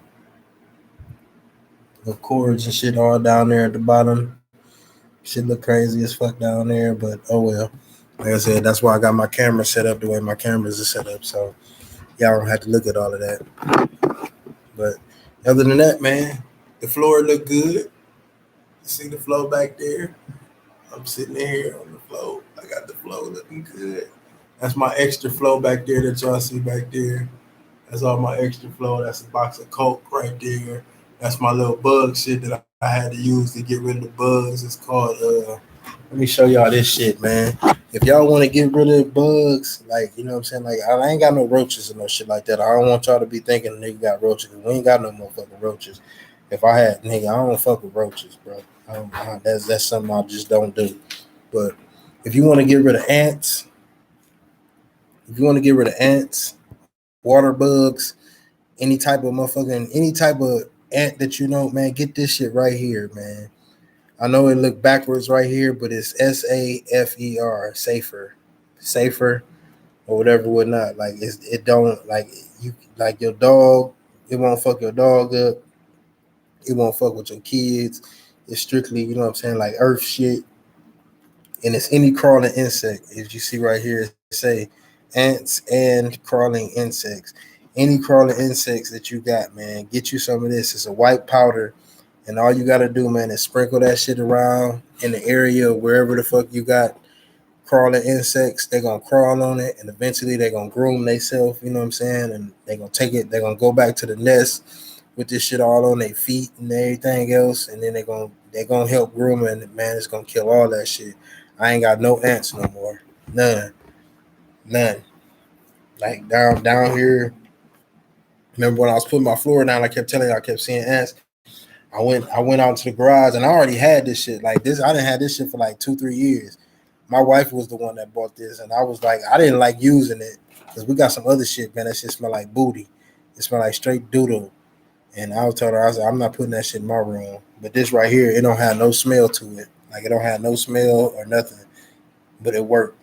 The cords and shit all down there at the bottom. Shit look crazy as fuck down there, but oh well. Like I said, that's why I got my camera set up the way my cameras are set up. So y'all don't have to look at all of that. But other than that, man, the floor look good. See the flow back there? I'm sitting here on the flow. I got the flow looking good. That's my extra flow back there that y'all see back there. That's all my extra flow. That's a box of Coke right there. That's my little bug shit that I had to use to get rid of the bugs. It's called let me show y'all this shit, man. If y'all want to get rid of bugs, like, you know what I'm saying, like I ain't got no roaches or no shit like that. I don't want y'all to be thinking the nigga got roaches. We ain't got no motherfucking roaches. If I had, nigga, I don't fuck with roaches, bro. That's something I just don't do. But if you want to get rid of ants, water bugs, any type of ant that you know, man, get this shit right here, man. I know it look backwards right here, but it's SAFER, safer, or whatever, whatnot. Like it don't like you like your dog. It won't fuck your dog up. It won't fuck with your kids. It's strictly, you know what I'm saying, like earth shit. and it's any crawling insect. As you see right here, it say ants and crawling insects. Any crawling insects that you got, man, get you some of this. It's a white powder, and all you gotta do, man, is sprinkle that shit around in the area wherever the fuck you got crawling insects. They're gonna crawl on it, and eventually they're gonna groom themselves. You know what I'm saying? And they're gonna take it. They're gonna go back to the nest with this shit all on their feet and everything else, and then they're gonna help groom it. And man, it's gonna kill all that shit. I ain't got no ants no more. None. None. Like down here. Remember when I was putting my floor down? I kept telling you I kept seeing ants. I went out to the garage and I already had this shit. Like this, I didn't have this shit for like 2-3 years. My wife was the one that bought this, and I was like, I didn't like using it because we got some other shit, man. That shit smell like booty. It smell like straight doodle. And I was telling her, I said, I'm not putting that shit in my room. But this right here, it don't have no smell to it. Like it don't have no smell or nothing. But it worked.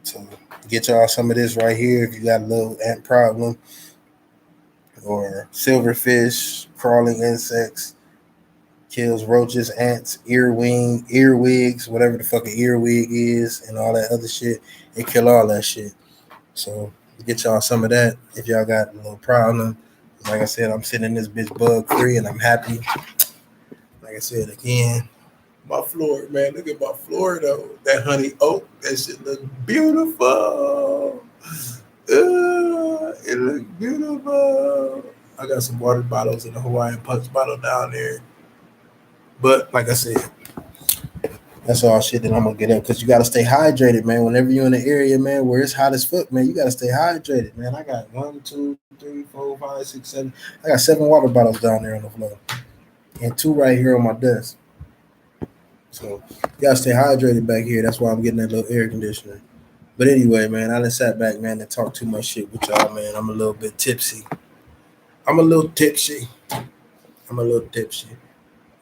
So get y'all some of this right here if you got a little ant problem or silverfish, crawling insects, kills roaches, ants, earwigs, whatever the fuck an earwig is, and all that other shit. It kill all that shit. So get y'all some of that if y'all got a little problem. Like I said, I'm sitting in this bitch bug free and I'm happy. Like I said again, my floor, man. Look at my floor though. That honey oak, that shit look beautiful. It look beautiful. I got some water bottles and a Hawaiian punch bottle down there. But like I said, that's all shit that I'm gonna get up because you gotta stay hydrated, man. Whenever you're in the area, man, where it's hot as fuck, man, you gotta stay hydrated, man. I got 1, 2, 3, 4, 5, 6, 7. I got 7 water bottles down there on the floor, and 2 right here on my desk. So you gotta stay hydrated back here. That's why I'm getting that little air conditioner. But anyway, man, I done sat back, man, and talked too much shit with y'all, man. I'm a little bit tipsy. I'm a little tipsy. I'm a little tipsy.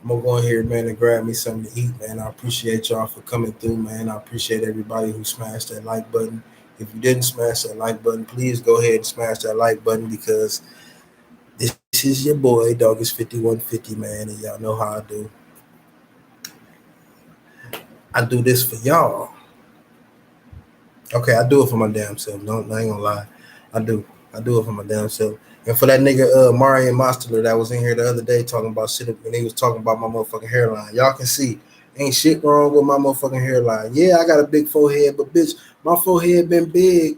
I'm gonna go in here, man, and grab me something to eat, man. I appreciate y'all for coming through, man. I appreciate everybody who smashed that like button. If you didn't smash that like button, please go ahead and smash that like button because this is your boy, Dawgish 5150, man, and y'all know how I do. I do this for y'all. Okay, I do it for my damn self. No, I ain't gonna lie. I do. I do it for my damn self. And for that nigga Marion Mosteler that was in here the other day talking about shit when he was talking about my motherfucking hairline. Y'all can see ain't shit wrong with my motherfucking hairline. Yeah, I got a big forehead, but bitch, my forehead been big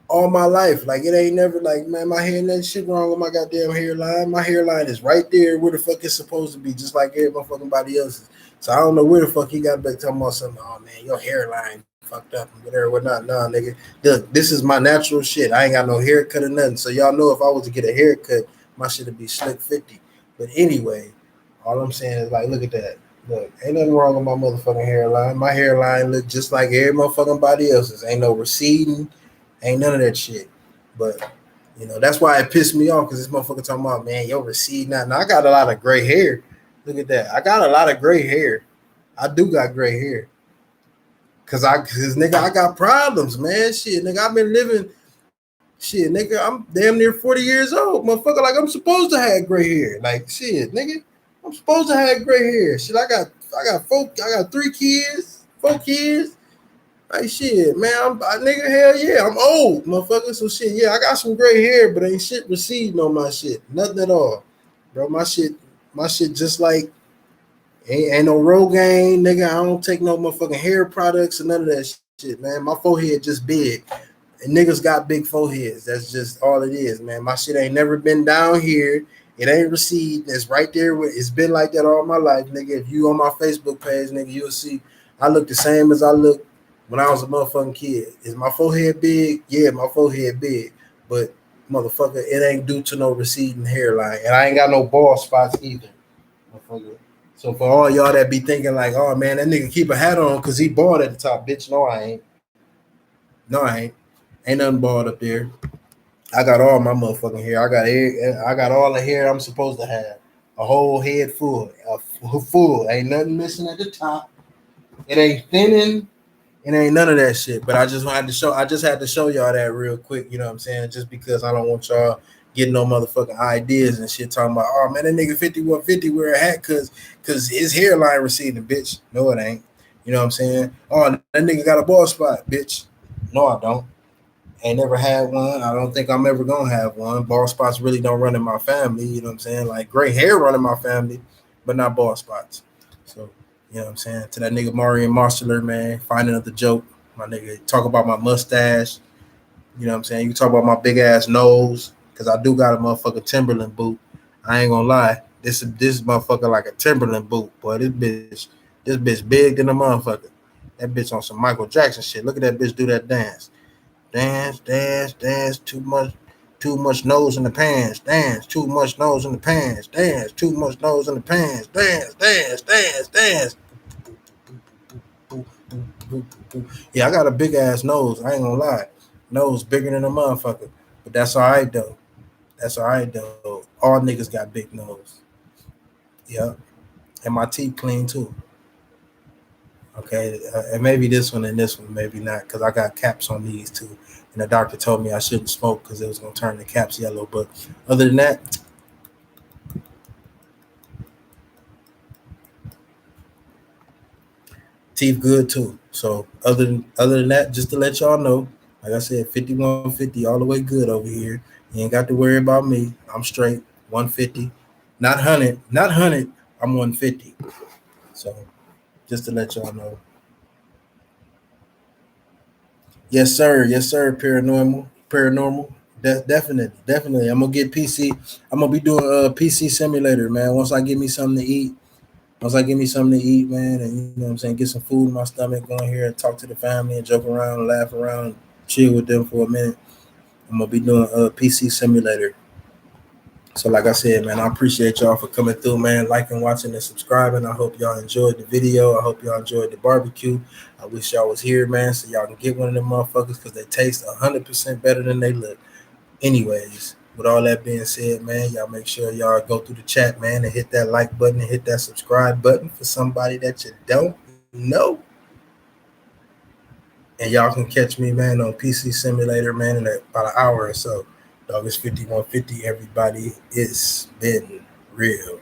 all my life. Like it ain't never like, man, my hair nothing shit wrong with my goddamn hairline. My hairline is right there where the fuck it's supposed to be, just like every motherfucking body else's. So I don't know where the fuck he got back talking about something. Oh man, your hairline fucked up and whatever, whatnot. Nah, nigga. Look, this is my natural shit. I ain't got no haircut or nothing. So y'all know if I was to get a haircut, my shit would be slick 50. But anyway, all I'm saying is like, look at that. Look, ain't nothing wrong with my motherfucking hairline. My hairline look just like every motherfucking body else's. Ain't no receding. Ain't none of that shit. But, you know, that's why it pissed me off because this motherfucker talking about, man, yo, receding. Now, I got a lot of gray hair. Look at that. I got a lot of gray hair. I do got gray hair. Cause nigga, I got problems, man. Shit, nigga, I've been living. Shit, nigga, I'm damn near 40 years old, motherfucker. Like I'm supposed to have gray hair. Like shit, nigga, I'm supposed to have gray hair. Shit, I got 3 kids, 4 kids. Like shit, man, nigga, hell yeah, I'm old, motherfucker. So shit, yeah, I got some gray hair, but ain't shit receding on my shit, nothing at all, bro. My shit just like. Ain't no Rogaine, nigga. I don't take no motherfucking hair products or none of that shit, man. My forehead just big. And niggas got big foreheads. That's just all it is, man. My shit ain't never been down here. It ain't receding. It's right there. It's been like that all my life, nigga. If you on my Facebook page, nigga, you'll see I look the same as I looked when I was a motherfucking kid. Is my forehead big? Yeah, my forehead big. But, motherfucker, it ain't due to no receding hairline. And I ain't got no bald spots either, motherfucker. So for all y'all that be thinking like, oh man, that nigga keep a hat on because he bald at the top, bitch. No, I ain't. No, I ain't. Ain't nothing bald up there. I got all my motherfucking hair. I got all the hair I'm supposed to have. A whole head full. Full. Ain't nothing missing at the top. It ain't thinning. It ain't none of that shit. But I just had to show y'all that real quick, you know what I'm saying? Just because I don't want y'all getting no motherfucking ideas and shit talking about, oh man, that nigga 5150 wear a hat cause his hairline receding, bitch. No, it ain't. You know what I'm saying? Oh, that nigga got a bald spot, bitch. No, I don't. Ain't never had one. I don't think I'm ever gonna have one. Bald spots really don't run in my family. You know what I'm saying? Like gray hair run in my family, but not bald spots. So you know what I'm saying? To that nigga Marion Marsteller, man, find another joke. My nigga talk about my mustache. You know what I'm saying? You talk about my big ass nose, cause I do got a motherfucking Timberland boot. I ain't gonna lie. This motherfucker like a Timberland boot, boy. This bitch big than a motherfucker. That bitch on some Michael Jackson shit. Look at that bitch do that dance. Dance, dance, dance, too much nose in the pants, dance, too much nose in the pants, dance, too much nose in the pants, dance, dance, dance, dance. Yeah, I got a big ass nose. I ain't gonna lie. Nose bigger than a motherfucker. But that's all right though. That's all right though. All niggas got big nose. Yep. And my teeth clean too. Okay. And maybe this one and this one, maybe not, because I got caps on these too. And the doctor told me I shouldn't smoke because it was gonna turn the caps yellow. But other than that, teeth good too. So other than that, just to let y'all know, like I said, 5150 all the way good over here. You ain't got to worry about me. I'm straight 150, not 100, not 100. I'm 150. So just to let y'all know. Yes sir. Paranormal. Definitely. I'm gonna get PC. I'm gonna be doing a PC simulator, man. Once I get me something to eat. Once I get me something to eat, man, and you know what I'm saying, get some food in my stomach, go in here and talk to the family and joke around, and laugh around, chill with them for a minute. I'm gonna be doing a PC simulator. So, like I said, man, I appreciate y'all for coming through, man, liking, watching, and subscribing. I hope y'all enjoyed the video. I hope y'all enjoyed the barbecue. I wish y'all was here, man, so y'all can get one of them motherfuckers because they taste 100% better than they look. Anyways, with all that being said, man, y'all make sure y'all go through the chat, man, and hit that like button and hit that subscribe button for somebody that you don't know. And y'all can catch me, man, on PC Simulator, man, in about an hour or so. Dawgish 5150, everybody, it's been real.